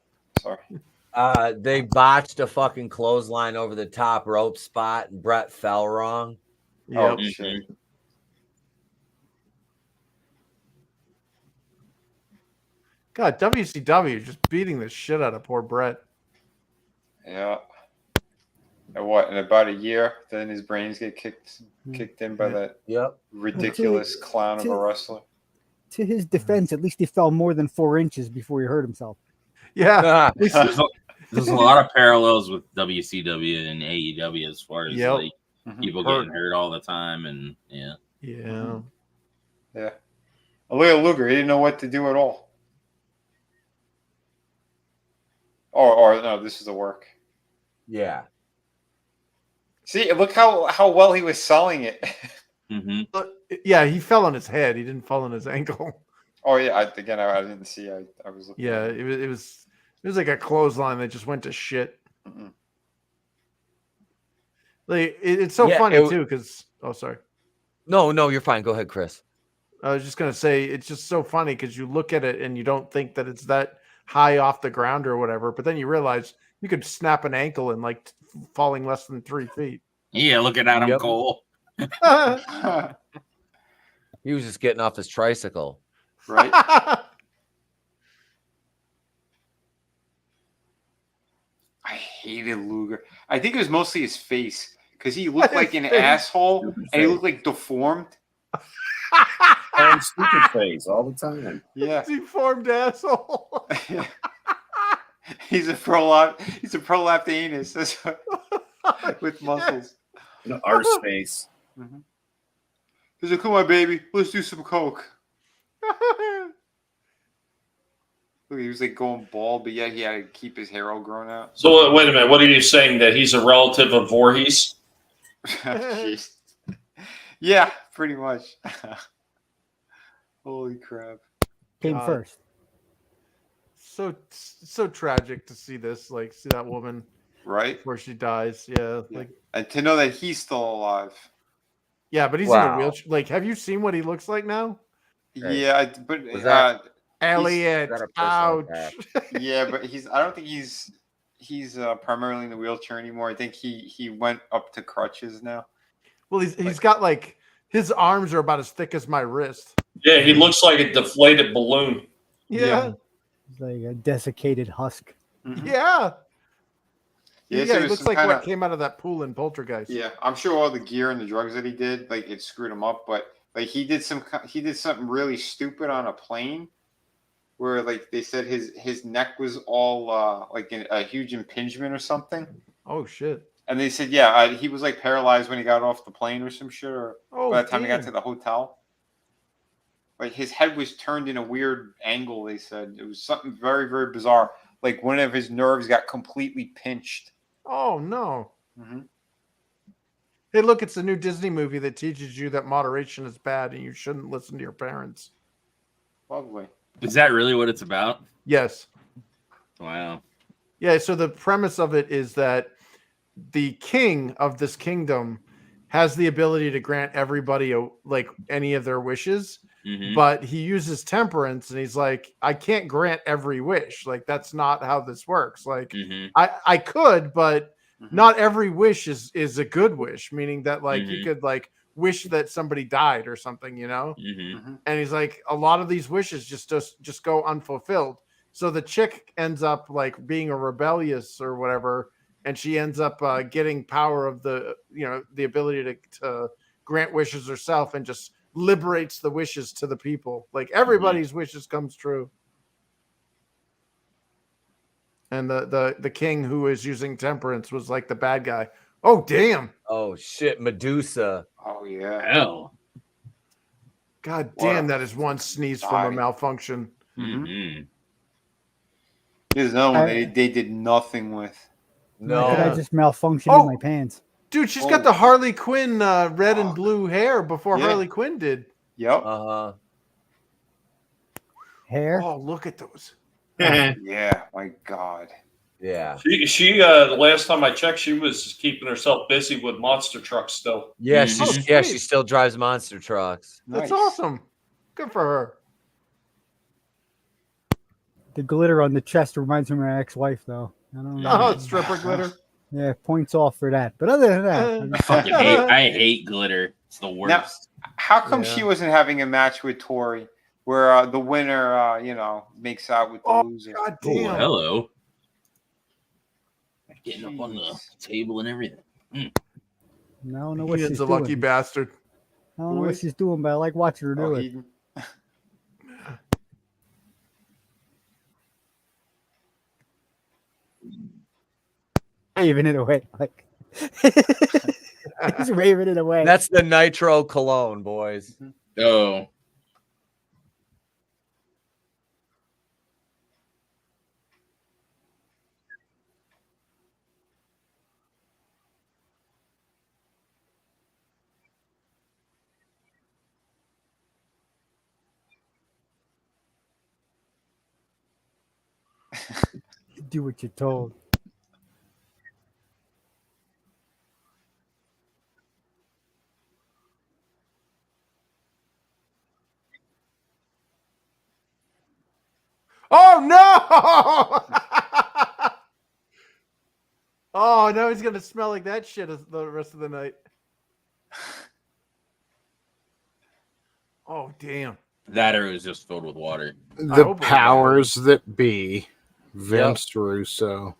of happened? thing. Sorry. They botched a fucking clothesline over the top rope spot, and Brett fell wrong. Oh, Yep. shit. God, WCW just beating the shit out of poor Brett. Yeah. And what? In about a year, then his brains get kicked in by that Yep. ridiculous clown of a wrestler. To his defense, at least he fell more than 4 inches before he hurt himself. Yeah. Ah, There's a lot of parallels with WCW and AEW as far as Yep. like Mhm. people getting hurt all the time, and Yeah. Yeah. Leo Luger, he didn't know what to do at all. Or no, this is the work. yeah. See, look how well he was selling it. Yeah, he fell on his head. He didn't fall on his ankle. Oh yeah, I didn't see. I was looking. Yeah, it was like a clothesline that just went to shit. Mm-mm. Like it's so Yeah, funny it- too, because sorry. No, you're fine. Go ahead, Chris. I was just gonna say it's just so funny because you look at it and you don't think that it's that high off the ground or whatever, but then you realize you could snap an ankle in like falling less than 3 feet. yeah, looking at him, Yep. Cole. He was just getting off his tricycle. Right? I hated Luger. I think it was mostly his face because he looked like an His face. asshole Stupid and he face. looked like deformed. And stupid face all the time. Yeah. Deformed asshole. He's a prolapsed anus. That's what- with muscles. An arse face. He's like, come on, baby, let's do some coke. Look, he was like going bald, but yeah, he had to keep his hair all grown out. So wait a minute. What are you saying? That he's a relative of Voorhees? Jeez. Yeah, pretty much. Holy crap. Came God. first. So tragic to see this, like see that woman Right? before she dies. Yeah, Yeah. like And to know that he's still alive. yeah, but he's in a Wow. wheelchair. Like, have you seen what he looks like now? Right. Yeah, but Was that- Elliot, got a person ouch. like yeah, but I don't think he's primarily in the wheelchair anymore. I think he went up to crutches now. Well, he's got like his arms are about as thick as my wrist. Yeah, he looks like a deflated balloon. Yeah, It's like a desiccated husk. Mhm. yeah. Yeah, Yeah, so he there's looks some like kinda- what came out of that pool in Poltergeist. Yeah, I'm sure all the gear and the drugs that he did, like it screwed him up. But like he did something really stupid on a plane, where like they said his neck was all like a huge impingement or something, Oh shit. and they said yeah he was like paralyzed when he got off the plane or some shit, or Oh, by the time he got damn. to the hotel. Like his head was turned in a weird angle. They said it was something very, very bizarre. Like one of his nerves got completely pinched. Oh no. Mm-hmm. Hey, look, it's a new Disney movie that teaches you that moderation is bad and you shouldn't listen to your parents. Lovely. Is that really what it's about? Yes. Wow. Yeah, so the premise of it is that the king of this kingdom has the ability to grant everybody like any of their wishes, Mhm. but he uses temperance and he's like, I can't grant every wish. Like that's not how this works. Like Mhm. I could, but Mhm. not every wish is a good wish, meaning that like you Mhm. could like wish that somebody died or something, you know? Mhm. Mhm. And he's like, a lot of these wishes just go unfulfilled. So the chick ends up like being a rebellious or whatever, and she ends up getting power of the ability to grant wishes herself, and just liberates the wishes to the people. Like everybody's wishes comes true. And the king who is using temperance was like the bad guy. Oh damn! Oh shit, Medusa. Oh yeah. Hell. God What damn, a that is one sneeze from a body. malfunction. Mm-hmm. There's another one they did nothing with. No. Could I just malfunction Oh. in my pants? Dude, she's got the Harley Quinn red and blue hair before Yeah. Harley Quinn did. Yep. Uh-huh. Hair? Oh, look at those. Yeah, my God. Yeah. She the last time I checked, she was keeping herself busy with monster trucks still. Yeah, Mhm. she still drives monster trucks. That's Nice. awesome. Good for her. The glitter on the chest reminds me of my ex-wife, though. I don't know. Oh, stripper glitter. Yeah, points off for that. But other than that, I hate glitter. It's the worst. How come Yeah. she wasn't having a match with Tori, where the winner, makes out with the loser? God Oh, damn. hello. Getting up on the table and everything. I don't know what He she's is a doing. lucky bastard. I don't know what she's doing, but I like watching her do it. Waving it away. Like he's waving it away. That's the nitro cologne, boys. Oh. Do what you're told. Oh no! Oh, now he's gonna smell like that shit the rest of the night. Oh damn! That area was just filled with water. I The hope it was powers that be. Vince Russo.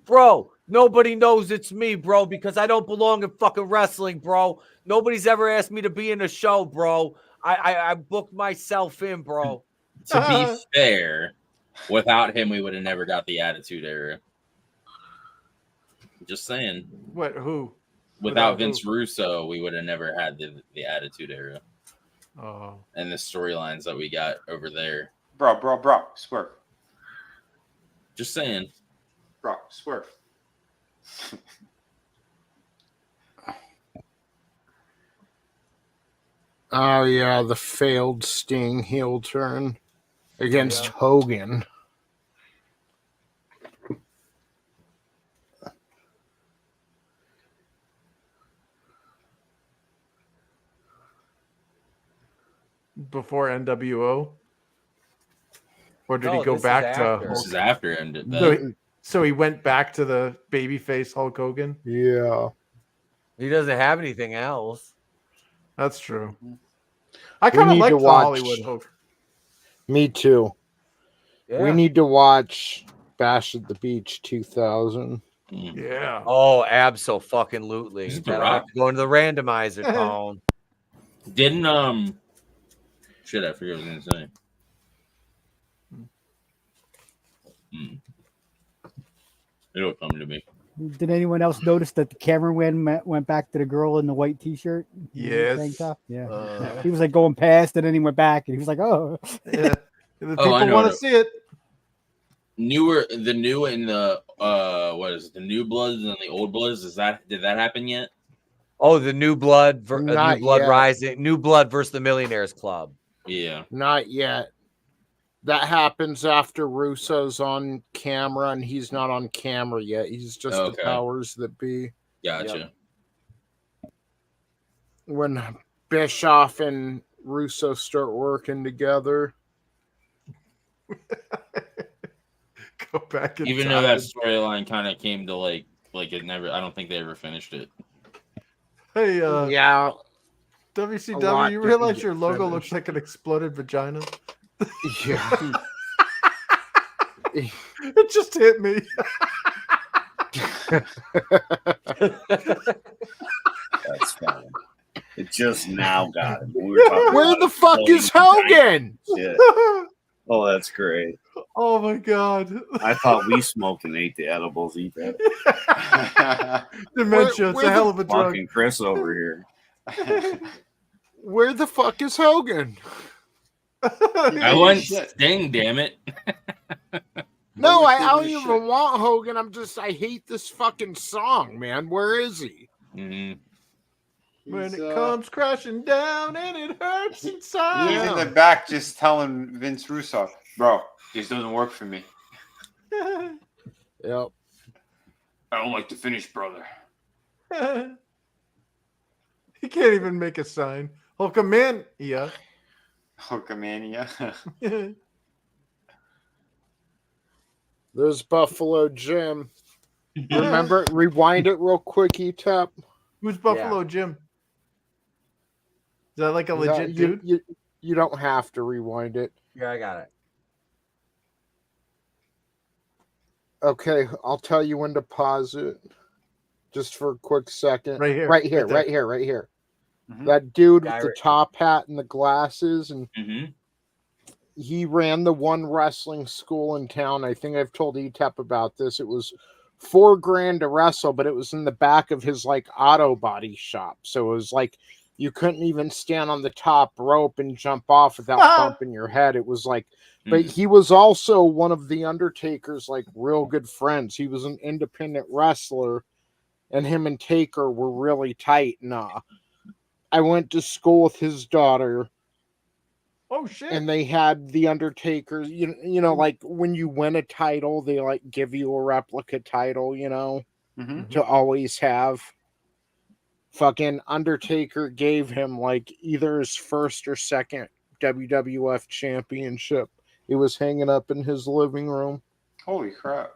Bro, nobody knows it's me, bro, because I don't belong in fucking wrestling, bro. Nobody's ever asked me to be in a show, bro. I booked myself in, bro. To be fair, without him, we would have never got the Attitude Era. Just saying. What? Who? Without who? Vince Russo, we would have never had the Attitude Era Oh. and the storylines that we got over there. Bro, swerve. Just saying. Bro, swerve. Oh yeah, the failed Sting heel turn against Hogan. Before NWO? Or did No, he go this is back after. to This is after ended. So he went back to the babyface Hulk Hogan? Yeah. He doesn't have anything else. That's true. I kind of need like to the watch- Hollywood Hogan. Me too. Yeah. We need to watch Bash at the Beach 2000. Yeah. Oh, abso-fucking-lutely. Is it The That'll Rock? have to go into the randomizer, phone. Didn't shit, I forget what I was gonna say. It'll come to me. Did anyone else notice that the cameraman went back to the girl in the white T-shirt? Yes. Tank top? Yeah. Uh, He was like going past, and then he went back, and he was like, "Oh, Yeah. The I people know want it. to see it. The new and the what is it? The new bloods and the old bloods? Did that happen yet? oh, the New Blood, Not New Blood yet. Rising, New Blood versus the Millionaires Club. Yeah. Not yet. That happens after Russo's on camera, and he's not on camera yet. He's just Okay. the powers that be. Gotcha. When Bischoff and Russo start working together. Go back and Even though that storyline kind of came to like it never. I don't think they ever finished it. Hey, Yeah. A WCW, lot you didn't realize get your logo finished. looks like an exploded vagina? Yeah. It just hit me. That's funny. It just now got him. We were talking Where about the fuck is Hogan? Shit. Oh, that's great. Oh my god. I thought we smoked and ate the edibles. Eat that. Dementia. It's a hell of a drug. Fucking Chris over here. Where the fuck is Hogan? I want Sting, damn it. No, I don't even want Hogan. I hate this fucking song, man. Where is he? Mm-hmm. When it comes crashing down and it hurts inside. He's in the back just telling Vince Russo, bro, this doesn't work for me. Yep. I don't like the finish, brother. He can't even make a sign. Hulkamania. Hulkamania. There's Buffalo Jim. Remember, rewind it real quick, Etep. Who's Buffalo Jim? Is that like a legit dude? You don't have to rewind it. Yeah, I got it. Okay, I'll tell you when to pause it. Just for a quick second. Right here. Right here. Mm-hmm. That dude with the top hat and the glasses, and he ran the one wrestling school in town. I think I've told Etep about this. It was $4,000 to wrestle, but it was in the back of his like auto body shop. So it was like you couldn't even stand on the top rope and jump off without bumping your head. It was like, but he was also one of the Undertaker's like real good friends. He was an independent wrestler, and him and Taker were really tight. I went to school with his daughter. Oh shit! And they had the Undertaker. You know, like when you win a title, they like give you a replica title. To always have. Fucking Undertaker gave him like either his first or second WWF championship. It was hanging up in his living room. Holy crap!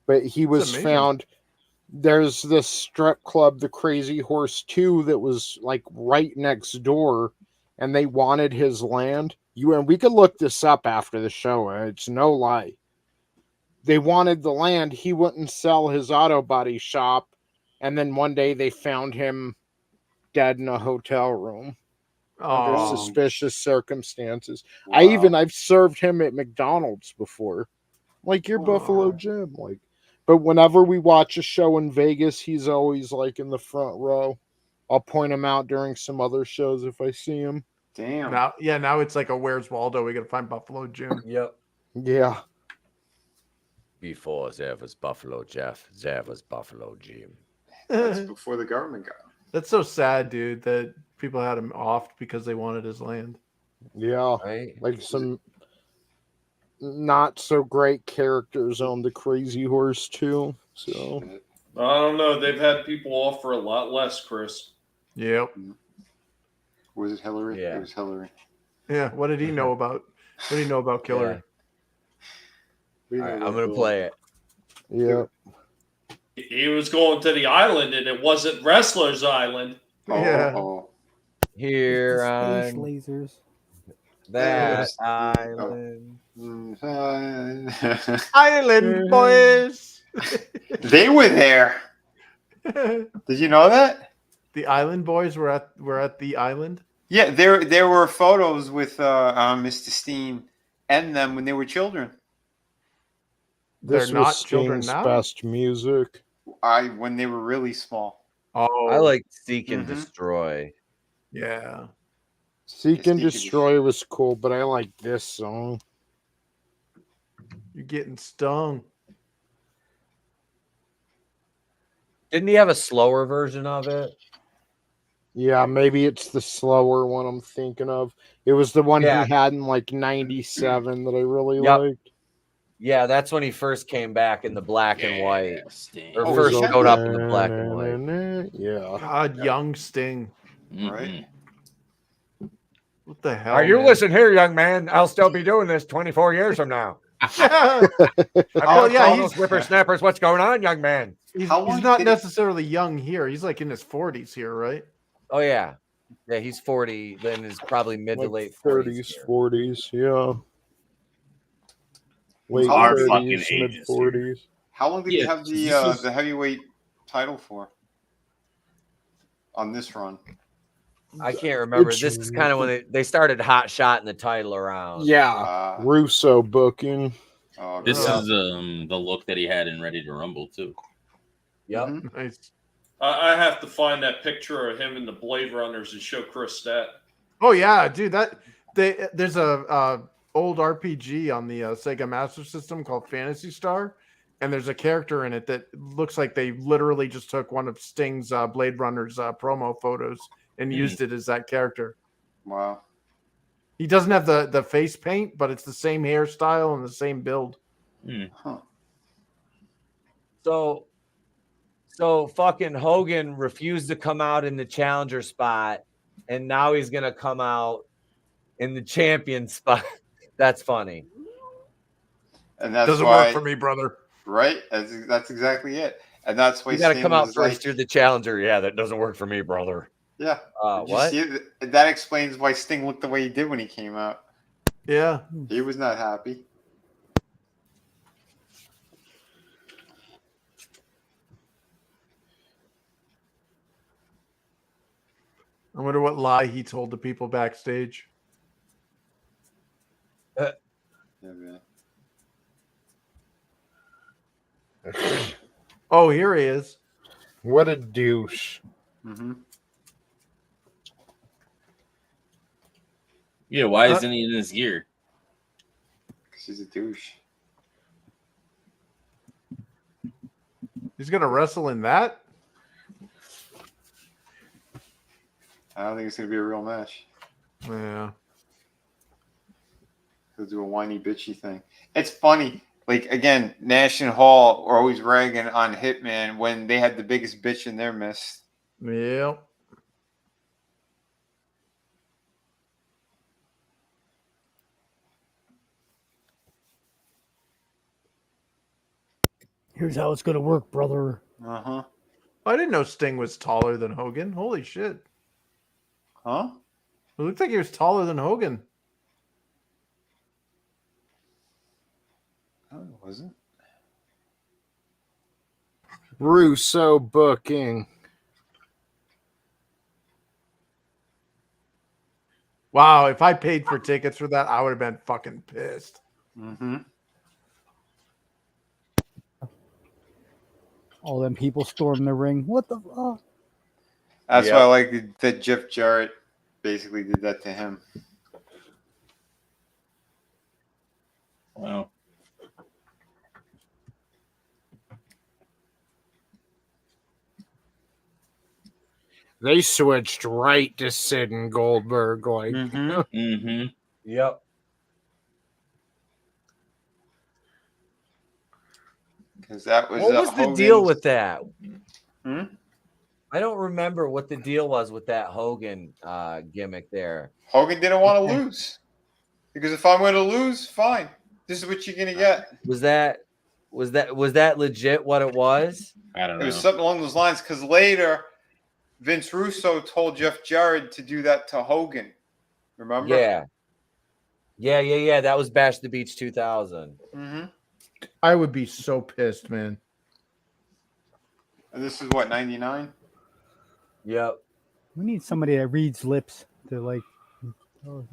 But he was found. There's this strip club, the Crazy Horse 2, that was like right next door, and they wanted his land. And we could look this up after the show. It's no lie. They wanted the land. He wouldn't sell his auto body shop, and then one day they found him dead in a hotel room under suspicious circumstances. Wow. I've served him at McDonald's before. Like, you're Buffalo Jim, like. But whenever we watch a show in Vegas, he's always like in the front row. I'll point him out during some other shows if I see him. Damn. Now it's like a Where's Waldo? We gotta find Buffalo Jim. Yep. Yeah. Before there was Buffalo Jeff, there was Buffalo Jim. That's before the government got him. That's so sad, dude, that people had him offed because they wanted his land. Yeah. Right? Like some not so great characters on the Crazy Horse too. So I don't know. They've had people off for a lot less, Chris. Yep. Was it Hillary? Yeah. It was Hillary. Yeah. What did he know about? What did he know about Hillary? All right, I'm gonna play it. yeah. He was going to the island, and it wasn't Wrestler's Island. Here Space on lasers. that island. Island boys. They were there. Did you know that? The Island boys were at the island. Yeah, there were photos with Mr. Steen and them when they were children. This They're not was children Sting's now? best music. When they were really small. Oh, I like Seek and Destroy. Yeah. Seek and Destroy was cool, but I like this song. You're getting stung. Didn't he have a slower version of it? Yeah, maybe it's the slower one I'm thinking of. It was the one Yeah. he had in like 97 that I really Yep. liked. Yeah, that's when he first came back in the black and white. Sting. Or Oh, first yeah. showed up in the black and white. Yeah. God, young Sting. Right. What the hell? Are you man? listening here, young man? I'll still be doing this 24 years from now. Yeah. Oh, yeah, all he's- those whippersnappers. What's going on, young man? He's How long not did- necessarily young here. He's like in his 40s here, right? Oh yeah. Yeah, he's 40, then is probably mid to Like late 30s, 40s, yeah. Late Our 30s, fucking mid ages, 40s. How long did he Yeah, have this the heavyweight title for on this run? I can't remember. It's- This is kind of when they started hot shotting the title around. Yeah, Russo booking. Oh, This Yeah. is the look that he had in Ready to Rumble too. Yep. Mhm. Nice. I have to find that picture of him and the Blade Runners and show Chris that. Oh yeah, dude. There's a old RPG on the Sega Master System called Phantasy Star, and there's a character in it that looks like they literally just took one of Sting's Blade Runners promo photos and used it as that character. Wow. He doesn't have the face paint, but it's the same hairstyle and the same build. Huh. So fucking Hogan refused to come out in the challenger spot, and now he's gonna come out in the champion spot. That's funny. And that's Doesn't why, work for me, brother. right? That's exactly it. And that's why You gotta Sting come out was first. like, You're the challenger. Yeah, that doesn't work for me, brother. yeah. Did you What? see it? That explains why Sting looked the way he did when he came out. Yeah. He was not happy. I wonder what lie he told the people backstage. Yeah, man. Oh, here he is. What a douche. Mm-hmm. Yeah, why isn't he in his gear? Because he's a douche. He's gonna wrestle in that. I don't think it's going to be a real match. Yeah. He'll do a whiny, bitchy thing. It's funny. Like, again, Nash and Hall are always ragging on Hitman when they had the biggest bitch in their midst. Yeah. Here's how it's gonna work, brother. Uh-huh. I didn't know Sting was taller than Hogan. Holy shit. Huh? It looked like he was taller than Hogan. No, it wasn't. Russo booking. Wow, if I paid for tickets for that, I would have been fucking pissed. Mm-hmm. All them people storm the ring. What the fuck? That's Yeah. why I like that Jeff Jarrett basically did that to him. Wow. They switched right to Sid and Goldberg. Like, Mm-hmm. Yep. Because that was What was the Hogan's... deal with that? Hmm? I don't remember what the deal was with that Hogan gimmick there. Hogan didn't want to lose. Because if I'm going to lose, fine. This is what you're going to get. Was that legit what it was? I don't It know. was something along those lines. Because later, Vince Russo told Jeff Jarrett to do that to Hogan. Remember? Yeah. That was Bash the Beach 2000. Mm-hmm. I would be so pissed, man. And this is what, 99? Yep. We need somebody that reads lips to like. Oh,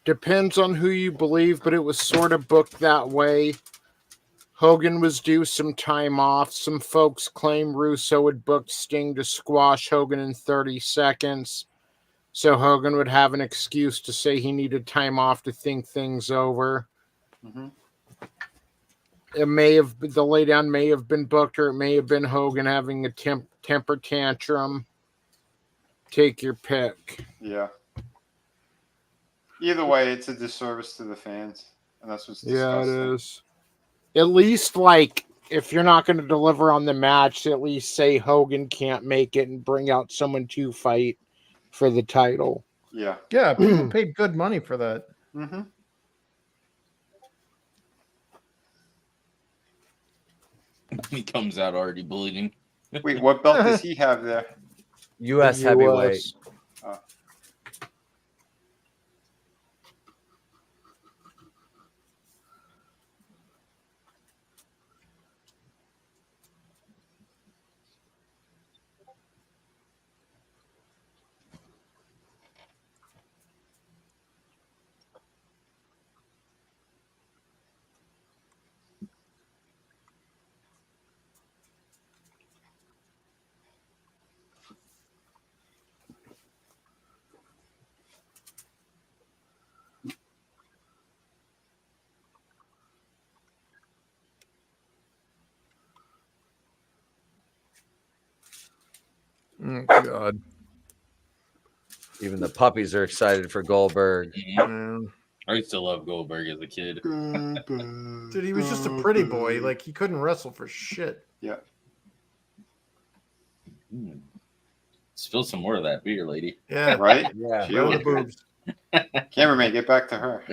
depends on who you believe, but it was sort of booked that way. Hogan was due some time off. Some folks claim Russo had booked Sting to squash Hogan in 30 seconds. So Hogan would have an excuse to say he needed time off to think things over. Mm-hmm. It may have the laydown may have been booked, or it may have been Hogan having a temper tantrum. Take your pick. Yeah. Either way, it's a disservice to the fans. And that's what's disgusting. Yeah, it is. At least, like, if you're not going to deliver on the match, at least say Hogan can't make it and bring out someone to fight for the title. Yeah. Yeah, people paid good money for that. Mm-hmm. He comes out already bleeding. Wait, what belt does he have there? U.S. The heavyweight. US. Oh, God. Even the puppies are excited for Goldberg. I used to love Goldberg as a kid. Dude, he was just a pretty boy. Like, he couldn't wrestle for shit. Yeah. Spill some more of that beer, lady. Yeah. Right? Yeah. Show the boobs. Cameraman, get back to her.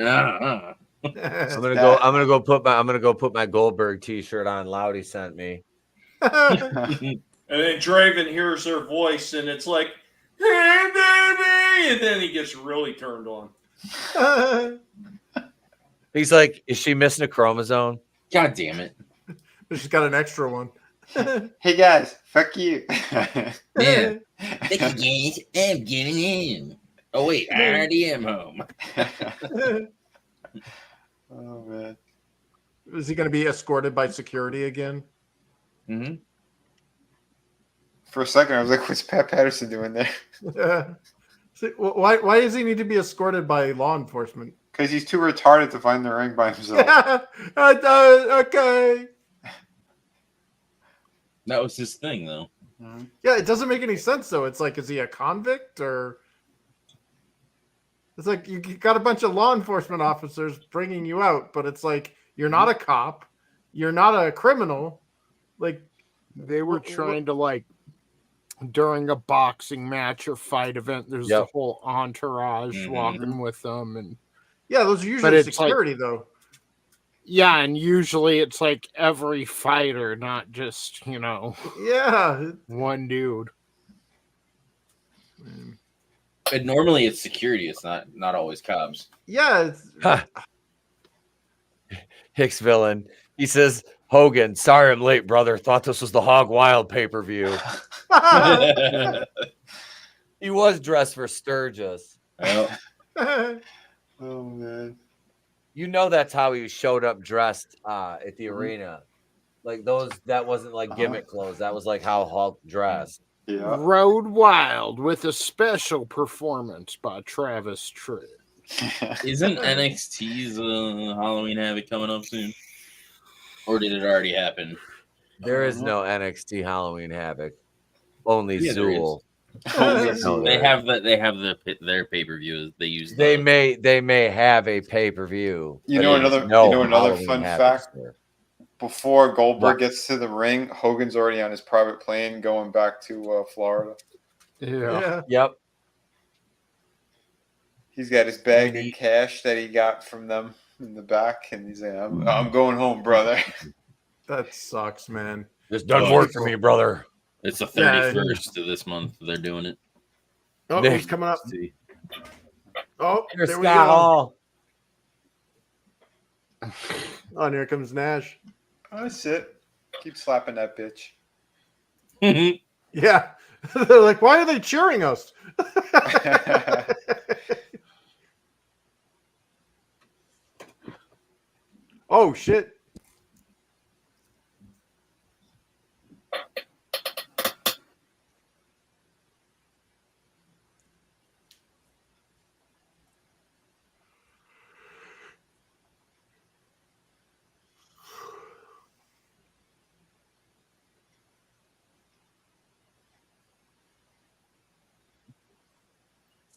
I'm gonna go put my Goldberg t-shirt on. Loudy sent me. And then Draven hears her voice, and it's like, "Hey, baby!" And then he gets really turned on. He's like, "Is she missing a chromosome?" God damn it! She's got an extra one. Hey guys, fuck you. Yeah. Thank you, guys. I'm getting in. Oh wait, I already am home. Oh man. Is he going to be escorted by security again? Mm-hmm. For a second, I was like, "What's Pat Patterson doing there?" Why does he need to be escorted by law enforcement? Because he's too retarded to find the ring by himself. Okay. That was his thing, though. Yeah, it doesn't make any sense though. It's like, is he a convict or? It's like you got a bunch of law enforcement officers bringing you out, but it's like you're not a cop, you're not a criminal. Like they were trying to like during a boxing match or fight event. There's the whole entourage walking with them, and yeah, those are usually security though. Yeah, and usually it's like every fighter, not just, one dude. And normally it's security. It's not always cops. Yeah. Hicks villain. He says, "Hogan, sorry I'm late, brother. Thought this was the Hog Wild pay-per-view." He was dressed for Sturgis. Oh man. You know that's how he showed up dressed at the arena. Like that wasn't like gimmick clothes. That was like how Hulk dressed. Yeah. Road Wild with a special performance by Travis Tritt. Isn't NXT's Halloween Havoc coming up soon? Or did it already happen? There is no NXT Halloween Havoc. Only Yeah, Zool. They have their pay-per-view. They may have a pay-per-view. You know another fun fact. Before Goldberg gets to the ring, Hogan's already on his private plane going back to Florida. Yeah. Yep. He's got his bag of cash that he got from them in the back, and he's like, "I'm going home, brother." That sucks, man. This doesn't work for me, brother. It's the 31st of this month. They're doing it. Oh, he's coming up. Oh, Here's there we Scott go. Hall. Oh, and here comes Nash. Oh, that's it. Keep slapping that bitch. Yeah. They're like, why are they cheering us? Oh, shit.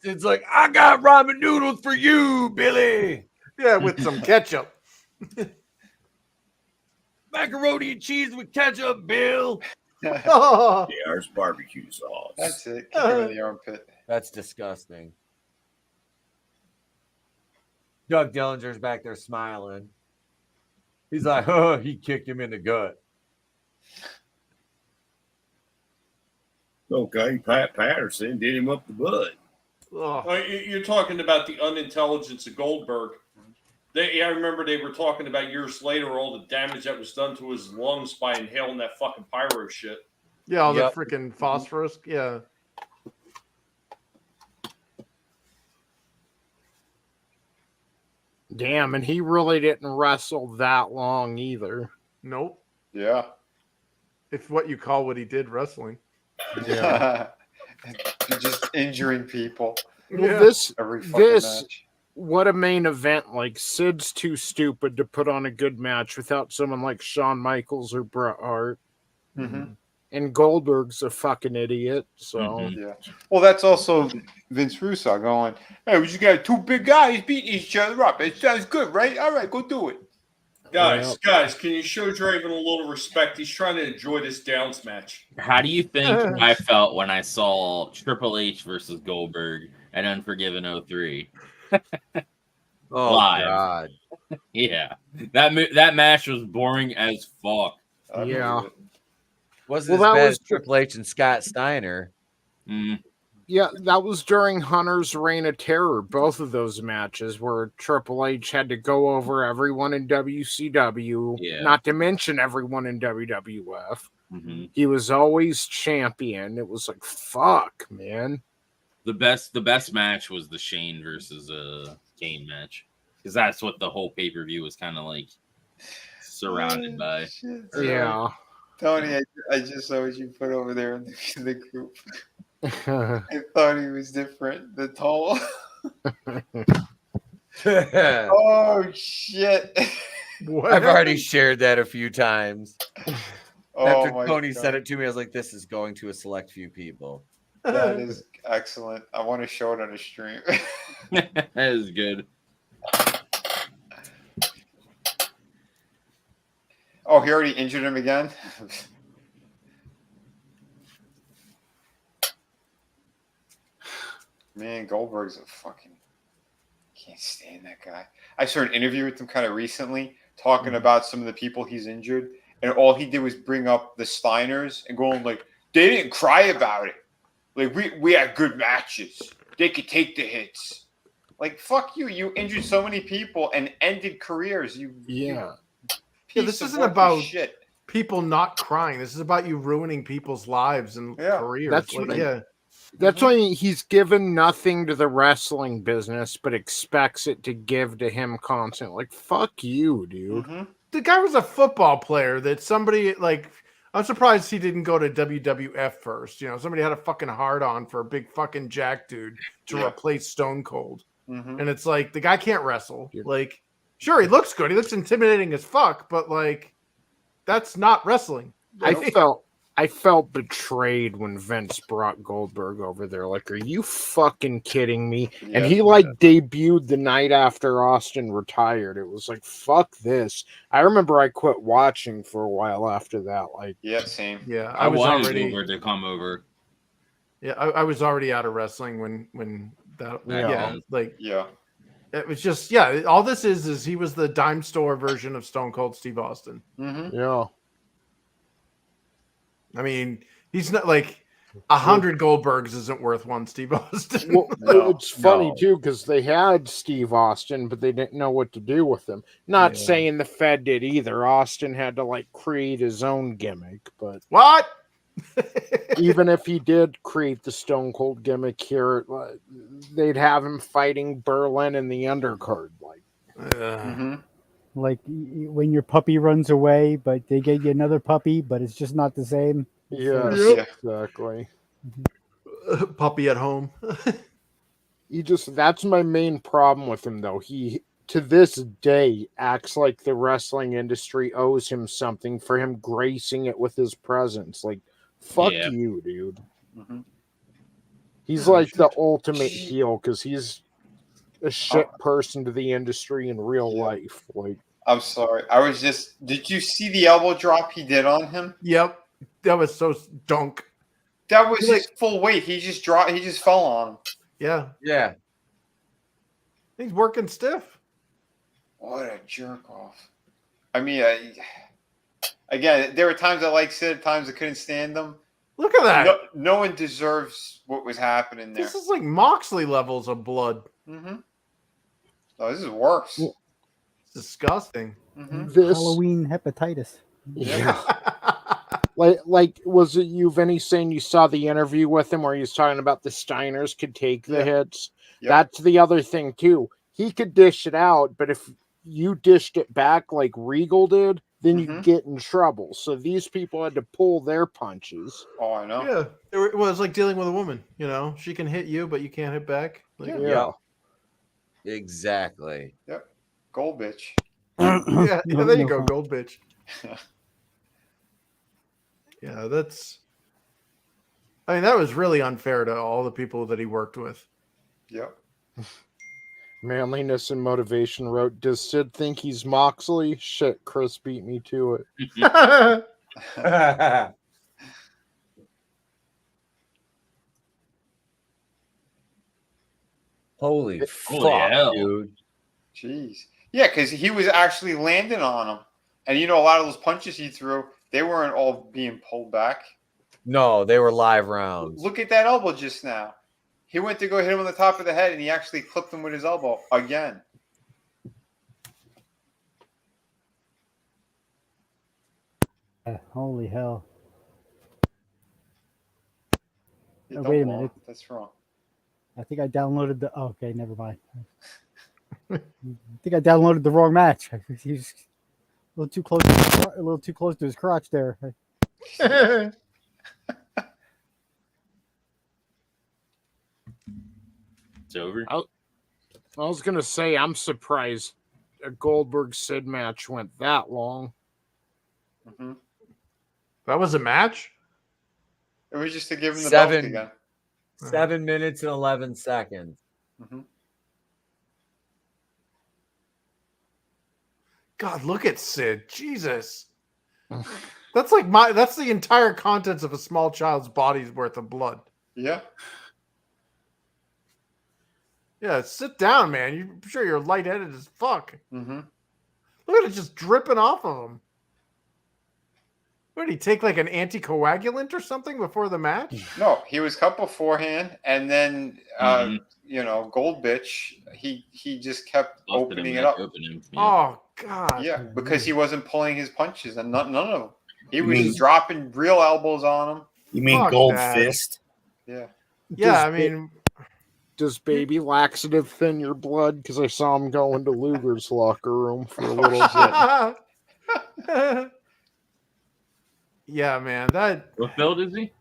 It's like, "I got ramen noodles for you, Billy." Yeah, with some ketchup. Macaroni and cheese with ketchup, Bill. There's barbecue sauce. That's it. Kick him in the armpit. That's disgusting. Doug Dillinger's back there smiling. He's like, "Oh, he kicked him in the gut." Okay, Pat Patterson did him up the butt. You're talking about the unintelligence of Goldberg. I remember they were talking about years later all the damage that was done to his lungs by inhaling that fucking pyro shit. Yeah, all the freaking phosphorus. Yeah. Damn, and he really didn't wrestle that long either. Nope. Yeah. If what you call what he did wrestling. Yeah. Just injuring people. Well, Every fucking match. What a main event. Like, Sid's too stupid to put on a good match without someone like Shawn Michaels or Bret Hart. Mm-hmm. And Goldberg's a fucking idiot. So Yeah. Well, that's also Vince Russo going, "Hey, we just got two big guys beating each other up. It sounds good, right? All right, go do it." Guys, can you show Draven a little respect? He's trying to enjoy this Downs match. How do you think I felt when I saw Triple H versus Goldberg at Unforgiven 03? Oh Live. God. Yeah. That match was boring as fuck. yeah. Wasn't Well, as that bad was as Triple H and Scott Steiner. Yeah, that was during Hunter's Reign of Terror. Both of those matches where Triple H had to go over everyone in WCW, not to mention everyone in WWF. He was always champion. It was like, fuck, man. The best match was the Shane versus Kane match, because that's what the whole pay-per-view was kind of like surrounded by. Shit. Yeah. Tony, I just saw what you put over there in the group. I thought he was different. The tall. Oh shit! I've already shared that a few times. After my Tony God. said it to me, I was like, "This is going to a select few people." That is excellent. I want to show it on a stream. That is good. Oh, he already injured him again? Man, Goldberg's a fucking... Can't stand that guy. I saw an interview with him kind of recently talking about some of the people he's injured, and all he did was bring up the Steiners and going like, they didn't cry about it. Like, we had good matches. They could take the hits. Like, fuck you. You injured so many people and ended careers. Yeah, this isn't about people not crying. This is about you ruining people's lives and careers. That's like, what That's why he's given nothing to the wrestling business, but expects it to give to him constantly. Like, fuck you, dude. The guy was a football player that somebody, like, I'm surprised he didn't go to WWF first. You know, somebody had a fucking hard on for a big fucking jack dude to replace Stone Cold. And it's like, the guy can't wrestle. Like, sure, he looks good. He looks intimidating as fuck, but, like, that's not wrestling. I felt betrayed when Vince brought Goldberg over there. Like, are you fucking kidding me? And he debuted the night after Austin retired. It was like, fuck this. I remember I quit watching for a while after that. Like, same. Yeah, I was wanted Goldberg to come over. Yeah, I was already out of wrestling when that. It was just all this is he was the dime store version of Stone Cold Steve Austin. Yeah. I mean, he's not like 100 Goldbergs isn't worth one Steve Austin. Well, it's funny too because they had Steve Austin, but they didn't know what to do with him. Not saying the Fed did either. Austin had to like create his own gimmick, but what? Even if he did create the Stone Cold gimmick here, they'd have him fighting Berlin in the undercard, like when your puppy runs away, but they get you another puppy, but it's just not the same. Yeah, exactly. Puppy at home. That's my main problem with him, though. He, to this day, acts like the wrestling industry owes him something for him gracing it with his presence. Like, fuck you, dude. He's like the ultimate heel because he's a shit person to the industry in real life. Like, I'm sorry. Did you see the elbow drop he did on him? Yep. That was so dunk. That was his full weight. He just fell on him. Yeah. Yeah. He's working stiff. What a jerk off. I mean, again, there were times I liked Sid, times I couldn't stand them. Look at that. No one deserves what was happening there. This is like Moxley levels of blood. Oh, this is worse. It's disgusting. Halloween hepatitis. Yeah. like, was it you, Vinny, saying you saw the interview with him where he was talking about the Steiners could take the hits? Yep. That's the other thing, too. He could dish it out, but if you dished it back like Regal did, then you get in trouble. So these people had to pull their punches. Oh, I know. Yeah. It was like dealing with a woman, you know? She can hit you, but you can't hit back. Like, yeah. Exactly. Yep. Gold bitch. There you go, gold bitch. Yeah, that's I mean, that was really unfair to all the people that he worked with. Yep. Manliness and Motivation wrote, does Sid think he's Moxley? Shit, Chris beat me to it. Holy Holy fuck, hell. dude. Jeez. Yeah, because he was actually landing on him. And you know, a lot of those punches he threw, they weren't all being pulled back. No, they were live rounds. Look at that elbow just now. He went to go hit him on the top of the head, and he actually clipped him with his elbow again. Holy hell. You Oh, don't wait a want- minute. That's wrong. I think I downloaded the. Oh, okay, never mind. I think I downloaded the wrong match. He's a little too close. A little too close to his crotch there. It's over. I was gonna say, I'm surprised a Goldberg Sid match went that long. Mm-hmm. That was a match? It was just to give him the belt again. 7 minutes and 11 seconds. Mm-hmm. God, look at Sid. Jesus. That's that's the entire contents of a small child's body's worth of blood. Yeah. Yeah, sit down, man. I'm sure you're lightheaded as fuck. Mm-hmm. Look at it just dripping off of him. What did he take, like an anticoagulant or something before the match? No, he was cut beforehand, and then you know, Gold Bitch, he just kept opening it up. Oh God! Yeah, because he wasn't pulling his punches, and none of them. He was just dropping real elbows on him. You mean Fuck Gold that. Fist? Yeah. Yeah, I mean, does baby laxative thin your blood? Because I saw him go into Luger's locker room for a little bit. Yeah, man. That. What belt is he?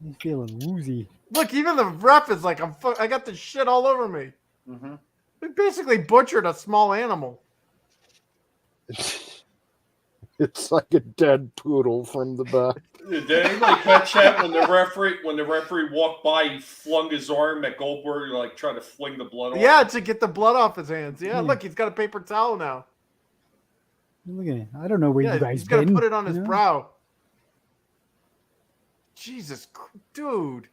He's feeling woozy. Look, even the ref is like, I got this shit all over me. Mm-hmm. They basically butchered a small animal. It's like a dead poodle from the back. Did anybody catch that when the referee walked by, he flung his arm at Goldberg, like trying to fling the blood off? Yeah, to get the blood off his hands. Yeah, look, he's got a paper towel now. Look at it. I don't know where you guys he's gonna been. put it on his you know? brow. Jesus, dude.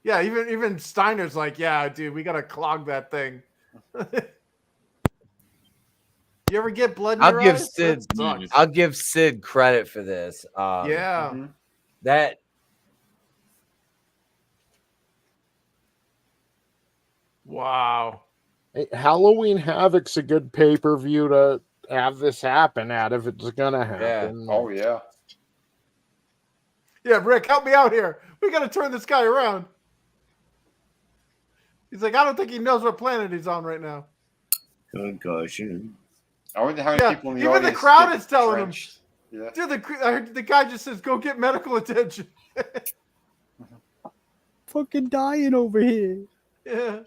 Yeah, even Steiner's like, yeah, dude, we gotta clog that thing. You ever get blood in your eyes? That sucks. I'll give Sid credit for this. Yeah. That Wow. Hey, Halloween Havoc's a good pay-per-view to have this happen at if it's gonna happen. Oh yeah. Yeah, Rick, help me out here. We gotta turn this guy around. He's like, I don't think he knows what planet he's on right now. Concussion. I wonder how many people in the even audience the crowd get is telling drenched. him. Yeah. Dude, I heard the guy just says, go get medical attention. Fucking dying over here. Yeah.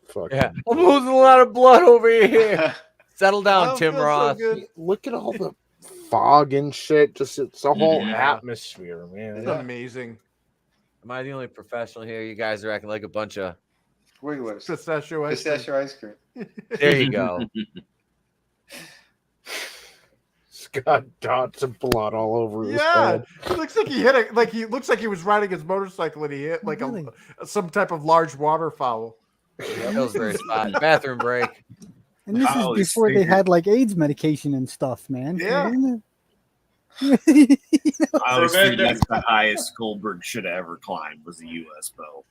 Fuck. yeah, I'm losing a lot of blood over here. Settle I down, don't Tim feel so Ross. good. Look at all the fog and shit. Just it's a whole Yeah. atmosphere, man. It's amazing. Am I the only professional here? You guys are acting like a bunch of. Wigglers. Pistachio ice cream. Pistachio ice cream. There you go. It's got dots of blood all over his Yeah, head. it looks like he hit it. Like he looks like he was riding his motorcycle and he hit like Really? some type of large waterfowl. That was very spot. Bathroom break. And this I is always before they figured- had like AIDS medication and stuff, man. Yeah. I always So that- figured that's the highest Goldberg should have ever climbed was the U.S. belt.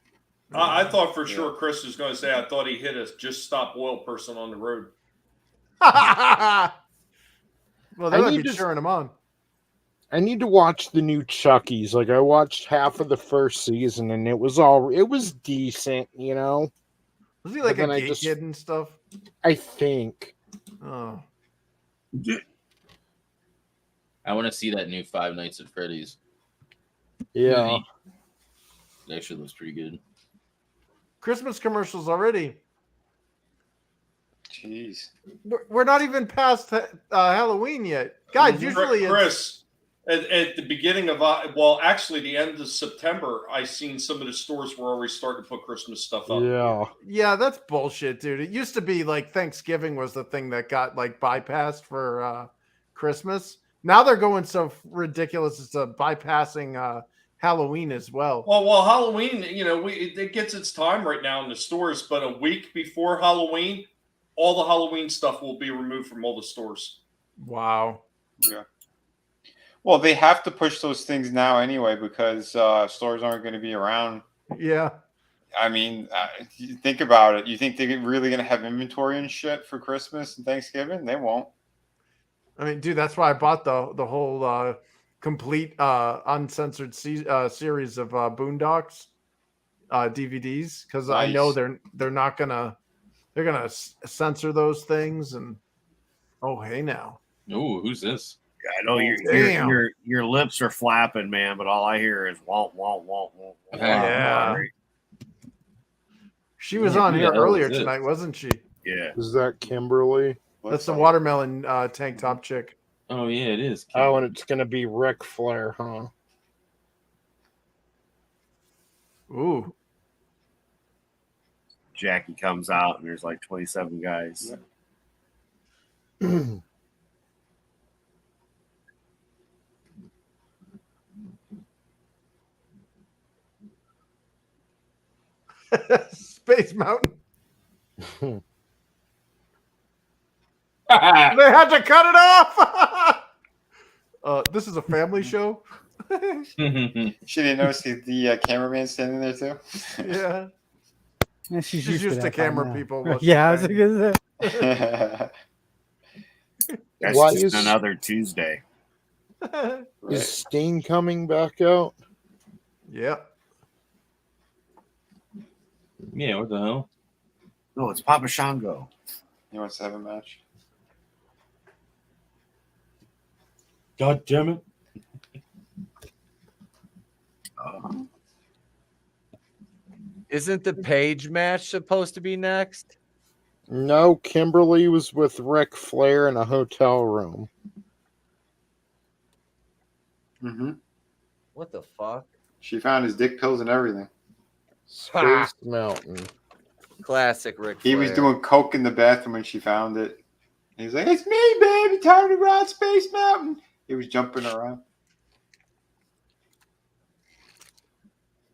I thought for sure Chris was going to say, I thought he hit a just stop oil person on the road. Well, they I would need be to- cheering him on. I need to watch the new Chucky's. Like I watched half of the first season and it was decent, you know. Was he like But a then I gay just- kid and stuff? I think. Oh, I want to see that new Five Nights at Freddy's. Yeah. It actually looks pretty good. Christmas commercials already. Jeez. We're not even past Halloween yet, guys. Usually, it's, Chris, At the beginning of actually the end of September, I seen some of the stores were already starting to put Christmas stuff up. Yeah, that's bullshit, dude. It used to be like Thanksgiving was the thing that got like bypassed for Christmas. Now they're going so ridiculous as to bypassing Halloween as well. Well, Halloween, it gets its time right now in the stores, but a week before Halloween, all the Halloween stuff will be removed from all the stores. Wow. Yeah. Well, they have to push those things now anyway because stores aren't going to be around. Yeah. I mean, think about it. You think they're really going to have inventory and shit for Christmas and Thanksgiving? They won't. I mean, dude, that's why I bought the whole complete uncensored series of Boondocks DVDs because I know they're not gonna censor those things and hey now. Ooh, who's this? I know your lips are flapping, man, but all I hear is womp womp womp womp. Yeah. She was on here earlier tonight, wasn't she? Yeah. Is that Kimberly? That's the watermelon tank top chick. Oh yeah, it is. Oh, and it's gonna be Ric Flair, huh? Ooh. Jackie comes out and there's like 27 guys. Space Mountain. They had to cut it off. This is a family show. She didn't notice the cameraman standing there too. Yeah. Yeah, she's used to camera people. Yeah, I was gonna say. That's Why just is- another Tuesday. Is Sting coming back out? Yep. Yeah, what the hell? No, it's Papa Shango. He wants to have a match. God damn it. Isn't the Page match supposed to be next? No, Kimberly was with Ric Flair in a hotel room. Mm-hmm. What the fuck? She found his dick pills and everything. Space Mountain. Classic Ric He Flair. was doing coke in the bathroom when she found it. He's like, "It's me, baby, time to ride Space Mountain." He was jumping around.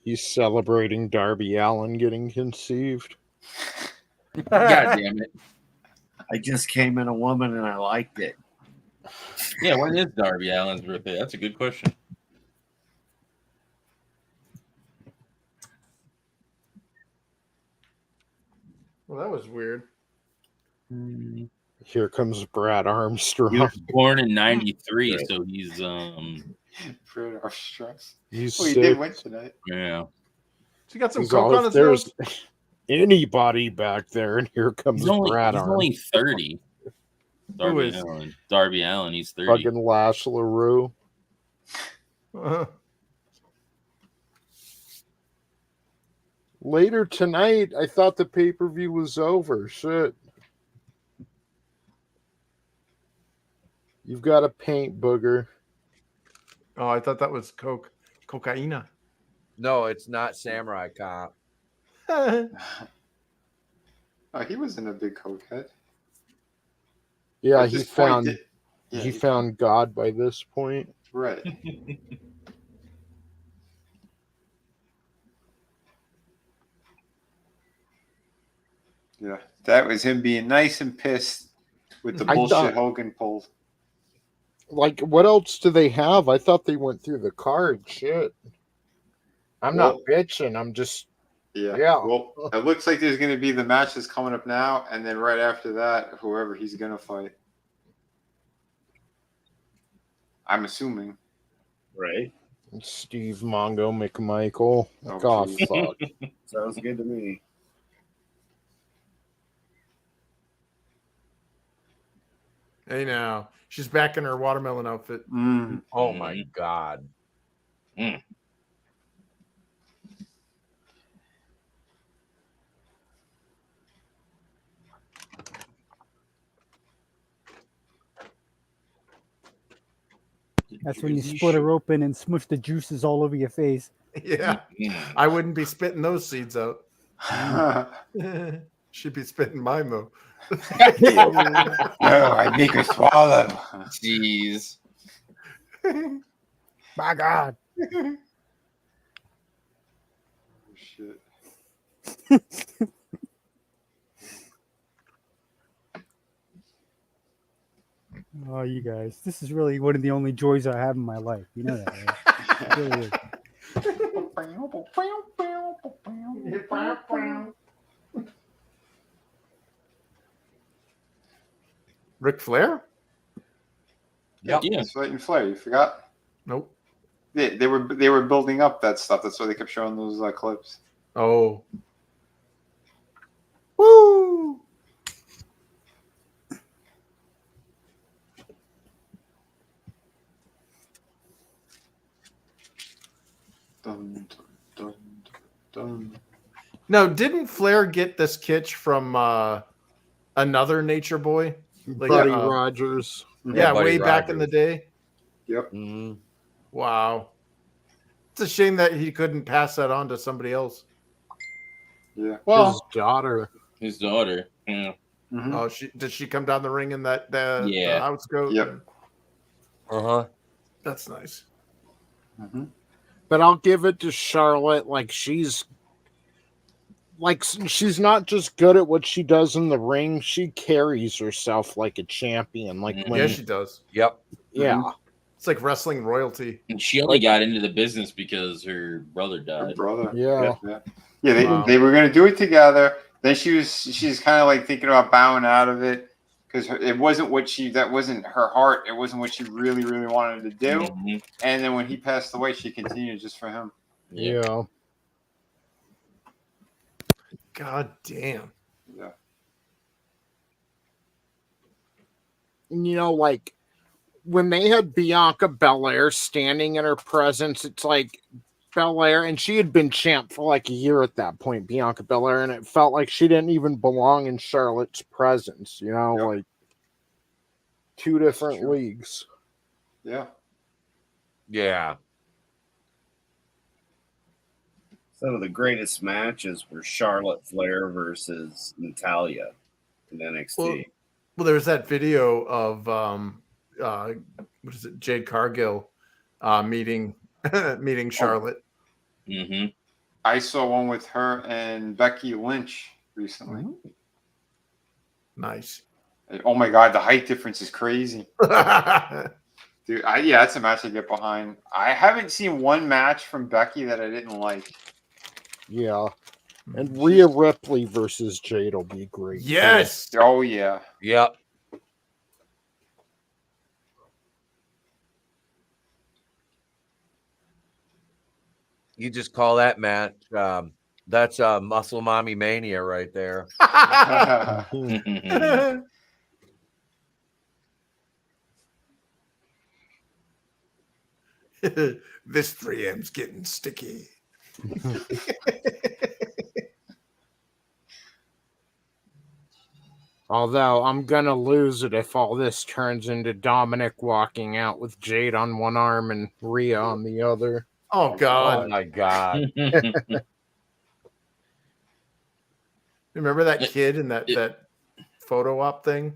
He's celebrating Darby Allin getting conceived. God damn it. I just came in a woman and I liked it. Yeah, when is Darby Allin's birthday? That's a good question. Well, that was weird. Here comes Brad Armstrong. He was born in '93, so he's Fred Armstrong. He's Oh, he sick. did win tonight. yeah. She got some He's coke all- on his if there's nose. anybody back there, and here comes He's only Brad Armstrong. 30. Darby is? Allin. Darby Allin, he's 30. Fucking Lash LaRue. Later tonight, I thought the pay-per-view was over. Shit. You've got a paint booger. Oh, I thought that was cocaina. No, it's not Samurai Cop. Oh, he wasn't a big cokehead. Yeah, At he this point, found he found God by this point. right. Yeah, that was him being nice and pissed with the I bullshit thought- Hogan pulled. Like, what else do they have? I thought they went through the card. Shit. I'm not bitching. I'm just Yeah. Yeah. Well, it looks like there's going to be the match that's coming up now, and then right after that, whoever he's going to fight. I'm assuming. Right. Steve Mongo McMichael. Oh, Oh, geez. fuck. Sounds good to me. Hey, now she's back in her watermelon outfit. Oh my god. That's when you split her open and smush the juices all over your face. Yeah. I wouldn't be spitting those seeds out. She'd be spitting mine though. No, I make her swallow. Jeez. My God. Oh, shit. Oh, you guys. This is really one of the only joys I have in my life. You know that, right? It really is. Ric Flair? Yep. Yeah. That's fighting Flair. You forgot? Nope. They were building up that stuff. That's why they kept showing those clips. Oh. Woo! Dun, dun, dun. Now, didn't Flair get this kitsch from another Nature Boy? Buddy Rogers. Yeah, Buddy way back in the Rogers. day. Yep. Mhm. Wow. It's a shame that he couldn't pass that on to somebody else. Yeah. Well, his daughter. His daughter. Yeah. Mhm. Oh, did she come down the ring in that the Yeah. house goat? Yep. Uh-huh. That's nice. Mhm. But I'll give it to Charlotte. She's not just good at what she does in the ring. She carries herself like a champion. When, Yeah, she does. Yep. yeah. It's like wrestling royalty. And she only got into the business because her brother Her died. brother. Yeah. Yeah. Wow. They were gonna do it together. Then she's kind of thinking about bowing out of it because it wasn't that wasn't her heart. It wasn't what she really, really wanted to do. Mhm. And then when he passed away, she continued just for him. Yeah. God damn. Yeah. And when they had Bianca Belair standing in her presence, it's Belair, and she had been champ for a year at that point, Bianca Belair, and it felt like she didn't even belong in Charlotte's presence, Yep. Two different leagues. Yeah. Yeah. Some of the greatest matches were Charlotte Flair versus Natalia in NXT. Well, there's that video of what is it, Jade Cargill meeting Charlotte. Mm-hmm. I saw one with her and Becky Lynch recently. Nice. Oh my God, the height difference is crazy. Dude, that's a match I get behind. I haven't seen one match from Becky that I didn't like. Yeah. And Rhea Ripley versus Jade will be great. Yes. Oh yeah. Yep. You just call that match. That's Muscle Mommy Mania right there. This 3M's getting sticky. Although I'm gonna lose it if all this turns into Dominic walking out with Jade on one arm and Rhea on the other. Oh Oh God. my God. Remember that kid in that photo op thing?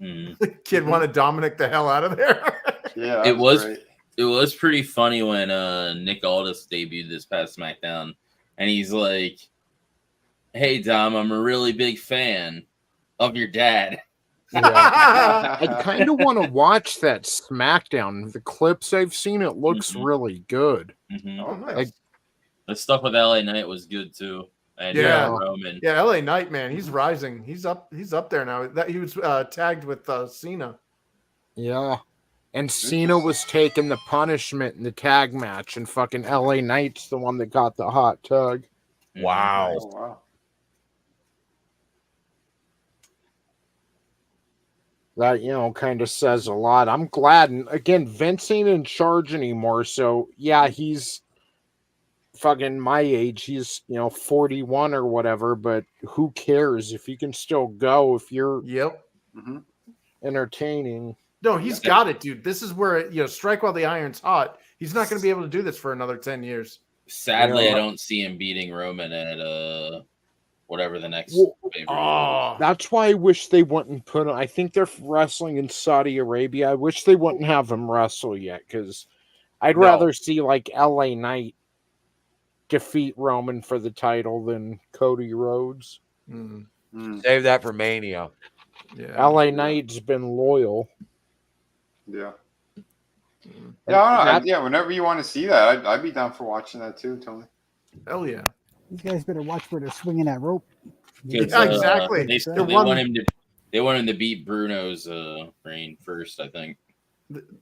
Mm. The kid wanted Dominic the hell out of there. Yeah. It was great. it was pretty funny when Nick Aldis debuted this past SmackDown, and he's like, "Hey Dom, I'm a really big fan of your dad." I kind of want to watch that SmackDown. The clips I've seen, it looks really good. Mm-hmm. Oh, nice. Like- The stuff with LA Knight was good too. And Yeah. Roman. Yeah, LA Knight, man, he's rising. He's up there now. That he was tagged with Cena. Yeah. And Cena was taking the punishment in the tag match, and fucking LA Knight's the one that got the hot tug. Wow. Oh, wow. That, kind of says a lot. I'm glad. And again, Vince ain't in charge anymore. So, yeah, he's fucking my age. He's, 41 or whatever. But who cares if you can still go if you're Yep. Mm-hmm. entertaining? No, he's got it, dude. This is where strike while the iron's hot. He's not going to be able to do this for another 10 years. Sadly, I don't see him beating Roman at whatever the next pay-per-view is. That's why I wish they wouldn't put him. I think they're wrestling in Saudi Arabia. I wish they wouldn't have him wrestle yet, because I'd rather see like LA Knight defeat Roman for the title than Cody Rhodes. Save that for Mania. Yeah, LA Knight's been loyal. Yeah. Yeah, whenever you want to see that, I'd be down for watching that too, Tony. Hell yeah. These guys better watch where they're swinging that rope. Yeah, exactly. They want him to beat Bruno's reign first, I think.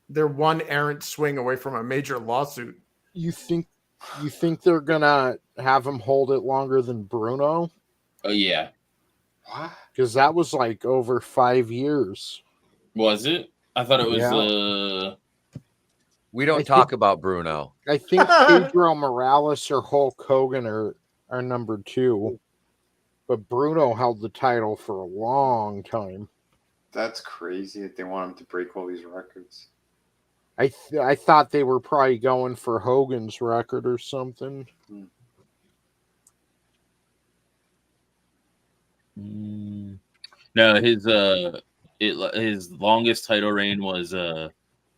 They're one errant swing away from a major lawsuit. You think they're gonna have him hold it longer than Bruno? Oh yeah. What? Because that was like over 5 years. Was it? I thought it was. We don't talk about Bruno. I think Pedro Morales or Hulk Hogan are number 2, but Bruno held the title for a long time. That's crazy that they want him to break all these records. I thought they were probably going for Hogan's record or something. No, his longest title reign was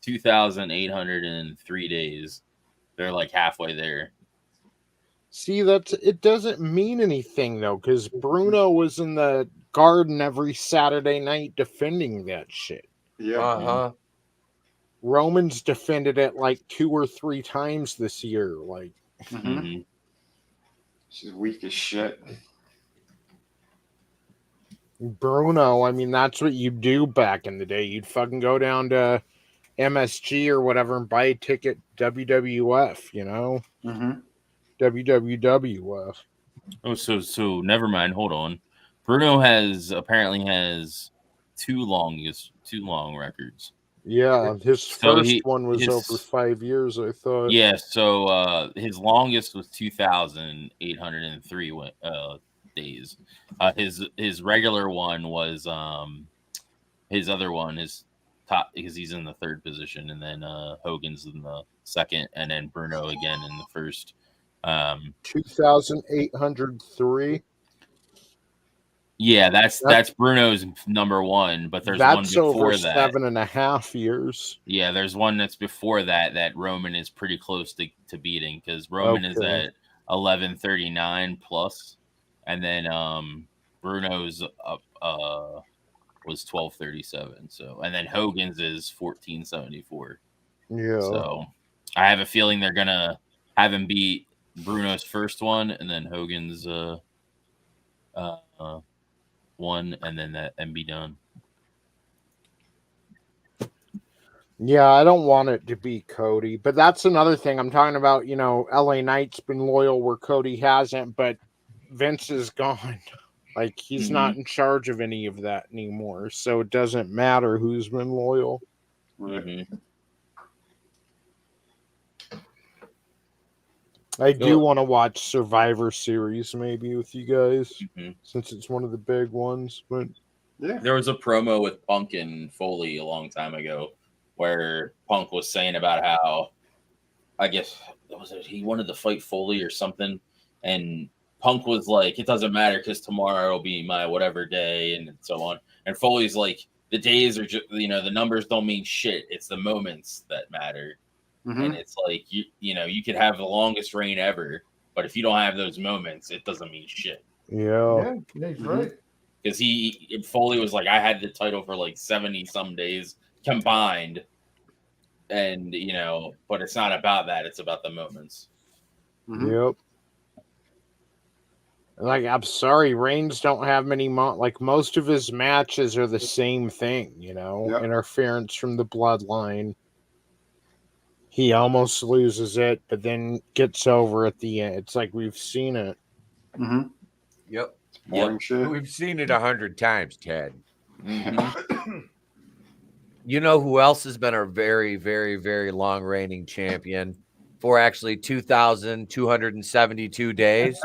2,803 days. They're like halfway there. See, it doesn't mean anything though, because Bruno was in the Garden every Saturday night defending that shit. Yeah. Roman's defended it like 2 or 3 times this year. Like, she's weak as shit. Bruno, I mean, that's what you do back in the day. You'd fucking go down to MSG or whatever and buy a ticket WWF, WWF. Oh, so never mind. Hold on. Bruno apparently has two long records. Yeah, his first one was over 5 years, I thought. Yeah, so his longest was 2,803 days. His regular one was his other one is top because he's in the 3rd position, and then Hogan's in the 2nd, and then Bruno again in the 1st. 2,803. Yeah, that's Bruno's number 1, but there's one before that. 7.5 years. Yeah, there's one that's before that Roman is pretty close to beating, because Roman is at 1139 plus, and then Bruno's up was 1237. So, and then Hogan's is 1474. Yeah. So I have a feeling they're gonna have him beat Bruno's first one, and then Hogan's one, and then and be done. Yeah, I don't want it to be Cody, but that's another thing I'm talking about. LA Knight's been loyal where Cody hasn't, but Vince is gone. Like, he's not in charge of any of that anymore, so it doesn't matter who's been loyal. I do want to watch Survivor Series maybe with you guys, since it's one of the big ones. But yeah, there was a promo with Punk and Foley a long time ago where Punk was saying about how, I guess, he wanted to fight Foley or something, and Punk was like, it doesn't matter because tomorrow will be my whatever day, and so on. And Foley's like, the days are just, the numbers don't mean shit. It's the moments that matter. And it's like, you could have the longest reign ever, but if you don't have those moments, it doesn't mean shit. Yeah, he's right. Because Foley was like, I had the title for like 70 some days combined, and but it's not about that. It's about the moments. Yep. Like, I'm sorry, Reigns don't have many like most of his matches are the same thing, interference from the bloodline. He almost loses it, but then gets over at the end. It's like we've seen it. Yep. Shit. We've seen it 100 times, Ted. You know who else has been a very, very, very long reigning champion for actually 2,272 days?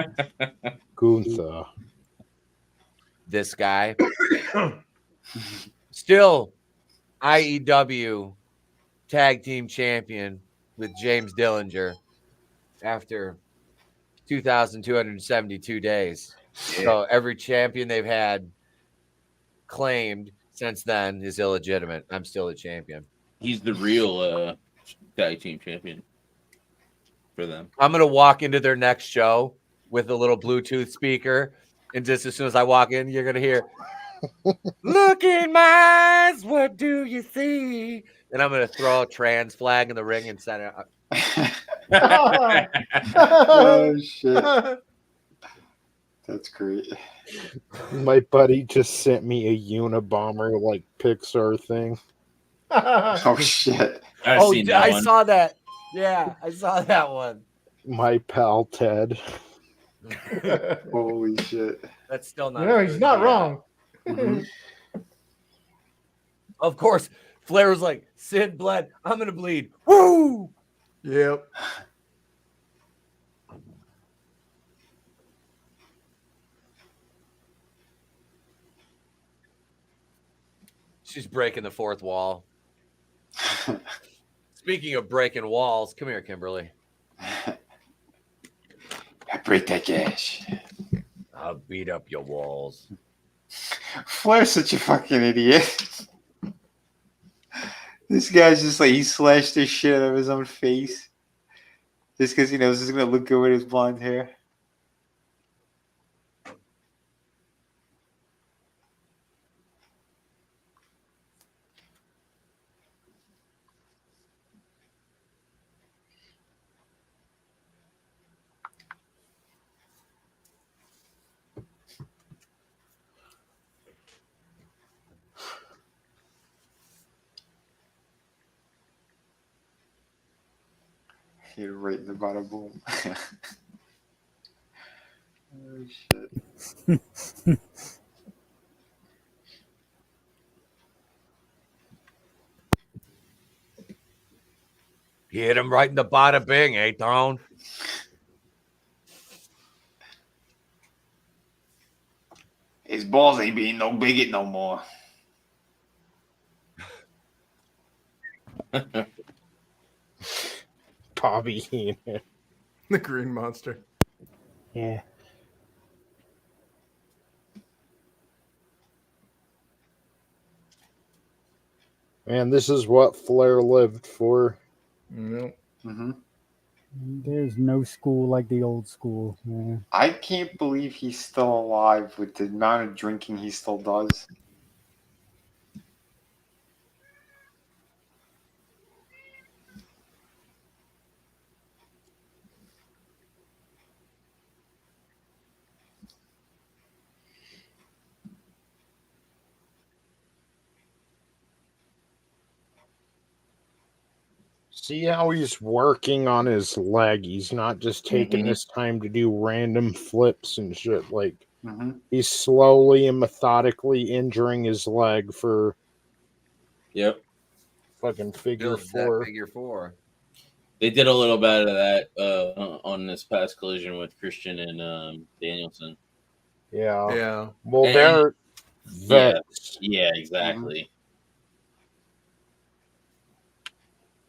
Gunther. This guy. Still IEW tag team champion with James Dillinger after 2,272 days. So every champion they've had claimed since then is illegitimate. I'm still a champion. He's the real tag team champion for them. I'm going to walk into their next show with a little Bluetooth speaker. And just as soon as I walk in, you're going to hear, "Look in my eyes, what do you see?" And I'm going to throw a trans flag in the ring and send it. Oh, shit. That's great. My buddy just sent me a Unabomber like Pixar thing. Oh, shit. I saw that. Yeah, I saw that one. My pal Ted. Holy shit. That's still not. No, he's not wrong. Mhm. Of course, Flair was like, "Sid bled. I'm going to bleed." Woo! Yep. She's breaking the fourth wall. Speaking of breaking walls, come here, Kimberly. I break that gash. I'll beat up your walls. Flair's such a fucking idiot. This guy's just like, he slashed the shit out of his own face. Just because he knows it's going to look good with his blonde hair. Hit it right in the bottom boom. Oh, shit. Hit him right in the bada bing, eh, Throne? His balls ain't being no bigot no more. Bobby Heenan. The Green Monster. Yeah. Man, this is what Flair lived for. Yep. Mm-hmm. There's no school like the old school, man. I can't believe he's still alive with the amount of drinking he still does. See how he's working on his leg. He's not just taking this time to do random flips and shit. Like, he's slowly and methodically injuring his leg for fucking figure four. Figure four. They did a little bit of that on this past collision with Christian and Danielson. Yeah. Yeah. Well, And- they're vets. Yeah, exactly.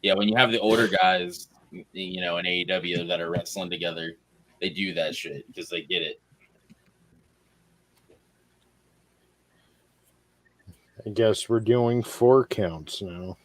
Yeah, when you have the older guys, you know, in AEW that are wrestling together, they do that shit because they get it. I guess we're doing 4 counts now.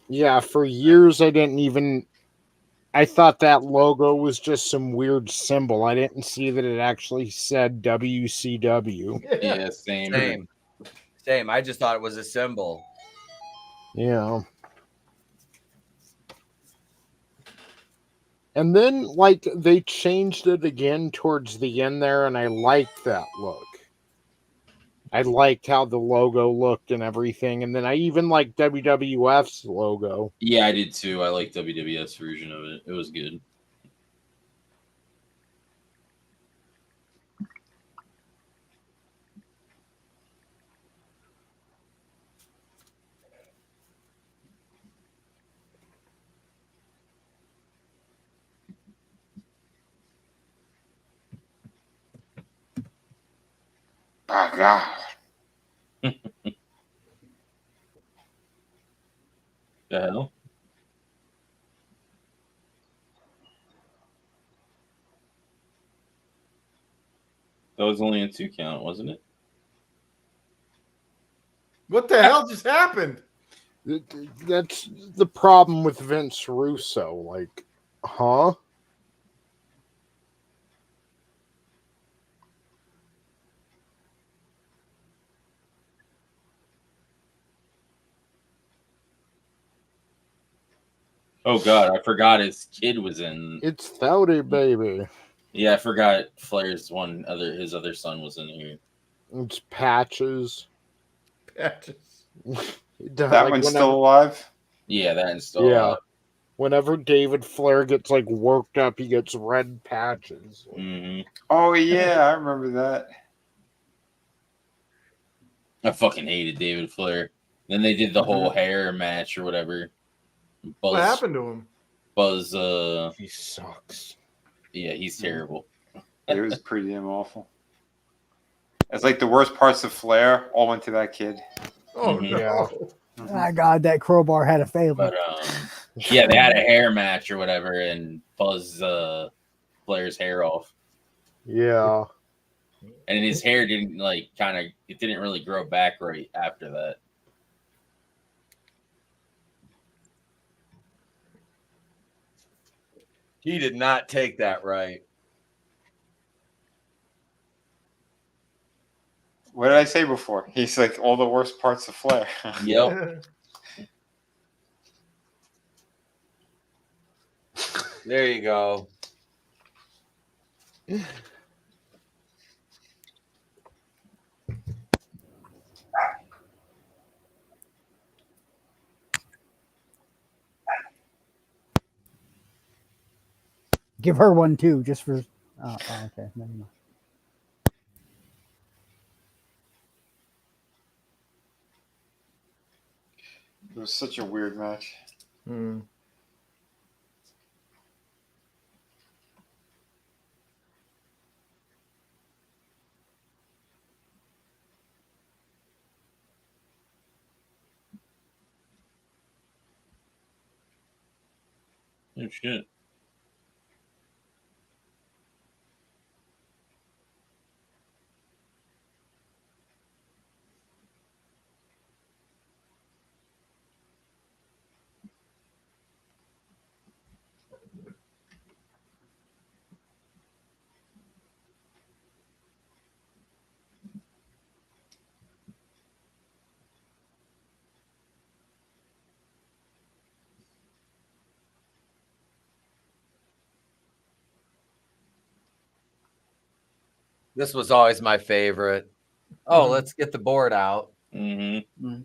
Yeah, for years I thought that logo was just some weird symbol. I didn't see that it actually said WCW. Yeah, same. Same. I just thought it was a symbol. Yeah. And then, like, they changed it again towards the end there, and I liked that look. I liked how the logo looked and everything, and then I even liked WWF's logo. Yeah, I did too. I like WWF's version of it. It was good. Oh God. The hell? That was only a 2 count, wasn't it? What the hell just happened? That's the problem with Vince Russo. Like, huh? Oh God, I forgot his kid was in. It's Thoughty, baby. Yeah, I forgot Flair's his other son was in here. It's Patches. Patches. That one's still alive? Yeah, that one's still Yeah. alive. Whenever David Flair gets like worked up, he gets red patches. Mm-hmm. Oh yeah, I remember that. I fucking hated David Flair. Then they did the whole hair match or whatever. What happened to him? Buzz, he sucks. Yeah, he's terrible. It was pretty damn awful. It's like the worst parts of Flair all went to that kid. Oh Mhm. no! My God, that crowbar had a failure. But yeah, they had a hair match or whatever, and Buzz Flair's hair off, Yeah. and his hair didn't it didn't really grow back right after that. He did not take that right. What did I say before? He's like all the worst parts of Flair. Yep. There you go. Give her one too, just for. Oh, okay. Never mind. It was such a weird match. Hmm. Oh shit. This was always my favorite. Oh, let's get the board out. Mm-hmm.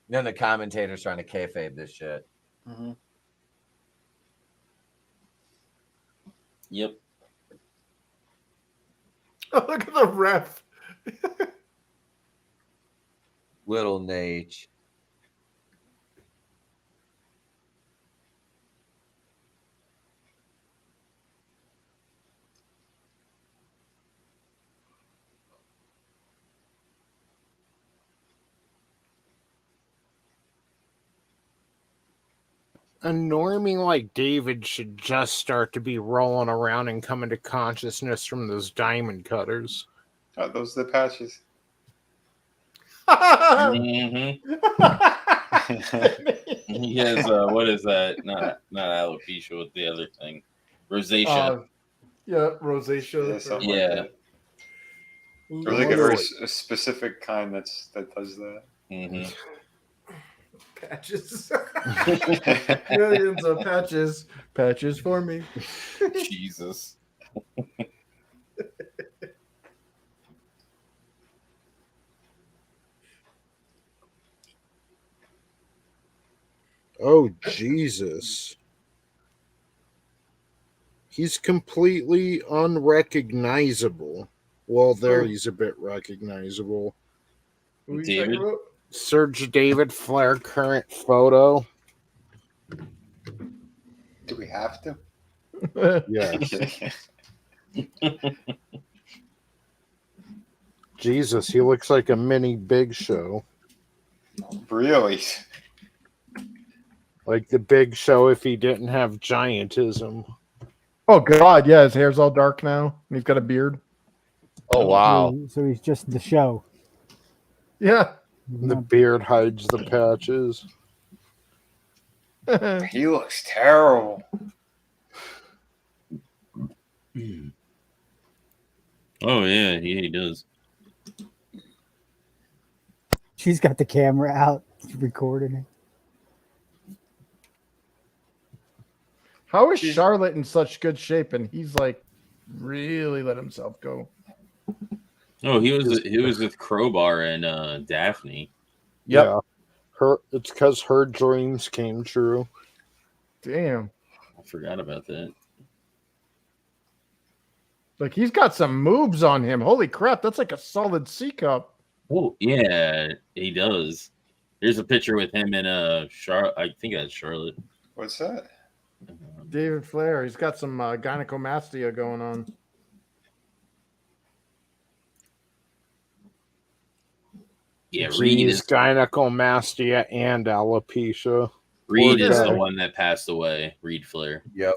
Then the commentator's trying to kayfabe this shit. Mm-hmm. Yep. Oh, look at the ref. Little Nate. A normie like David should just start to be rolling around and come into consciousness from those diamond cutters. Oh, those are the patches. Mm-hmm. He has what is that? Not alopecia. What's the other thing? Rosacea. Yeah, rosacea. Yeah. There's like a very specific kind that does that. Mm-hmm. Patches. Millions of patches. Patches for me. Jesus. Oh, Jesus. He's completely unrecognizable. Well, there he's a bit recognizable. Who you David? talking about? Serge David Flair current photo. Do we have to? Yes. Jesus, he looks like a mini Big Show. Really? Like the Big Show if he didn't have giantism. Oh God, yeah, his hair's all dark now, and he's got a beard. Oh wow. So he's just the show. Yeah. The beard hides the patches. He looks terrible. Oh yeah, he does. She's got the camera out, recording it. How is Charlotte in such good shape, and he's like really let himself go? Oh, he was with Crowbar and Daphne. Yep. Yeah. It's because her dreams came true. Damn. I forgot about that. Like he's got some moves on him. Holy crap, that's like a solid C cup. Oh yeah, he does. Here's a picture with him and Charlotte. I think that's Charlotte. What's that? David Flair. He's got some gynecomastia going on. Yeah, Reed is gynecomastia and alopecia. Reed is the one that passed away. Reed Flair. Yep.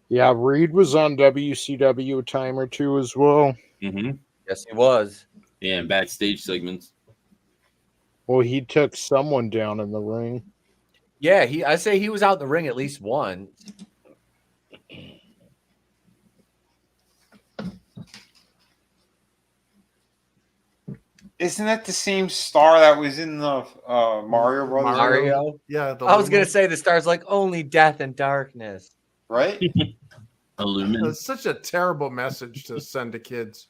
Yeah, Reed was on WCW a time or two as well. Mm-hmm. Yes, he was. Yeah, and backstage segments. Well, he took someone down in the ring. Yeah, I say he was out in the ring at least once. Isn't that the same star that was in the Mario Brothers? Mario? Yeah. I was going to say the star's like only death and darkness. Right? Illumin. That's such a terrible message to send to kids.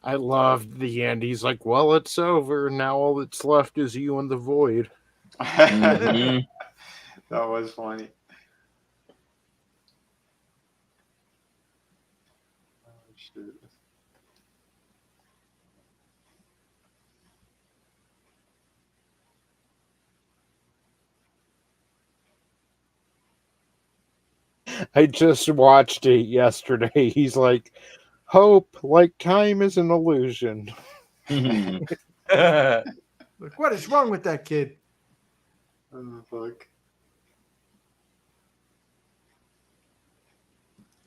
I loved the end. He's like, well, it's over. Now all that's left is you and the void. Mm-hmm. That was funny. Oh, shit. I just watched it yesterday. He's like, hope, like time is an illusion. Like, what is wrong with that kid? Oh, fuck.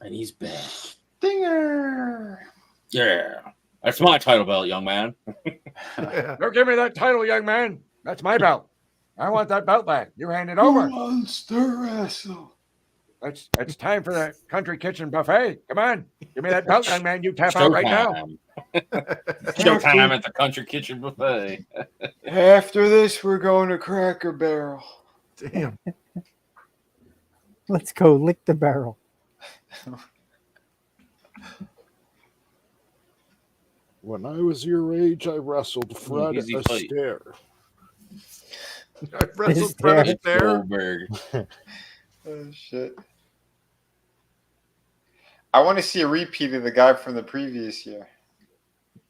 And he's back. Stinger! Yeah. That's my title belt, young man. Yeah. Don't give me that title, young man. That's my belt. I want that belt back. You hand it over. Monster wrestle. It's time for the country kitchen buffet. Come on. Give me that belt, young man. You tap out right now. Showtime at the country kitchen buffet. After this, we're going to Cracker Barrel. Damn. Let's go lick the barrel. When I was your age, I wrestled Fred Easy fight. Astaire. I wrestled Fred Astaire. Goldberg. Oh, shit. I want to see a repeat of the guy from the previous year.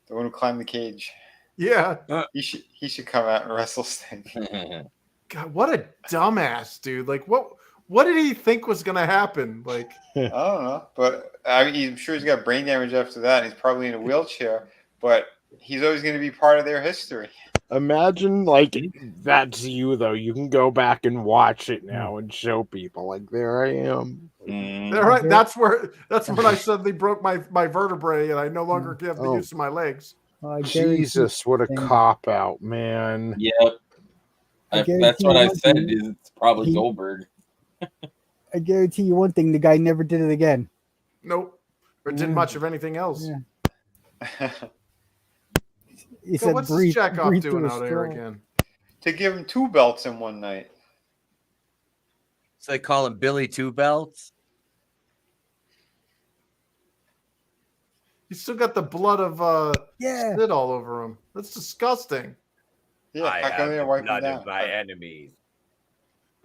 The one who climbed the cage. Yeah. He should come out and wrestle Sting. God, what a dumbass, dude. Like, what did he think was going to happen? Like, I don't know. But I mean, I'm sure he's got brain damage after that. And he's probably in a wheelchair. But he's always going to be part of their history. Imagine, like, that's you, though. You can go back and watch it now and show people, like, there I am. right, that's when I suddenly broke my vertebrae and I no longer have the use of my legs. Jesus, what a cop out, man. Yep. That's what I said. It's probably Goldberg. I guarantee you one thing: the guy never did it again. Nope. Or did much of anything else. Yeah. He said, what's breathe, Jackoff breathe doing through a out here straw. again? To give him 2 belts in one night. So they call him Billy Two Belts. He's still got the blood of Yeah. Sid all over him. That's disgusting. Yeah, I how come have they the wipe him blood down? of my enemies.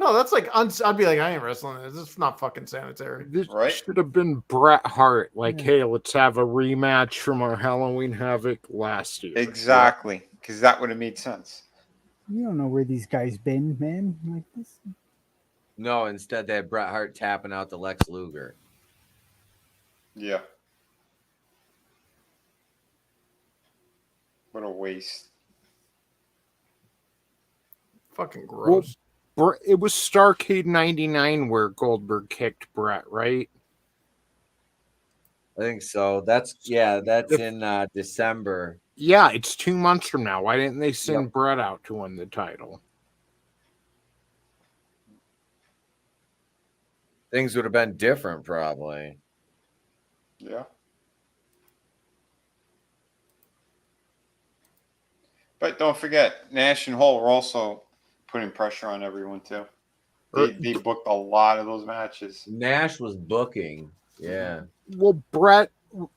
No, that's like I'd be like, I ain't wrestling this. This is not fucking sanitary. This Right? should have been Bret Hart. Like, Yeah. hey, let's have a rematch from our Halloween Havoc last year. Exactly, because that would have made sense. You don't know where these guys been, man. Like this. No, instead they had Bret Hart tapping out the Lex Luger. Yeah. What a waste. Fucking gross. It was Starrcade 99 where Goldberg kicked Bret, right? I think so. That's If- in December. Yeah, it's 2 months from now. Why didn't they send Yep. Bret out to win the title? Things would have been different, probably. Yeah. But don't forget, Nash and Hall were also putting pressure on everyone too. They booked a lot of those matches. Nash was booking. Yeah. Well, Bret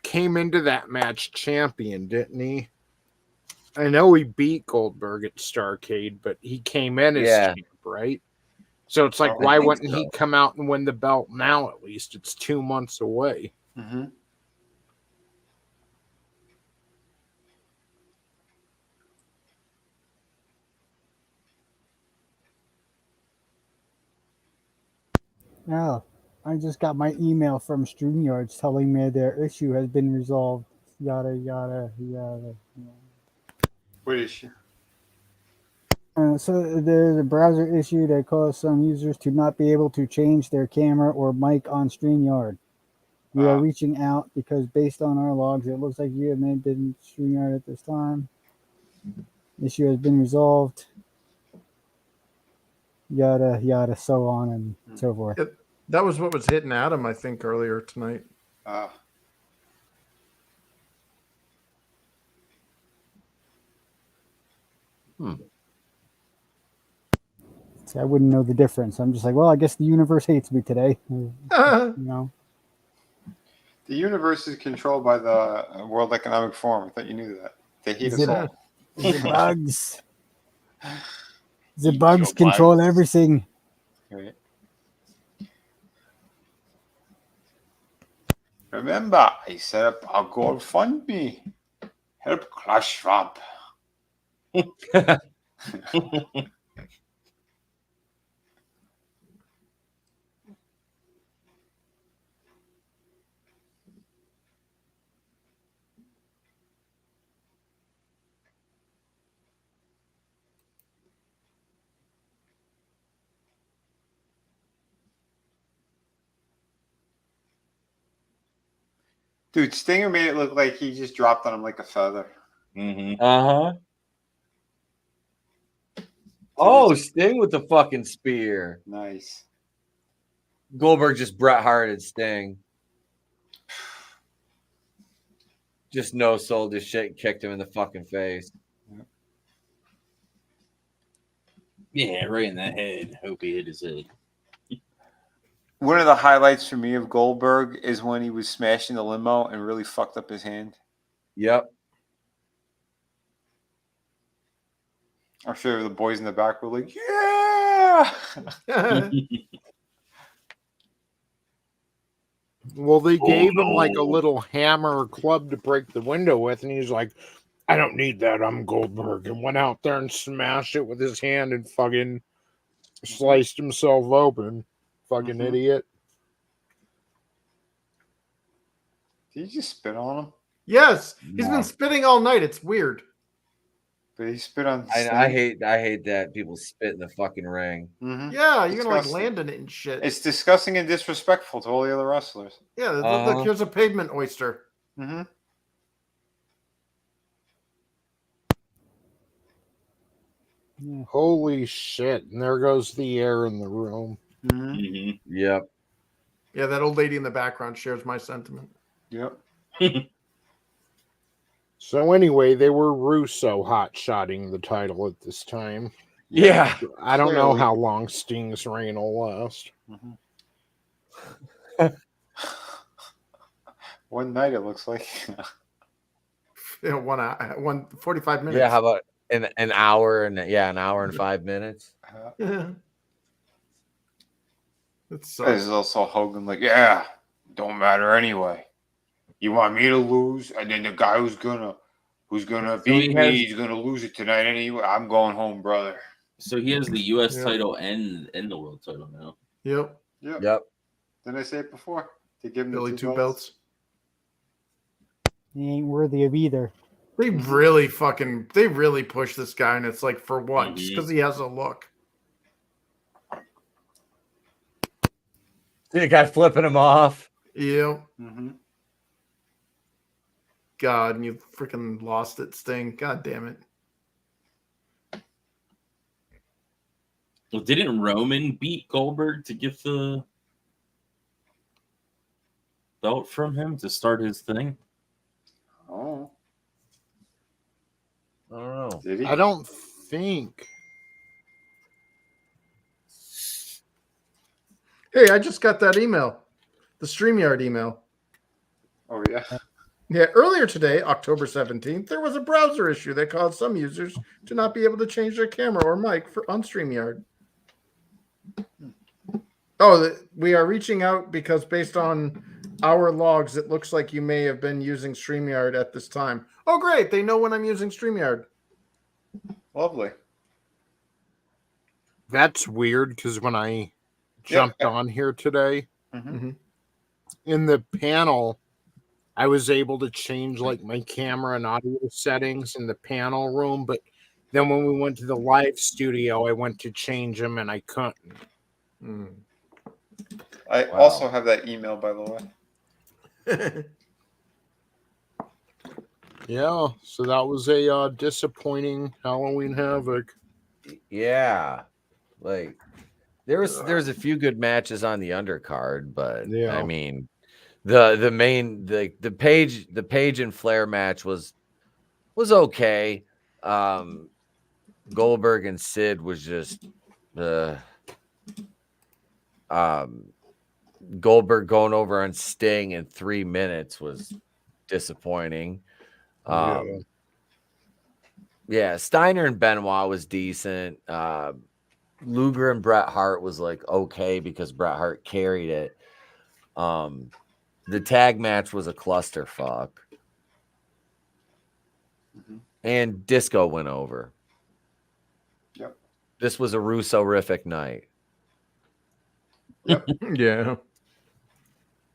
came into that match champion, didn't he? I know he beat Goldberg at Starrcade, but he came in as Yeah. champ, right? So it's like, I why think wouldn't he so. come out and win the belt now? At least it's 2 months away. Mm-hmm. Oh, I just got my email from StreamYard telling me their issue has been resolved. Yada yada yada. What issue? So there's a browser issue that caused some users to not be able to change their camera or mic on StreamYard. We are reaching out because based on our logs, it looks like you have been in StreamYard at this time. Issue has been resolved. Yada yada, so on and so forth. That was what was hitting Adam, I think, earlier tonight. See, I wouldn't know the difference. I'm just like, well, I guess the universe hates me today. You know. The universe is controlled by the World Economic Forum. I thought you knew that. They hate us all. The bugs. The bugs control everything. Right. Remember, I set up a GoFundMe. Help Klaus Schwab. Dude, Stinger made it look like he just dropped on him like a feather. Mm-hmm. Uh-huh. Oh, Sting with the fucking spear. Nice. Goldberg just Bret Harted Sting. Just no sold his shit and kicked him in the fucking face. Yeah, right in the head. Hope he hit his head. One of the highlights for me of Goldberg is when he was smashing the limo and really fucked up his hand. Yep. I'm sure the boys in the back were like, yeah. Well, they gave him like a little hammer or club to break the window with, and he's like, I don't need that. I'm Goldberg. And went out there and smashed it with his hand and fucking sliced himself open. Fucking idiot. Did you just spit on him? Yes, he's been spitting all night. It's weird. But he spit on I hate that people spit in the fucking ring. Mm-hmm. Yeah, you're gonna like Disgusting. land in it and shit. It's disgusting and disrespectful to all the other wrestlers. Yeah, look, here's a pavement oyster. Mm-hmm. Yeah. Holy shit. And there goes the air in the room. Mm-hmm. Yep. Yeah, that old lady in the background shares my sentiment. Yep. So anyway, they were Russo hot-shotting the title at this time. Yeah. I don't know Clearly. how long Sting's reign will last. One night, it looks like. Yeah, 45 minutes. Yeah, how about an hour and an hour and 5 minutes? Yeah. There's also Hogan like, yeah, don't matter anyway. You want me to lose, and then the guy who's gonna beat me, he's gonna lose it tonight anyway. I'm going home, brother. So he has the U.S. title and the world title now. Yep. Yep. Didn't I say it before? To give him Billy the two belts. He ain't worthy of either. They really push this guy, and it's like, for what? Just because he has a look. See the guy flipping him off. Yeah. God, and you freaking lost it, Sting. God damn it. Well, didn't Roman beat Goldberg to get the belt from him to start his thing? Oh. I don't know. Did he? I don't think. Hey, I just got that email. The StreamYard email. Oh, yeah. Yeah, earlier today, October 17th, there was a browser issue that caused some users to not be able to change their camera or mic on StreamYard. Oh, we are reaching out because based on our logs, it looks like you may have been using StreamYard at this time. Oh, great. They know when I'm using StreamYard. Lovely. That's weird because when I jumped on here today, in the panel, I was able to change like my camera and audio settings in the panel room, but then when we went to the live studio, I went to change them and I couldn't. I also have that email, by the way. Yeah, so that was a disappointing Halloween Havoc. Yeah, like there's a few good matches on the undercard, but Yeah. I mean, the Page and Flair match was okay. Goldberg and Sid was just Goldberg going over on Sting in 3 minutes was disappointing. Yeah, Steiner and Benoit was decent. Luger and Bret Hart was like okay because Bret Hart carried it. The tag match was a clusterfuck. And Disco went over. Yep. This was a Russo-rific night. Yep. Yeah.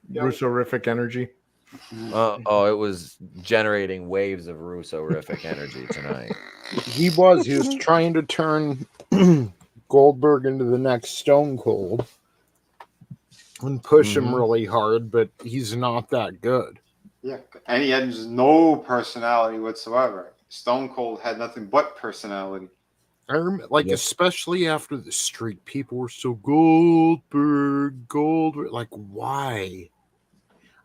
Russo-rific energy. It was generating waves of Russo-rific energy tonight. He was trying to turn Goldberg into the next Stone Cold and push him really hard, but he's not that good. Yeah, and he had no personality whatsoever. Stone Cold had nothing but personality. I remember, especially after the streak, people were so Goldberg. Like, why?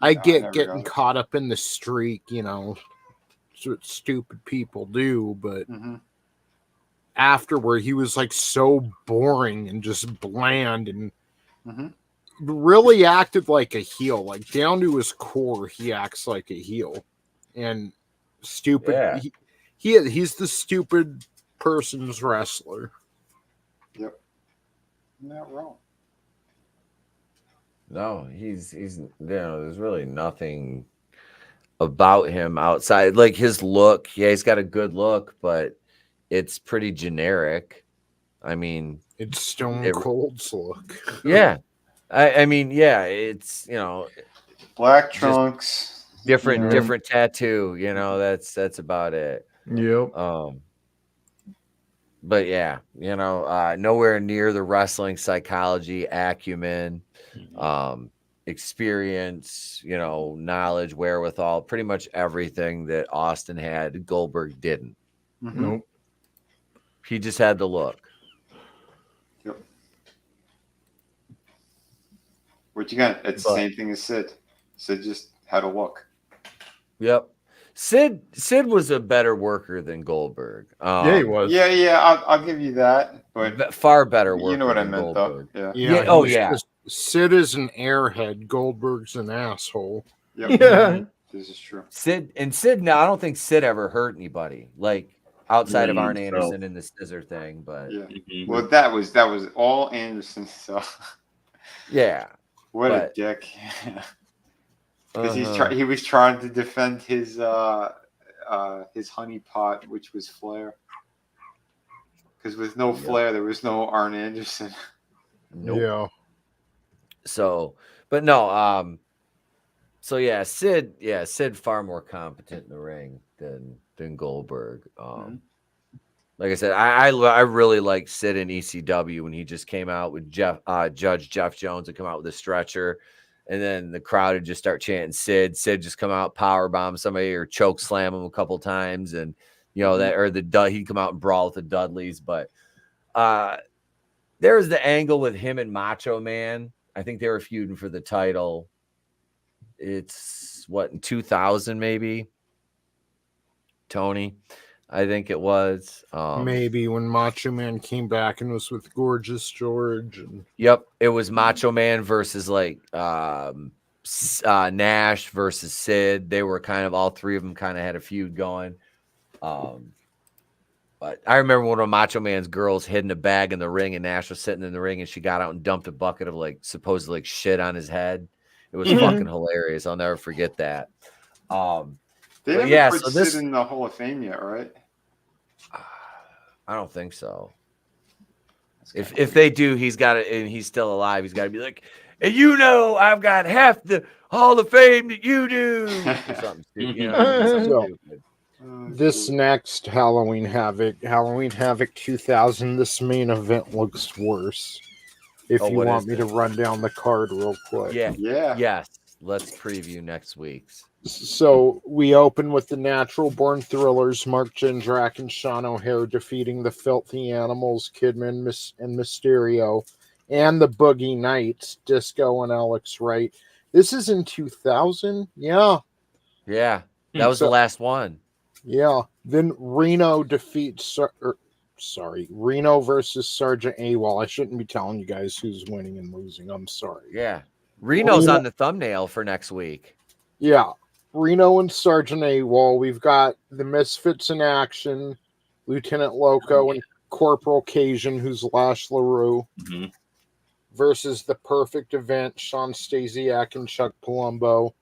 I get getting caught up in the streak, it's what stupid people do, but afterward, he was like so boring and just bland and really acted like a heel. Like down to his core, he acts like a heel and stupid. Yeah. He's the stupid person's wrestler. Yep. Not wrong. No, he's there's really nothing about him outside like his look. Yeah, he's got a good look, but it's pretty generic. I mean, it's Stone Cold's look. Yeah. I mean, yeah, it's black trunks, different tattoo, that's about it. Yep. But yeah, nowhere near the wrestling psychology acumen, experience, knowledge, wherewithal, pretty much everything that Austin had, Goldberg didn't. Nope. He just had the look. Yep. What you got? It's the same thing as Sid. Sid just had a look. Yep. Sid was a better worker than Goldberg. Yeah, he was. Yeah, I'll give you that. But Far better worker. you know what I than meant, Goldberg. though. Yeah. Oh he's yeah. Sid is an airhead. Goldberg's an asshole. Yep. Yeah. This is true. Sid. No, I don't think Sid ever hurt anybody. Like outside of Arn himself. Anderson and the scissor thing, but Yeah. Mhm. Well, that was all Anderson. So yeah. what a But- dick. Because Uh-huh. he was trying to defend his honeypot, which was Flair. Because with no Flair, there was no Arn Anderson. Nope. Yeah. So, but no, so yeah, Sid far more competent in the ring than Goldberg. Like I said, I really liked Sid in ECW when he just came out with Judge Jeff Jones and come out with a stretcher, and then the crowd would just start chanting Sid. Sid just come out, power bomb somebody or choke slam him a couple times, and you know that, or he'd come out and brawl with the Dudleys. But there was the angle with him and Macho Man. I think they were feuding for the title. It's what, in 2000 maybe, Tony, I think it was. Maybe when Macho Man came back and was with Gorgeous George. And... Yep, it was Macho Man versus like Nash versus Sid. They were kind of, all three of them kind of had a feud going. But I remember one of Macho Man's girls hid in a bag in the ring, and Nash was sitting in the ring, and she got out and dumped a bucket of like supposed like shit on his head. It was fucking hilarious. I'll never forget that. They But haven't so put this, Sid in the Hall of Fame yet, right? I don't think so. If they do, he's got it, and he's still alive. He's got to be like, and you know, I've got half the Hall of Fame that you do. Or something stupid, you know, something So, stupid. this next Halloween Havoc 2000, this main event looks worse. If you what want is me it? to run down the card real quick. Yeah. Yeah. Yes. Let's preview next week's. So we open with the Natural Born Thrillers, Mark Jindrak and Sean O'Hare defeating the Filthy Animals, Kidman and Mysterio, and the Boogie Knights, Disco and Alex Wright. This is in 2000? Yeah. Yeah. That was the last one. Yeah. Then Reno defeats... Reno versus Sergeant AWOL. I shouldn't be telling you guys who's winning and losing. I'm sorry. Yeah. Reno's on the thumbnail for next week. Yeah. Reno and Sergeant AWOL. We've got the Misfits in action, Lieutenant Loco and Corporal Cajun, who's Lash LaRue, versus the Perfect Event, Sean Stasiak and Chuck Palumbo.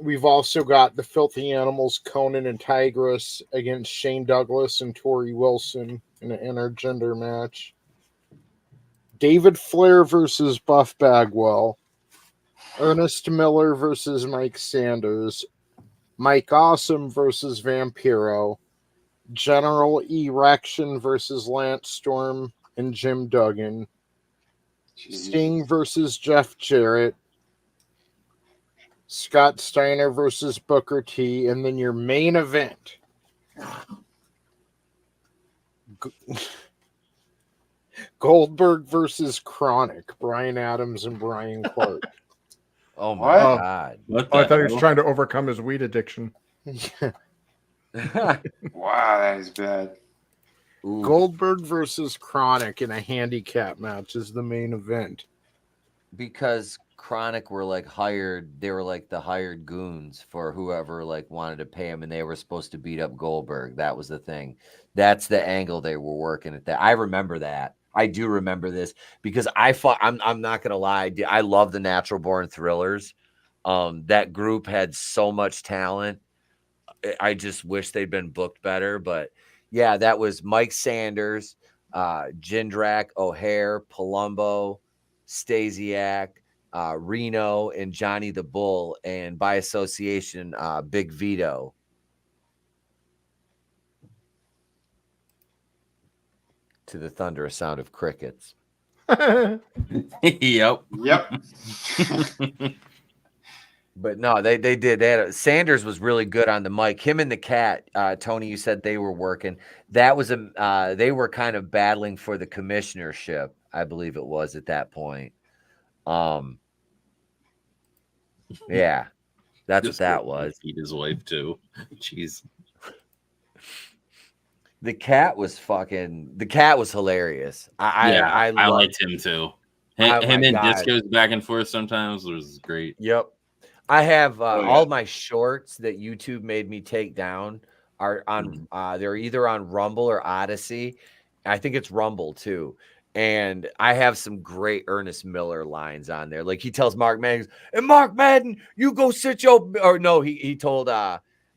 We've also got the Filthy Animals, Conan and Tigress, against Shane Douglas and Tori Wilson in an intergender match. David Flair versus Buff Bagwell. Ernest Miller versus Mike Sanders. Mike Awesome versus Vampiro. General Erection versus Lance Storm and Jim Duggan. Sting versus Jeff Jarrett. Scott Steiner versus Booker T, and then your main event. Goldberg versus Chronic, Brian Adams and Brian Clark. Oh my God. What I the thought he was hell? trying to overcome his weed addiction. Wow, that is bad. Goldberg versus Chronic in a handicap match is the main event. Because Chronic were like hired, they were like the hired goons for whoever like wanted to pay them, and they were supposed to beat up Goldberg. That was the thing. That's the angle they were working at. That I remember that. I do remember this because I fought. I'm not gonna lie. I love the Natural Born Thrillers. That group had so much talent. I just wish they'd been booked better. But yeah, that was Mike Sanders, Jindrak, O'Hare, Palumbo, Stasiak, Reno, and Johnny the Bull, and by association, Big Vito. To the thunderous sound of crickets. Yep. Yep. But no, they did that. Sanders was really good on the mic. Him and the Cat, Tony, you said they were working. That was they were kind of battling for the commissionership, I believe it was at that point. Yeah. That's what that was. Beat his wife too. Jeez. The cat was hilarious. I liked him too. Oh Him my and God. Disco's back and forth sometimes was great. Yep. I have Oh, yeah. all my shorts that YouTube made me take down are on they're either on Rumble or Odyssey. I think it's Rumble too. And I have some great Ernest Miller lines on there. Like he tells Mark Madden, and Mark Madden, you go sit your or no, he told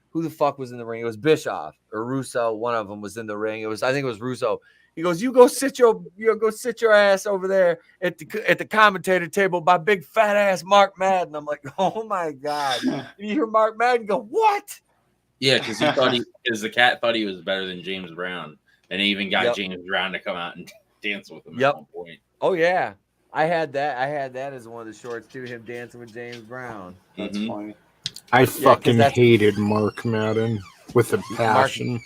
who the fuck was in the ring? It was Bischoff or Russo. One of them was in the ring. I think it was Russo. He goes, you go sit your ass over there at the commentator table by big fat ass Mark Madden. I'm like, oh my God. And you hear Mark Madden go, what? Yeah, because the cat thought he was better than James Brown. And he even got James Brown to come out and dance with him at one point. Oh yeah. I had that as one of the shorts too, him dancing with James Brown. That's funny. I fucking hated Mark Madden with a passion.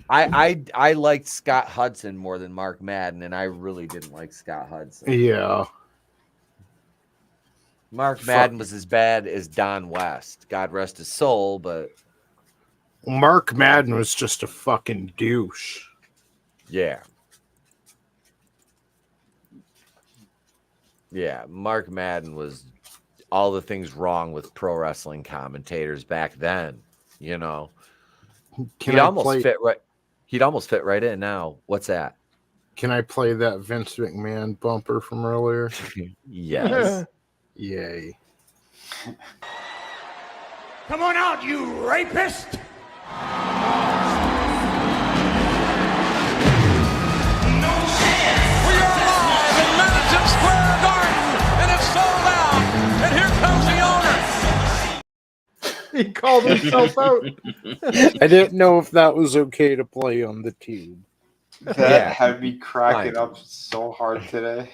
I liked Scott Hudson more than Mark Madden, and I really didn't like Scott Hudson. Yeah. Mark Madden was as bad as Don West. God rest his soul, but Mark Madden was just a fucking douche. Yeah. Yeah, Mark Madden was all the things wrong with pro wrestling commentators back then, you know. He'd almost fit right in now. What's that? Can I play that Vince McMahon bumper from earlier? Yes. Yay. Come on out, you rapist! We are live in Madison Square Garden, and it's sold out. And here comes the owner. He called himself out. I didn't know if that was okay to play on the tube. That had me cracking up so hard today.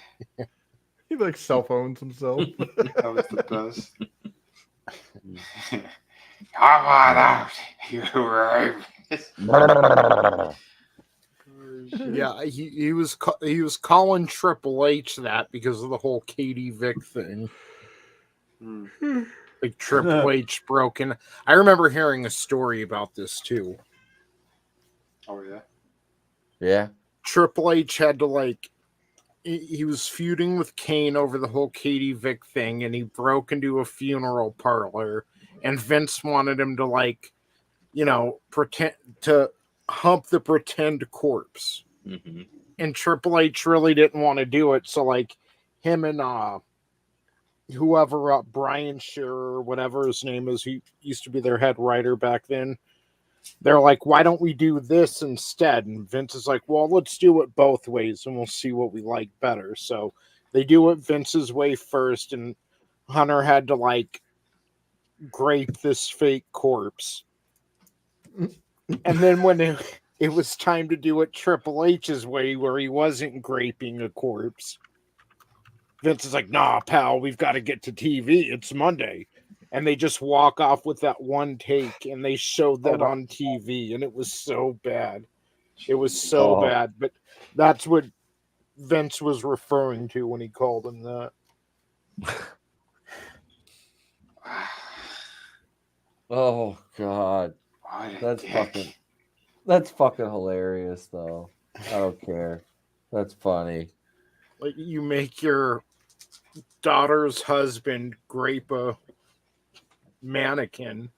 He like cell phones himself. That was the best. Come on out, you rapist. Yeah, he was calling Triple H that because of the whole Katie Vick thing. Like Triple H broken. I remember hearing a story about this too. Oh yeah. Yeah. Triple H had to he was feuding with Kane over the whole Katie Vick thing, and he broke into a funeral parlor, and Vince wanted him to pretend to hump the pretend corpse. Mm-hmm. And Triple H really didn't want to do it, so him and whoever Brian Shearer or whatever his name is, he used to be their head writer back then. They're like, why don't we do this instead? And Vince is like, well, let's do it both ways and we'll see what we like better. So they do it Vince's way first, and Hunter had to grape this fake corpse. And then when it was time to do it Triple H's way, where he wasn't graping a corpse, Vince is like, nah, pal, we've got to get to TV. It's Monday. And they just walk off with that one take, and they showed that on TV, and it was so bad. It was so bad. But that's what Vince was referring to when he called him that. Oh God. That's fucking hilarious though. I don't care. That's funny. Like, you make your daughter's husband grape a mannequin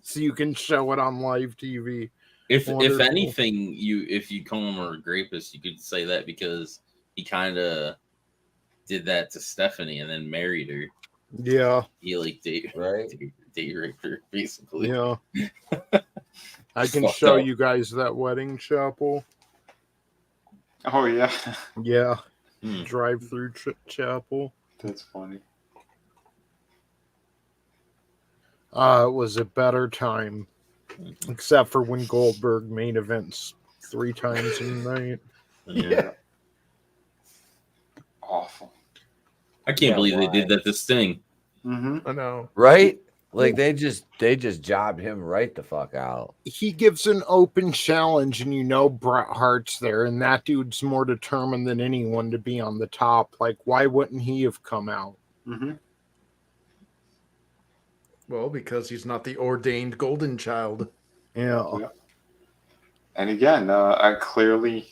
so you can show it on live TV. If anything, if you call him a rapist, you could say that because he kind of did that to Stephanie and then married her. Yeah, he date raped her basically. Yeah. I can show you guys that wedding chapel. Oh yeah. Yeah. Drive-through chapel. That's funny. It was a better time, except for when Goldberg main events 3 times in a night. Yeah. Awful. I can't believe they did that to Sting. I know. Right? Like they just jobbed him right the fuck out. He gives an open challenge, and Bret Hart's there, and that dude's more determined than anyone to be on the top. Like, why wouldn't he have come out? Well, because he's not the ordained golden child. Yeah. And again, clearly,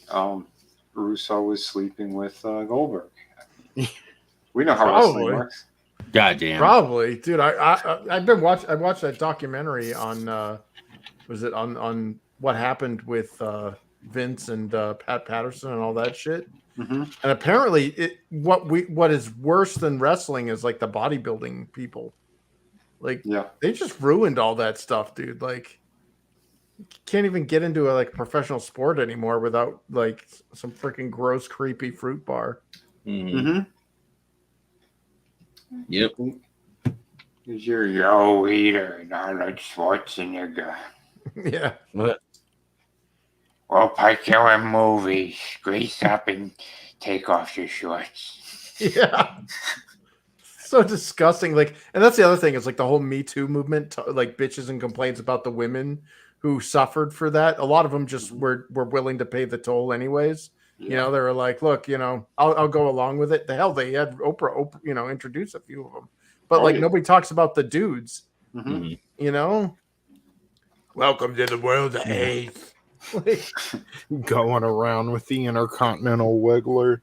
Russo was sleeping with Goldberg. We know how wrestling works. Goddamn. Probably, dude. I've been watching. I watched that documentary on was it on what happened with Vince and Pat Patterson and all that shit. Mm-hmm. And apparently, what is worse than wrestling is like the bodybuilding people. Like, they just ruined all that stuff, dude. Like, you can't even get into a professional sport anymore without like some freaking gross, creepy fruit bar. Mm-hmm. Yep. You're Yo Eater and Arnold Schwarzenegger. Yeah. Well, Piker in movies. Grease up and take off your shorts. Yeah. So disgusting. Like, and that's the other thing is like the whole Me Too movement, like bitches and complaints about the women who suffered for that. A lot of them just were willing to pay the toll anyways. Yeah. You know, they were like, look, you know, I'll go along with it. The hell, they had Oprah, you know, introduce a few of them. But nobody talks about the dudes, Mm-hmm. you know? Welcome to the world of AIDS. Going around with the Intercontinental Wiggler.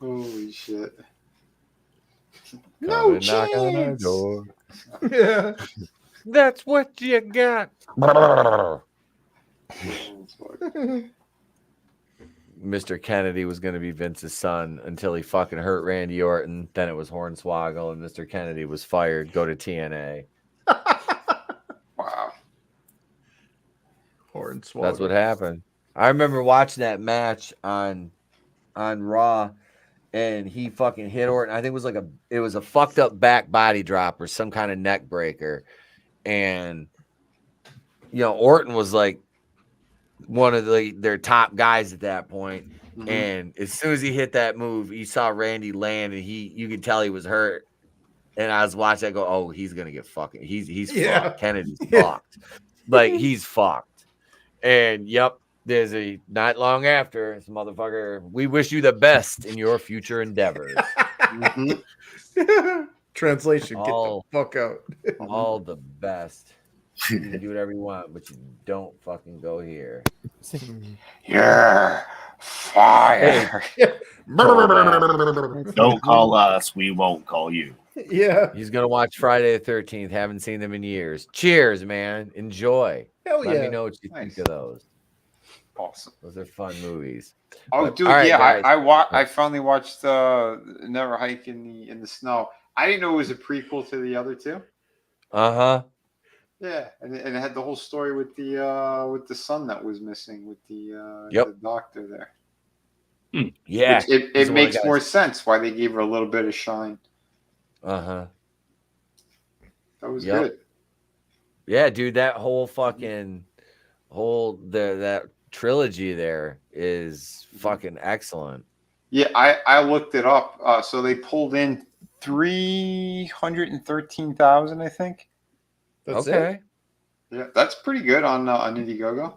Holy shit. No knock on our chance. door. Yeah. That's what you got. Mr. Kennedy was going to be Vince's son until he fucking hurt Randy Orton. Then it was Hornswoggle, and Mr. Kennedy was fired. Go to TNA. Wow. Hornswoggle. That's what happened. I remember watching that match on Raw, and he fucking hit Orton. I think it was a fucked up back body drop or some kind of neck breaker. And, you know, Orton was like one of their top guys at that point. Mm-hmm. And as soon as he hit that move, you saw Randy land, and you could tell he was hurt. And I was watching, I go, oh, he's gonna get fucking. He's fucked. Kennedy's fucked. Like, he's fucked. And yep, there's a not long after this motherfucker. We wish you the best in your future endeavors. Mm-hmm. Translation: get the fuck out. All the best. You can do whatever you want, but you don't fucking go here. You're fired. Don't call us. We won't call you. Yeah. He's going to watch Friday the 13th. Haven't seen them in years. Cheers, man. Enjoy. Hell Let yeah. me know what you think of those. Awesome. Those are fun movies. Oh, but, dude, right, yeah. guys. I finally watched Never Hike in the Snow. I didn't know it was a prequel to the other two. Uh-huh. Yeah, and it had the whole story with the son that was missing with the doctor there. Yeah, which it makes more sense why they gave her a little bit of shine. Uh-huh. That was good. Yeah, dude, that whole fucking that trilogy there is fucking excellent. Yeah, I looked it up. So they pulled in 313,000, I think. That's okay. It? Yeah, that's pretty good on Indiegogo.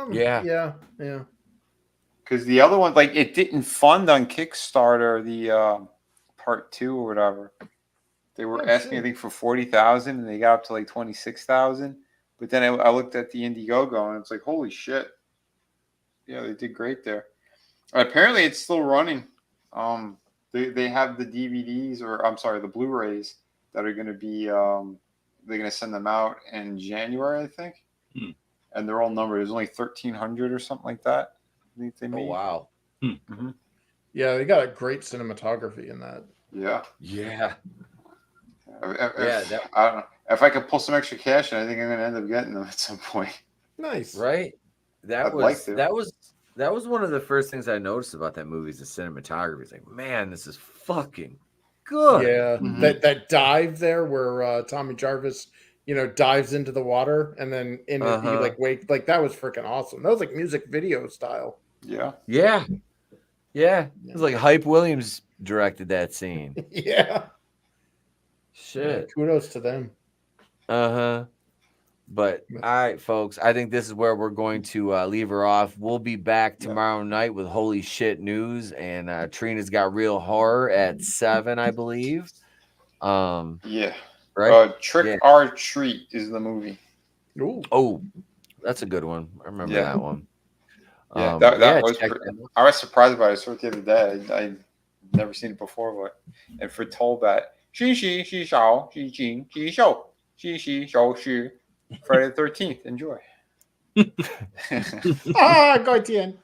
Yeah. Because the other one, like, it didn't fund on Kickstarter the part 2 or whatever. They were asking, I think, for 40,000, and they got up to like 26,000. But then I looked at the Indiegogo, and it's like, holy shit! Yeah, they did great there. Apparently, it's still running. They have the DVDs, or I'm sorry, the Blu-rays that are going to be. They're going to send them out in January, I think. And they're all numbered. There's only 1,300 or something like that. I think they made. Oh, wow. Mm-hmm. Yeah, they got a great cinematography in that. Yeah. I don't know. If I could pull some extra cash in, I think I'm going to end up getting them at some point. Nice. Right? That was one of the first things I noticed about that movie is the cinematography. It's like, man, this is fucking good. Yeah, that dive there where Tommy Jarvis, dives into the water and then he like that was freaking awesome. That was like music video style. Yeah. It was like Hype Williams directed that scene. Yeah. Shit. Yeah, kudos to them. Uh-huh. But all right, folks, I think this is where we're going to leave her off. We'll be back tomorrow night with Holy Shit News, and Trina's got Real Horror at 7, I believe. Yeah. Right? Trick or Treat is the movie. Ooh. Oh, that's a good one. I remember that one. Yeah, that was. check I was surprised by it. I saw it the other day. I'd never seen it before, but and for Tollbat, Friday the 13th. Enjoy. Go Etienne.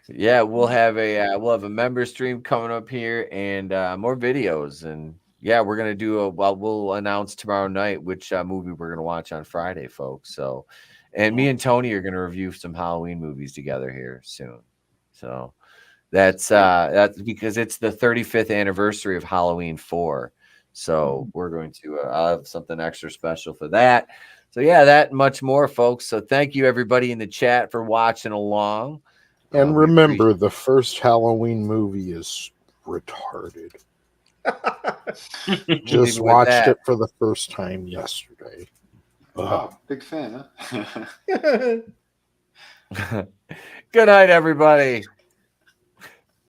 Yeah, we'll have a member stream coming up here and more videos, and yeah, we're gonna do we'll announce tomorrow night which movie we're gonna watch on Friday, folks. So, and me and Tony are gonna review some Halloween movies together here soon. So that's because it's the 35th anniversary of Halloween 4. So we're going to have something extra special for that. So yeah, that and much more, folks. So thank you everybody in the chat for watching along. And remember, the first Halloween movie is retarded. Just watched it for the first time yesterday. Oh, big fan, huh? Good night, everybody.